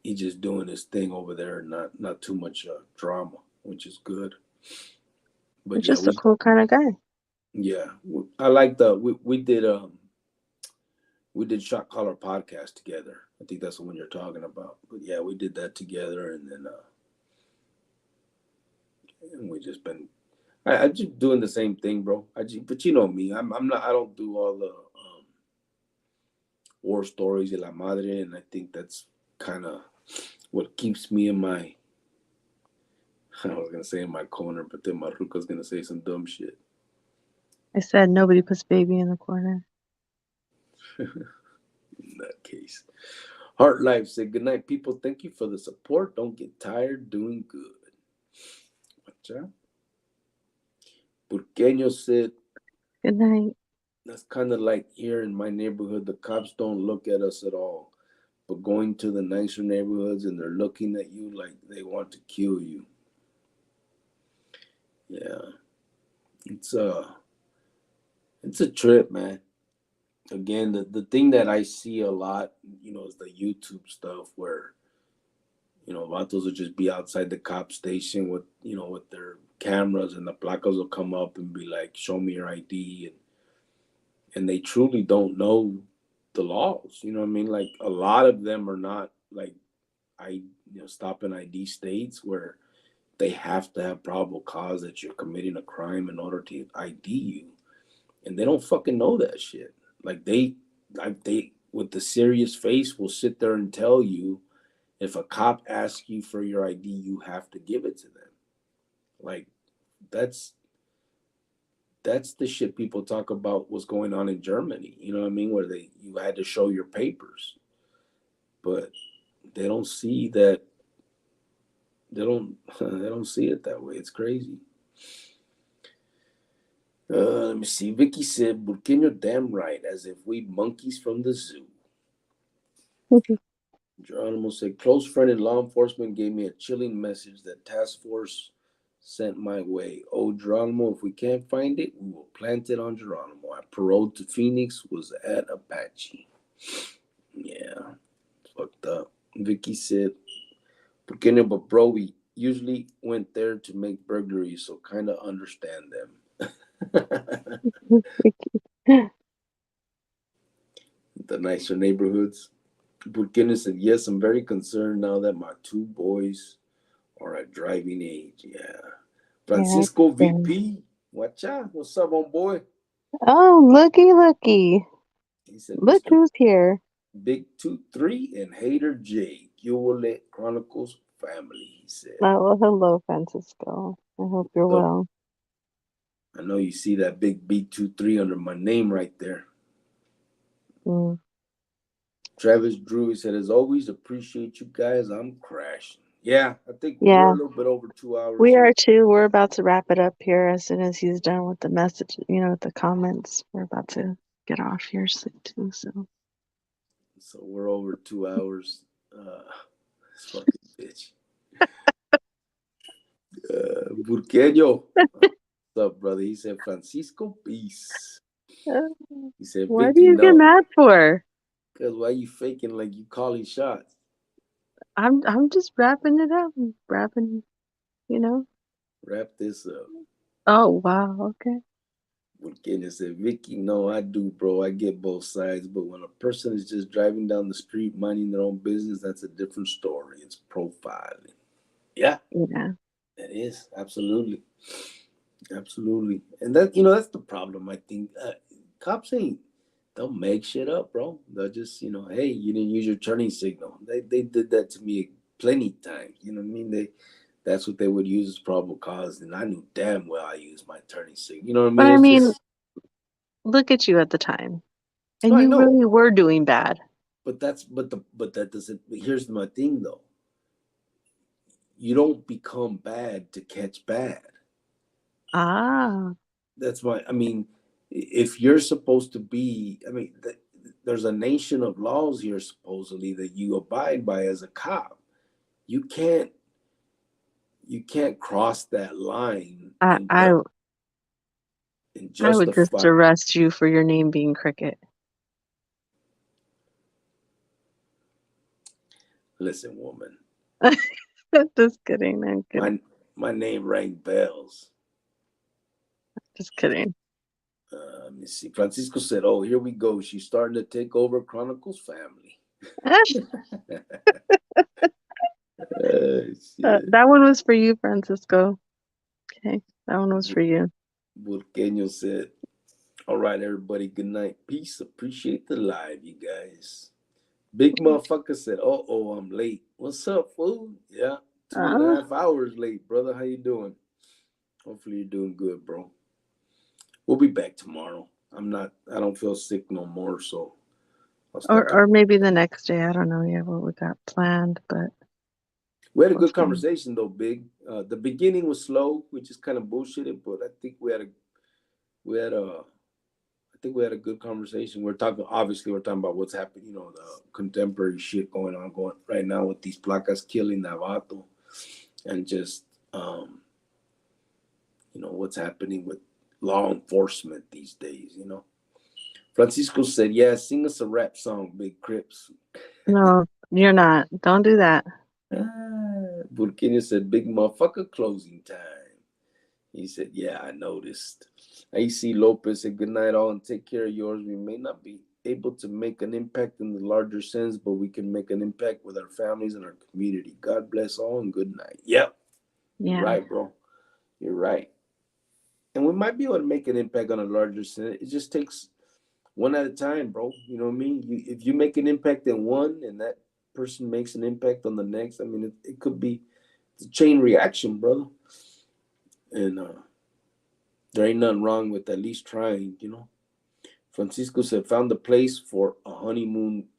he's just doing his thing over there, not too much drama, which is good. But It's yeah, just a cool kind of guy. Yeah, I like the we did Shot Caller podcast together. I think that's the one you're talking about. But yeah, we did that together, and then and we just been. I just doing the same thing, bro. But you know me. I'm not. I don't do all the war stories de la madre, and I think that's kind of what keeps me in my. I was gonna say in my corner, but then Maruka's gonna say some dumb shit. I said nobody puts baby in the corner. In that case, Heart Life said, "Good night, people. Thank you for the support. Don't get tired. Doing good." Gotcha. Burqueño said, Good night. "That's kind of like here in my neighborhood. The cops don't look at us at all, but going to the nicer neighborhoods and they're looking at you like they want to kill you." Yeah, it's a it's a trip, man. Again, the thing that I see a lot, is the YouTube stuff where vatos will just be outside the cop station with with their cameras, and the placas will come up and be like, "Show me your ID," and they truly don't know the laws. You know what I mean? Like a lot of them are not like I stop in ID states where they have to have probable cause that you're committing a crime in order to ID you, and they don't fucking know that shit. Like they with the serious face will sit there and tell you if a cop asks you for your ID, you have to give it to them. Like that's that's the shit people talk about what's going on in Germany. You know what I mean? Where you had to show your papers, but they don't see that. They don't see it that way. It's crazy. Let me see. Vicky said, "Burkina, damn right, as if we monkeys from the zoo." Geronimo said, "Close friend in law enforcement gave me a chilling message that task force sent my way. Oh, Geronimo, if we can't find it, we will plant it on Geronimo. I paroled to Phoenix, was at Apache." Yeah, fucked up. Vicky said, "Burkina, but bro, we usually went there to make burglaries, so kind of understand them." The nicer neighborhoods. Burkina said, "Yes, I'm very concerned now that my two boys are at driving age." Yeah. Yeah. Francisco VP. Watch out. What's up, boy? Oh, looky. He said, Look "Mr. who's here. Big 3 and Hater J. Yulet Chronicles family," he said. Oh, well, hello, Francisco. I hope you're So well. I know you see that big B23 under my name right there. Mm. Travis Drew, he said, "As always, appreciate you guys. I'm crashing." Yeah, I think we're a Yeah, little bit over 2 hours we here. are too. We're about to wrap it up here as soon as he's done with the message, with the comments. We're about to get off here soon too. So, So we're over 2 hours. This fucking bitch. Burqueño. What's up, brother? He said, "Francisco, peace." uh, He said, what do "Vicky, you get no." mad for? Because why you faking like you calling shots? I'm just wrapping it up. Wrapping, you know. Wrap this up. Oh wow, okay. Burqueño said, "Vicky, no, I do, bro. I get both sides. But when a person is just driving down the street minding their own business, that's a different story. It's profiling." Yeah, Yeah. it is. Absolutely. Absolutely. And that's the problem, I think. Cops ain't, they'll make shit up, bro. They'll just, hey, you didn't use your turning signal. They did that to me plenty times. You know what I mean? That's what they would use as probable cause. And I knew damn well I used my turning signal. You know what I But mean? I It's mean, just, look at you at the time, no, and I you know. really were doing bad. But that doesn't, here's my thing though. You don't become bad to catch bad. Ah, That's why, I mean, if you're supposed to be, I mean, there's a nation of laws here supposedly that you abide by as a cop. You can't you can't cross that line I and I and I would just justify. arrest you for your name being Cricket. Listen, woman, Just kidding. I'm kidding. my my name rang bells. Just kidding. me see. Francisco said, "Oh, here we go. She's starting to take over Chronicles family." Shit. That one was for you, Francisco. Okay, that one was for you. Burqueño said, "All right, everybody. Good night. Peace. Appreciate the live, you guys." Big motherfucker said, "Oh, I'm late. What's up, fool? Yeah, two and a Uh, half hours late, brother. How you doing? Hopefully you're doing good, bro. We'll be back tomorrow. I don't feel sick no more, so I'll start. or maybe the next day. I don't know yet what we got planned, but We had a we'll good see. conversation though, Big. The beginning was slow, which is kind of bullshitted, but I think we had a I think we had a good conversation. We're talking about what's happening, the contemporary shit going right now with these placas killing Navato, and just what's happening with law enforcement these days. Francisco said, "Yeah, sing us a rap song, Big Crips." No, you're not. Don't do that. Burkina said, "Big motherfucker, closing time." He said, "Yeah, I noticed." AC Lopez said, "Good night, all, and take care of yours. We may not be able to make an impact in the larger sense, but we can make an impact with our families and our community. God bless all, and good night." Yep, you're Yeah. right, bro. You're right. And we might be able to make an impact on a larger sense. It just takes one at a time, bro. You know what I mean? If you make an impact in one and that person makes an impact on the next, I mean, it could be a chain reaction, brother. And there ain't nothing wrong with at least trying. Francisco said, "Found a place for a honeymoon."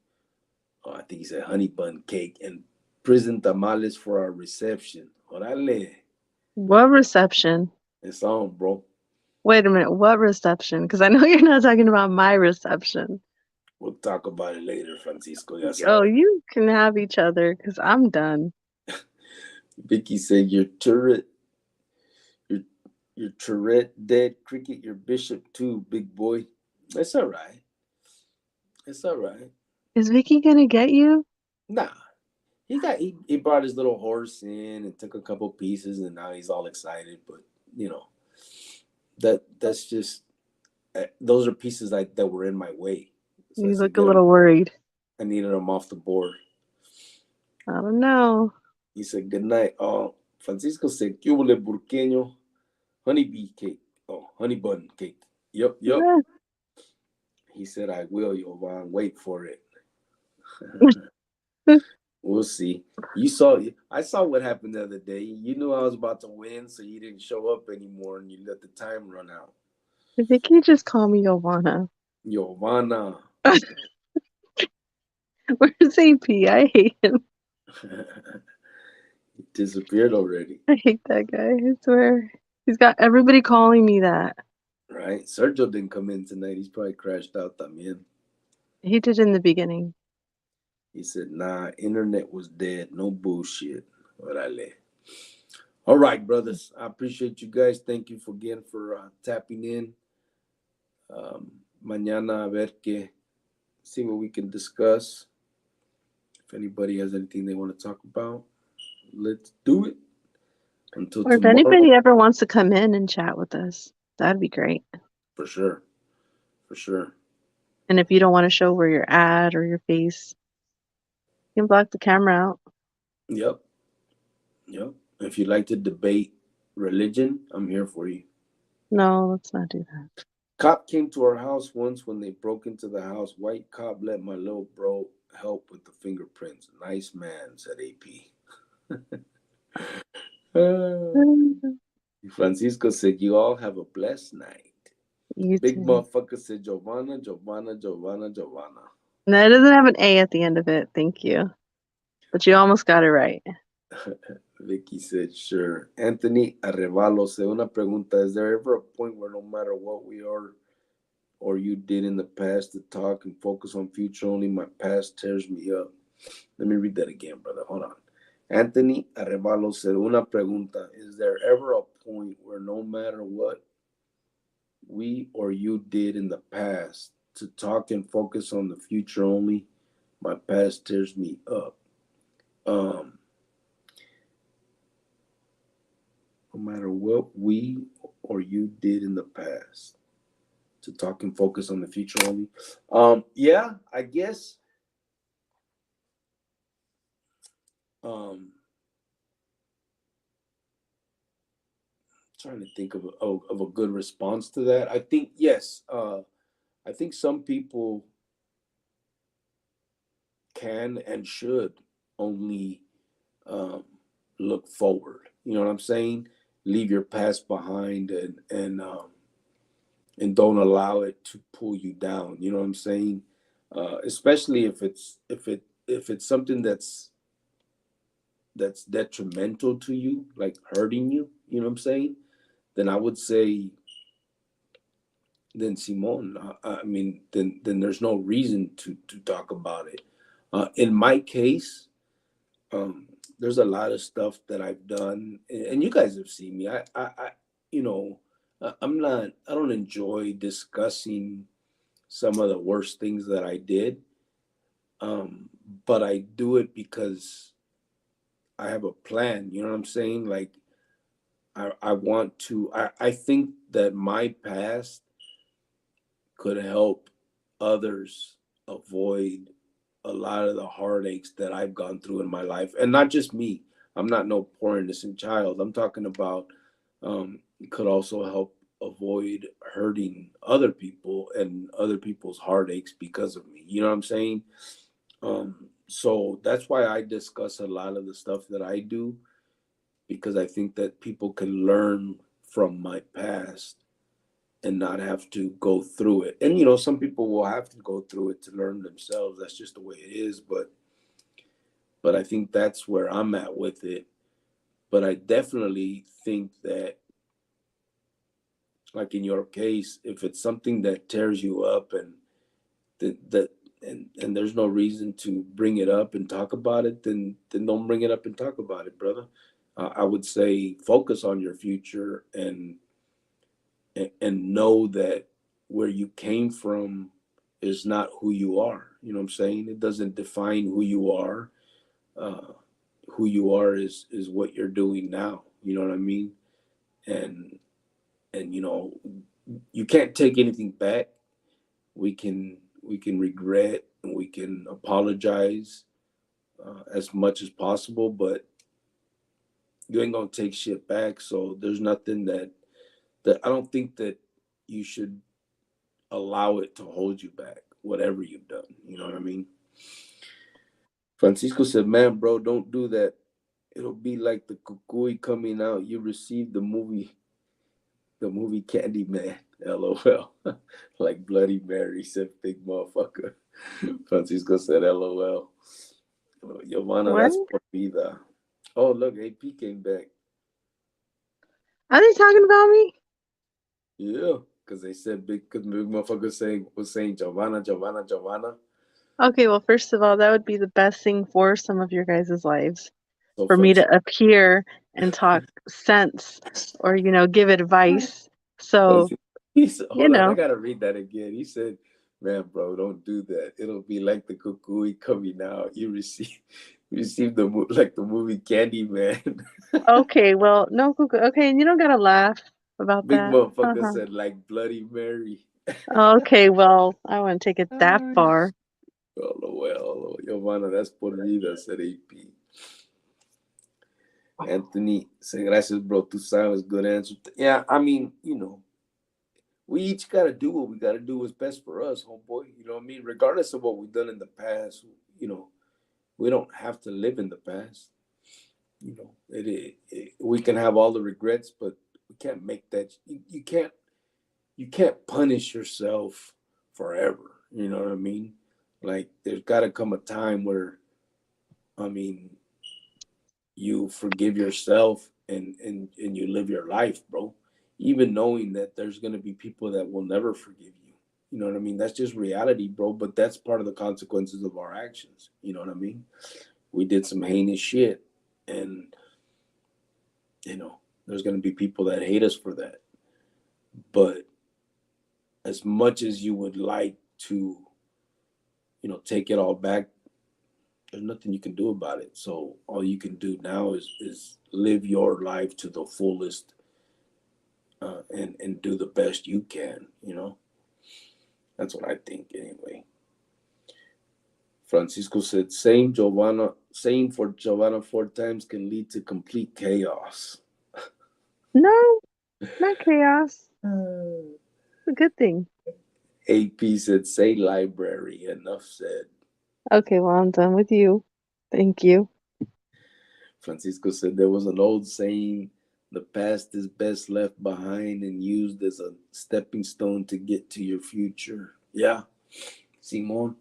Oh, I think he said honey bun cake and prison tamales for our reception. Orale. What reception? It's on, bro. Wait a minute. What reception? Because I know you're not talking about my reception. We'll talk about it later, Francisco. Ya Oh, sabes. you can have each other because I'm done. Vicky said, your your turret dead. Cricket, your bishop too, big boy. It's all right. It's all right. Is Vicky gonna get you? Nah. He brought his little horse in and took a couple pieces, and now he's all excited. But you know that's just those are pieces that were in my way. So I You said, look a get him. little worried. I needed him off the board. I don't know. He said, "Good night." Oh, Francisco said, "¿Qué hubo, burqueño? Honeybee cake. Oh, honey bun cake." Yup. He said, "I will, Yovan. Wait for it." We'll see. I saw what happened the other day. You knew I was about to win, so you didn't show up anymore, and you let the time run out. Vicky just call me Giovanna. Giovanna. Where's AP? I hate him. He disappeared already, I hate that guy. I swear. He's got everybody calling me that. right? Sergio didn't come in tonight. He's probably crashed out también. He did in the beginning. He said, "Nah, internet was dead. No bullshit." Orale. All right, brothers. I appreciate you guys. Thank you for tapping in. Mañana a ver see what we can discuss. If anybody has anything they want to talk about, let's do it. Until Or if tomorrow, anybody ever wants to come in and chat with us, that'd be great. for sure. For sure. And if you don't want to show where you're at or your face, you can block the camera out. Yep. Yep. If you'd like to debate religion, I'm here for you. No, let's not do that. Cop came to our house once when they broke into the house. White cop let my little bro help with the fingerprints. Nice man, said AP. Francisco said, "You all have a blessed night." You Big too. motherfucker said, "Giovanna, Giovanna, Giovanna, Giovanna." No, it doesn't have an A at the end of it. Thank you. But you almost got it right. Vicky said, "Sure." Anthony Arevalo said, "Una pregunta. Is there ever a point where no matter what we are or you did in the past to talk and focus on future only, my past tears me up?" Let me read that again, brother. Hold on. Anthony Arevalo said, "Una pregunta. Is there ever a point where no matter what we or you did in the past to talk and focus on the future only, my past tears me up?" No matter what we or you did in the past, to to talk and focus on the future only. Yeah, I guess. Um, Trying to think of a good response to that. I think yes. I think some people can and should only um, look forward. You know what I'm saying? Leave your past behind and don't allow it to pull you down. You know what I'm saying? Especially if it's something that's detrimental to you, like hurting you. You know what I'm saying? Then I would say, then Simone. I mean, then there's no reason to talk about it. In my case, um, there's a lot of stuff that I've done, and you guys have seen me. You know, I'm not. I don't enjoy discussing some of the worst things that I did, um, but I do it because I have a plan. You know what I'm saying? Like I want to. I think that my past could help others avoid a lot of the heartaches that I've gone through in my life, and not just me. I'm not no poor innocent child. I'm talking about it could also help avoid hurting other people and other people's heartaches because of me. You know what I'm saying? So that's why I discuss a lot of the stuff that I do, because I think that people can learn from my past and not have to go through it. And some people will have to go through it to learn themselves. That's just the way it is. But I think that's where I'm at with it. But I definitely think that, like in your case, if it's something that tears you up and that and there's no reason to bring it up and talk about it, then don't bring it up and talk about it, brother. I would say focus on your future and know that where you came from is not who you are. You know what I'm saying? It doesn't define who you are. Uh, who you are is what you're doing now. You know what I mean? And you can't take anything back. We can regret and we can apologize as much as possible, but you ain't gonna take shit back. So there's nothing that I don't think that you should allow it to hold you back, whatever you've done. You know what I mean? Francisco said, "Man, bro, don't do that. It'll be like the kukui coming out. You received the movie Candyman. LOL. Like Bloody Mary," said big motherfucker. Francisco said, "LOL." Oh, Giovanna, What? that's por vida. Oh, look, AP came back. Are they talking about me? Yeah, because they said because big motherfucker was saying Giovanna, Giovanna, Giovanna. Okay, well, first of all, that would be the best thing for some of your guys' lives, So for me Francisco, to appear and talk sense or, give advice. So, he said, you hold on, I know, gotta read that again. He said, "Man, bro, don't do that. It'll be like the kukui coming out. You receive like the movie Candyman." okay, well, no, okay, you don't gotta laugh about Big that. motherfucker Uh-huh. said like Bloody Mary. Okay, well, I wouldn't take it that far. LOL, Giovanna, that's por vida, said AP. Anthony said, "Gracias, bro. Tu sabes, good answer." Yeah, I mean, we each got to do what we got to do what's best for us, homeboy. You know what I mean? Regardless of what we've done in the past, we don't have to live in the past. We can have all the regrets, but we can't make that. You can't punish yourself forever. You know what I mean? Like there's got to come a time where, I mean, you forgive yourself and you live your life, bro. Even knowing that there's gonna be people that will never forgive you. You know what I mean? That's just reality, bro. But that's part of the consequences of our actions. You know what I mean? We did some heinous shit, and there's gonna be people that hate us for that. But as much as you would like to, take it all back, there's nothing you can do about it. So all you can do now is live your life to the fullest, and do the best you can. That's what I think anyway. Francisco said, saying for Giovanna 4 times can lead to complete chaos. No, not chaos. It's a good thing. AP said, say library. Enough said. Okay, well, I'm done with you. Thank you. Francisco said there was an old saying, the past is best left behind and used as a stepping stone to get to your future. Yeah, Simon.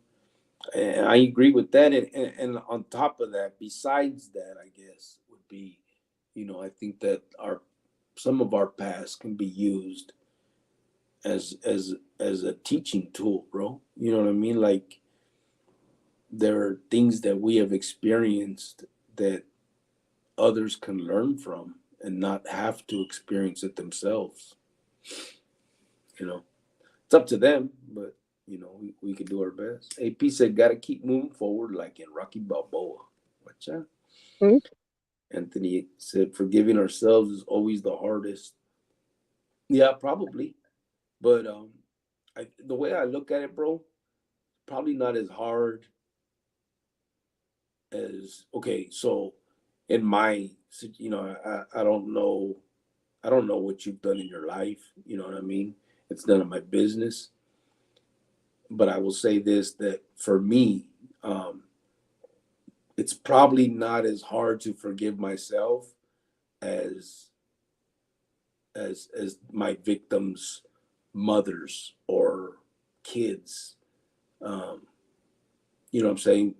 And I agree with that. And on top of that, besides that, I guess would be, I think that some of our past can be used as a teaching tool, bro. You know what I mean? Like there are things that we have experienced that others can learn from and not have to experience it themselves. You know, it's up to them, but we can do our best. AP said, "Gotta keep moving forward, like in Rocky Balboa." Watch out. Mm. Anthony said, "Forgiving ourselves is always the hardest." Yeah, probably, but the way I look at it, bro, probably not as hard as okay. So, in my, I don't know, what you've done in your life. You know what I mean? It's none of my business. But I will say this: that for me, it's probably not as hard to forgive myself as my victims' mothers or kids. Um, you know what I'm saying?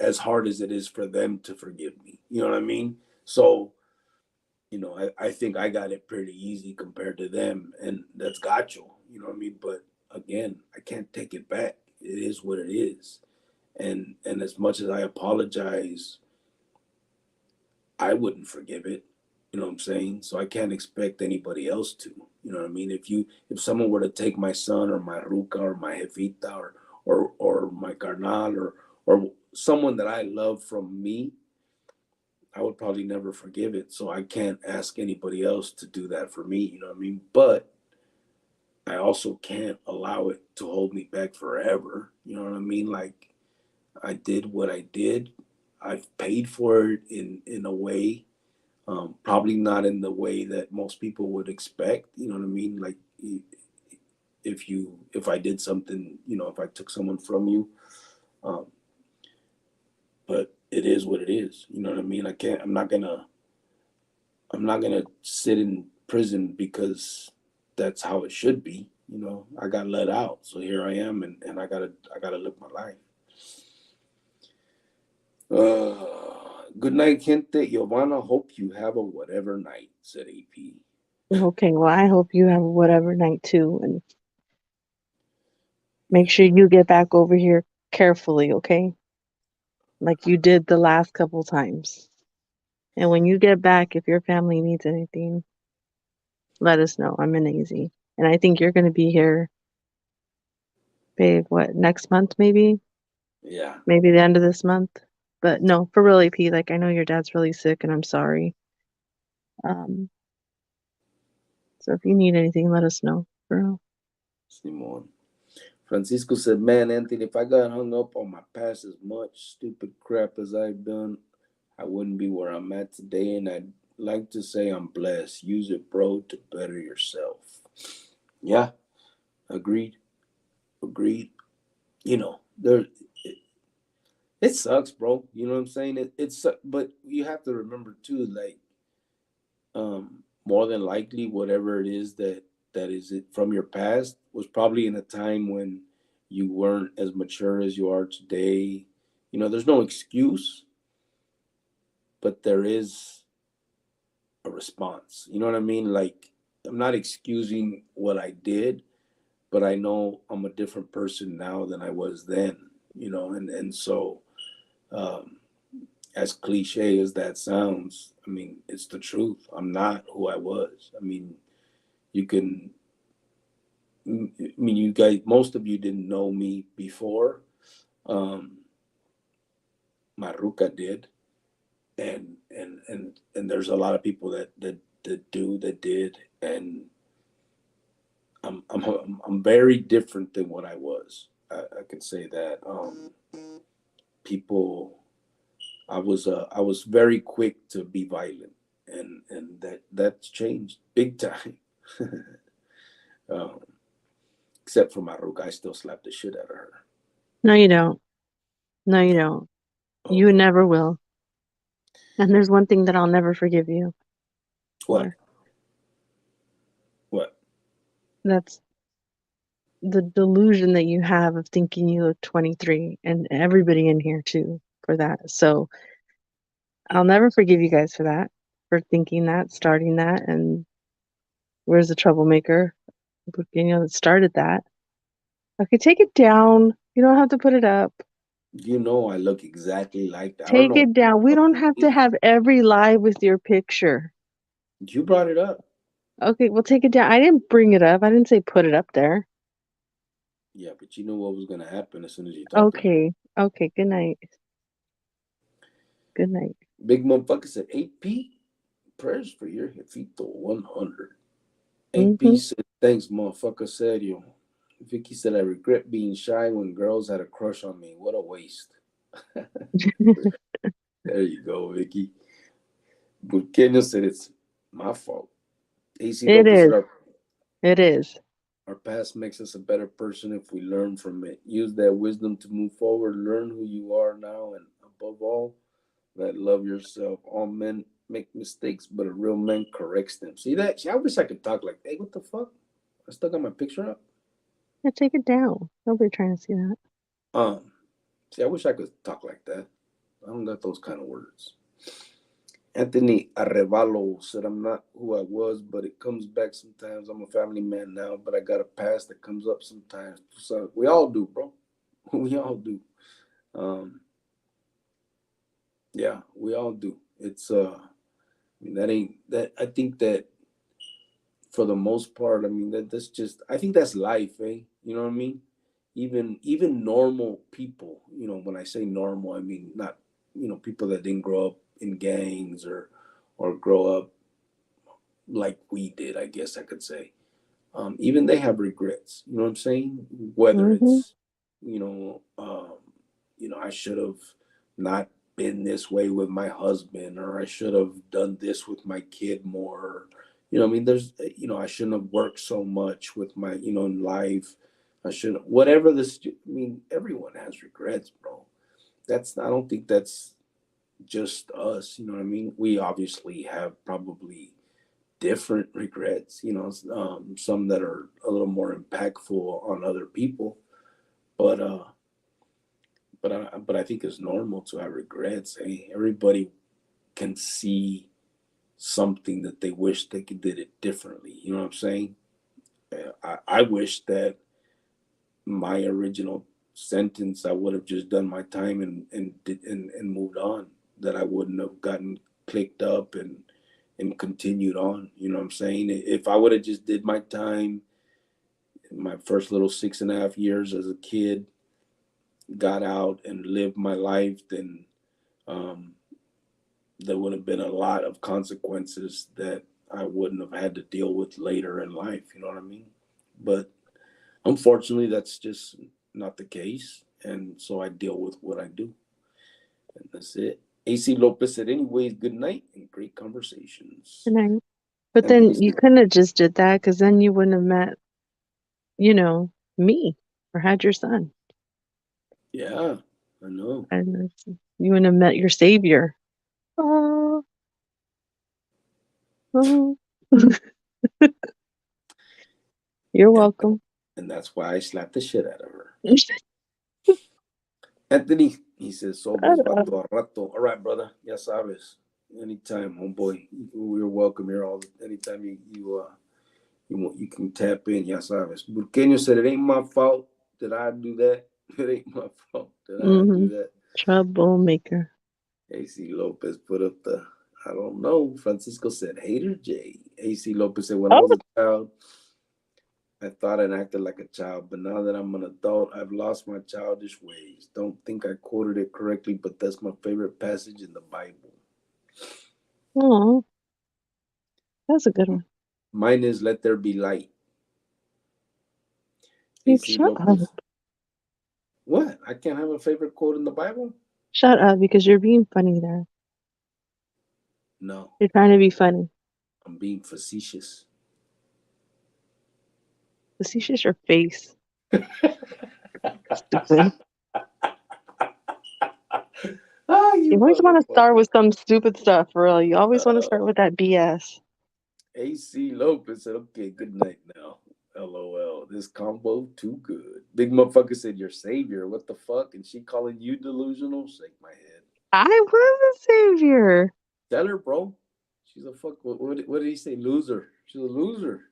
As hard as it is for them to forgive me. You know what I mean? So, I think I got it pretty easy compared to them, and that's gacho. You know what I mean? But again, I can't take it back. It is what it is. And as much as I apologize, I wouldn't forgive it. You know what I'm saying? So I can't expect anybody else to. You know what I mean? If someone were to take my son or my ruca or my jefita or my carnal or someone that I love from me, I would probably never forgive it. So I can't ask anybody else to do that for me. You know what I mean? But I also can't allow it to hold me back forever. You know what I mean? Like I did what I did. I've paid for it in a way, probably not in the way that most people would expect. You know what I mean? Like if I did something, if I took someone from you, um, but it is what it is. You know what I mean? I can't. I'm not gonna sit in prison because that's how it should be. I got let out, so here I am, and I gotta live my life. Good night, gente. Giovanna, hope you have a whatever night, said AP. Okay, well, I hope you have a whatever night too, and make sure you get back over here carefully, okay? Like you did the last couple times. And when you get back, if your family needs anything, let us know. I'm in Easy. And I think you're going to be here, babe, what, next month maybe? Yeah. Maybe the end of this month. But no, for real, AP, like I know your dad's really sick and I'm sorry. Um, so if you need anything, let us know. For real. Simon. Francisco said, man, Anthony, if I got hung up on my past as much stupid crap as I've done, I wouldn't be where I'm at today. And I'd like to say I'm blessed. Use it, bro, to better yourself. Yeah, agreed. Agreed. There it sucks, bro. You know what I'm saying? But you have to remember too, like, more than likely, whatever it is that is it from your past was probably in a time when you weren't as mature as you are today. There's no excuse, but there is a response. You know what I mean? Like, I'm not excusing what I did, but I know I'm a different person now than I was then. And so, um, as cliche as that sounds, I mean, it's the truth. I'm not who I was. I mean, you can, I mean, you guys, most of you didn't know me before. Um, Maruca did, and there's a lot of people that did, and I'm I'm very different than what I was. I can say that. People, I was very quick to be violent, and that's changed big time. um, except for my Ruka, I still slap the shit out of her. No, you don't. No, you don't. You Okay, never will. And there's one thing that I'll never forgive you what? for. What? That's the delusion that you have of thinking you look 23, and everybody in here too for that. So I'll never forgive you guys for that, for thinking that, starting that, and where's the troublemaker? That started that. Okay, take it down. You don't have to put it up. You know, I look exactly like that. I don't Take know. it down. We don't have to have every live with your picture. You brought it up. Okay, well, take it down. I didn't bring it up. I didn't say put it up there. Yeah, but you know what was gonna happen as soon as you talked like Okay. Okay. Good night. Good night. Big motherfucker said, AP, prayers for your Jefito 100. AP Mm-hmm. said, thanks, motherfucker, serio. Vicky said, I regret being shy when girls had a crush on me. What a waste. There you go, Vicky. Burqueño said, it's my fault. AC It Lopez said, is. It is. our past makes us a better person if we learn from it. Use that wisdom to move forward, learn who you are now, and above all, that love yourself. All men make mistakes, but a real man corrects them. See that? See, I wish I could talk like, hey, what the fuck? I still got my picture up. Yeah, take it down. Nobody trying to see that. Um, see, I wish I could talk like that. I don't got those kind of words. Anthony Arevalo said, I'm not who I was, but it comes back sometimes. I'm a family man now, but I got a past that comes up sometimes. So we all do, bro. We all do. Um, yeah, we all do. I mean, that ain't that. I think that for the most part, I mean that's just I think that's life, eh? You know what I mean? Even normal people, you know, when I say normal, I mean not, you know, people that didn't grow up in gangs or grow up like we did, I guess I could say. Even they have regrets, you know what I'm saying? Whether Mm-hmm. it's, you know, I should have not been this way with my husband, or I should have done this with my kid more. You know, I mean, there's, you know, I shouldn't have worked so much with my, you know, in life. I shouldn't, whatever this, I mean, everyone has regrets, bro. That's, I don't think that's just us, you know what I mean? We obviously have probably different regrets, you know, some that are a little more impactful on other people, but but I think it's normal to have regrets. Hey, everybody can see something that they wish they could did it differently. You know what I'm saying? I wish that my original sentence, I would have just done my time and moved on. That I wouldn't have gotten clicked up and continued on. You know what I'm saying? If I would have just did my time, my first little 6.5 years as a kid, got out and lived my life, then um, there would have been a lot of consequences that I wouldn't have had to deal with later in life. You know what I mean? But unfortunately, that's just not the case. And so I deal with what I do. And that's it. AC Lopez said, anyways, good night and great conversations. Good night. But Anthony then you said, couldn't have just did that, because then you wouldn't have met, me, or had your son. yeah, I know. And you wouldn't have met your savior. Oh, oh. You're And, welcome. and that's why I slapped the shit out of her. Anthony, he says, sobres, Shut up. vato a rato. All right, brother. Ya sabes. Anytime, homeboy. You're welcome here anytime you can tap in, ya sabes. Burqueño said, it ain't my fault that I do that. It ain't my fault that I Mm-hmm. do that. Troublemaker. AC Lopez put up I don't know. Francisco said, hater J. AC Lopez said, when I Oh, was a child, I thought and acted like a child, but now that I'm an adult, I've lost my childish ways. Don't think I quoted it correctly, but that's my favorite passage in the Bible. oh, that's a good one. Mine is, let there be light. AC Shut Lopez. up. What? I can't have a favorite quote in the Bible? Shut up, because you're being funny there. No, You're trying to be funny. I'm being facetious. Facetious your face. Stupid. You always want to start with some stupid stuff, for real. You always want to start with that BS. AC Lopez said, okay, good night now. LOL. This combo too good. Big motherfucker said, your savior. What the fuck? And she calling you delusional? Shake my head. I was a savior. Tell her, bro. She's a fuck. What did he say? Loser. She's a loser.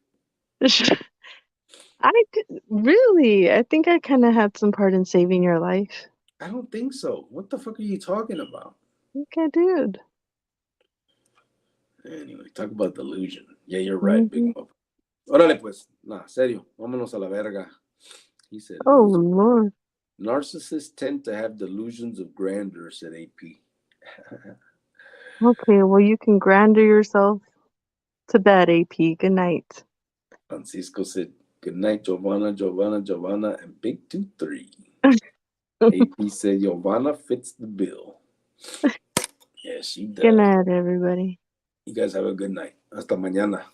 Really, I think I kind of had some part in saving your life. I don't think so. What the fuck are you talking about? I think I did. Anyway, talk about delusion. Yeah, you're right, big motherfucker. Órale, pues. Nah, serio. Vámonos a la verga. He said, Oh, loser. Lord. Narcissists tend to have delusions of grandeur, said AP. Okay, well, you can grandeur yourself to bed, AP. Good night. Francisco said, good night, Giovanna, and Big 2-3. AP said, Giovanna fits the bill. Yeah, she does. Good night, everybody. You guys have a good night. Hasta mañana.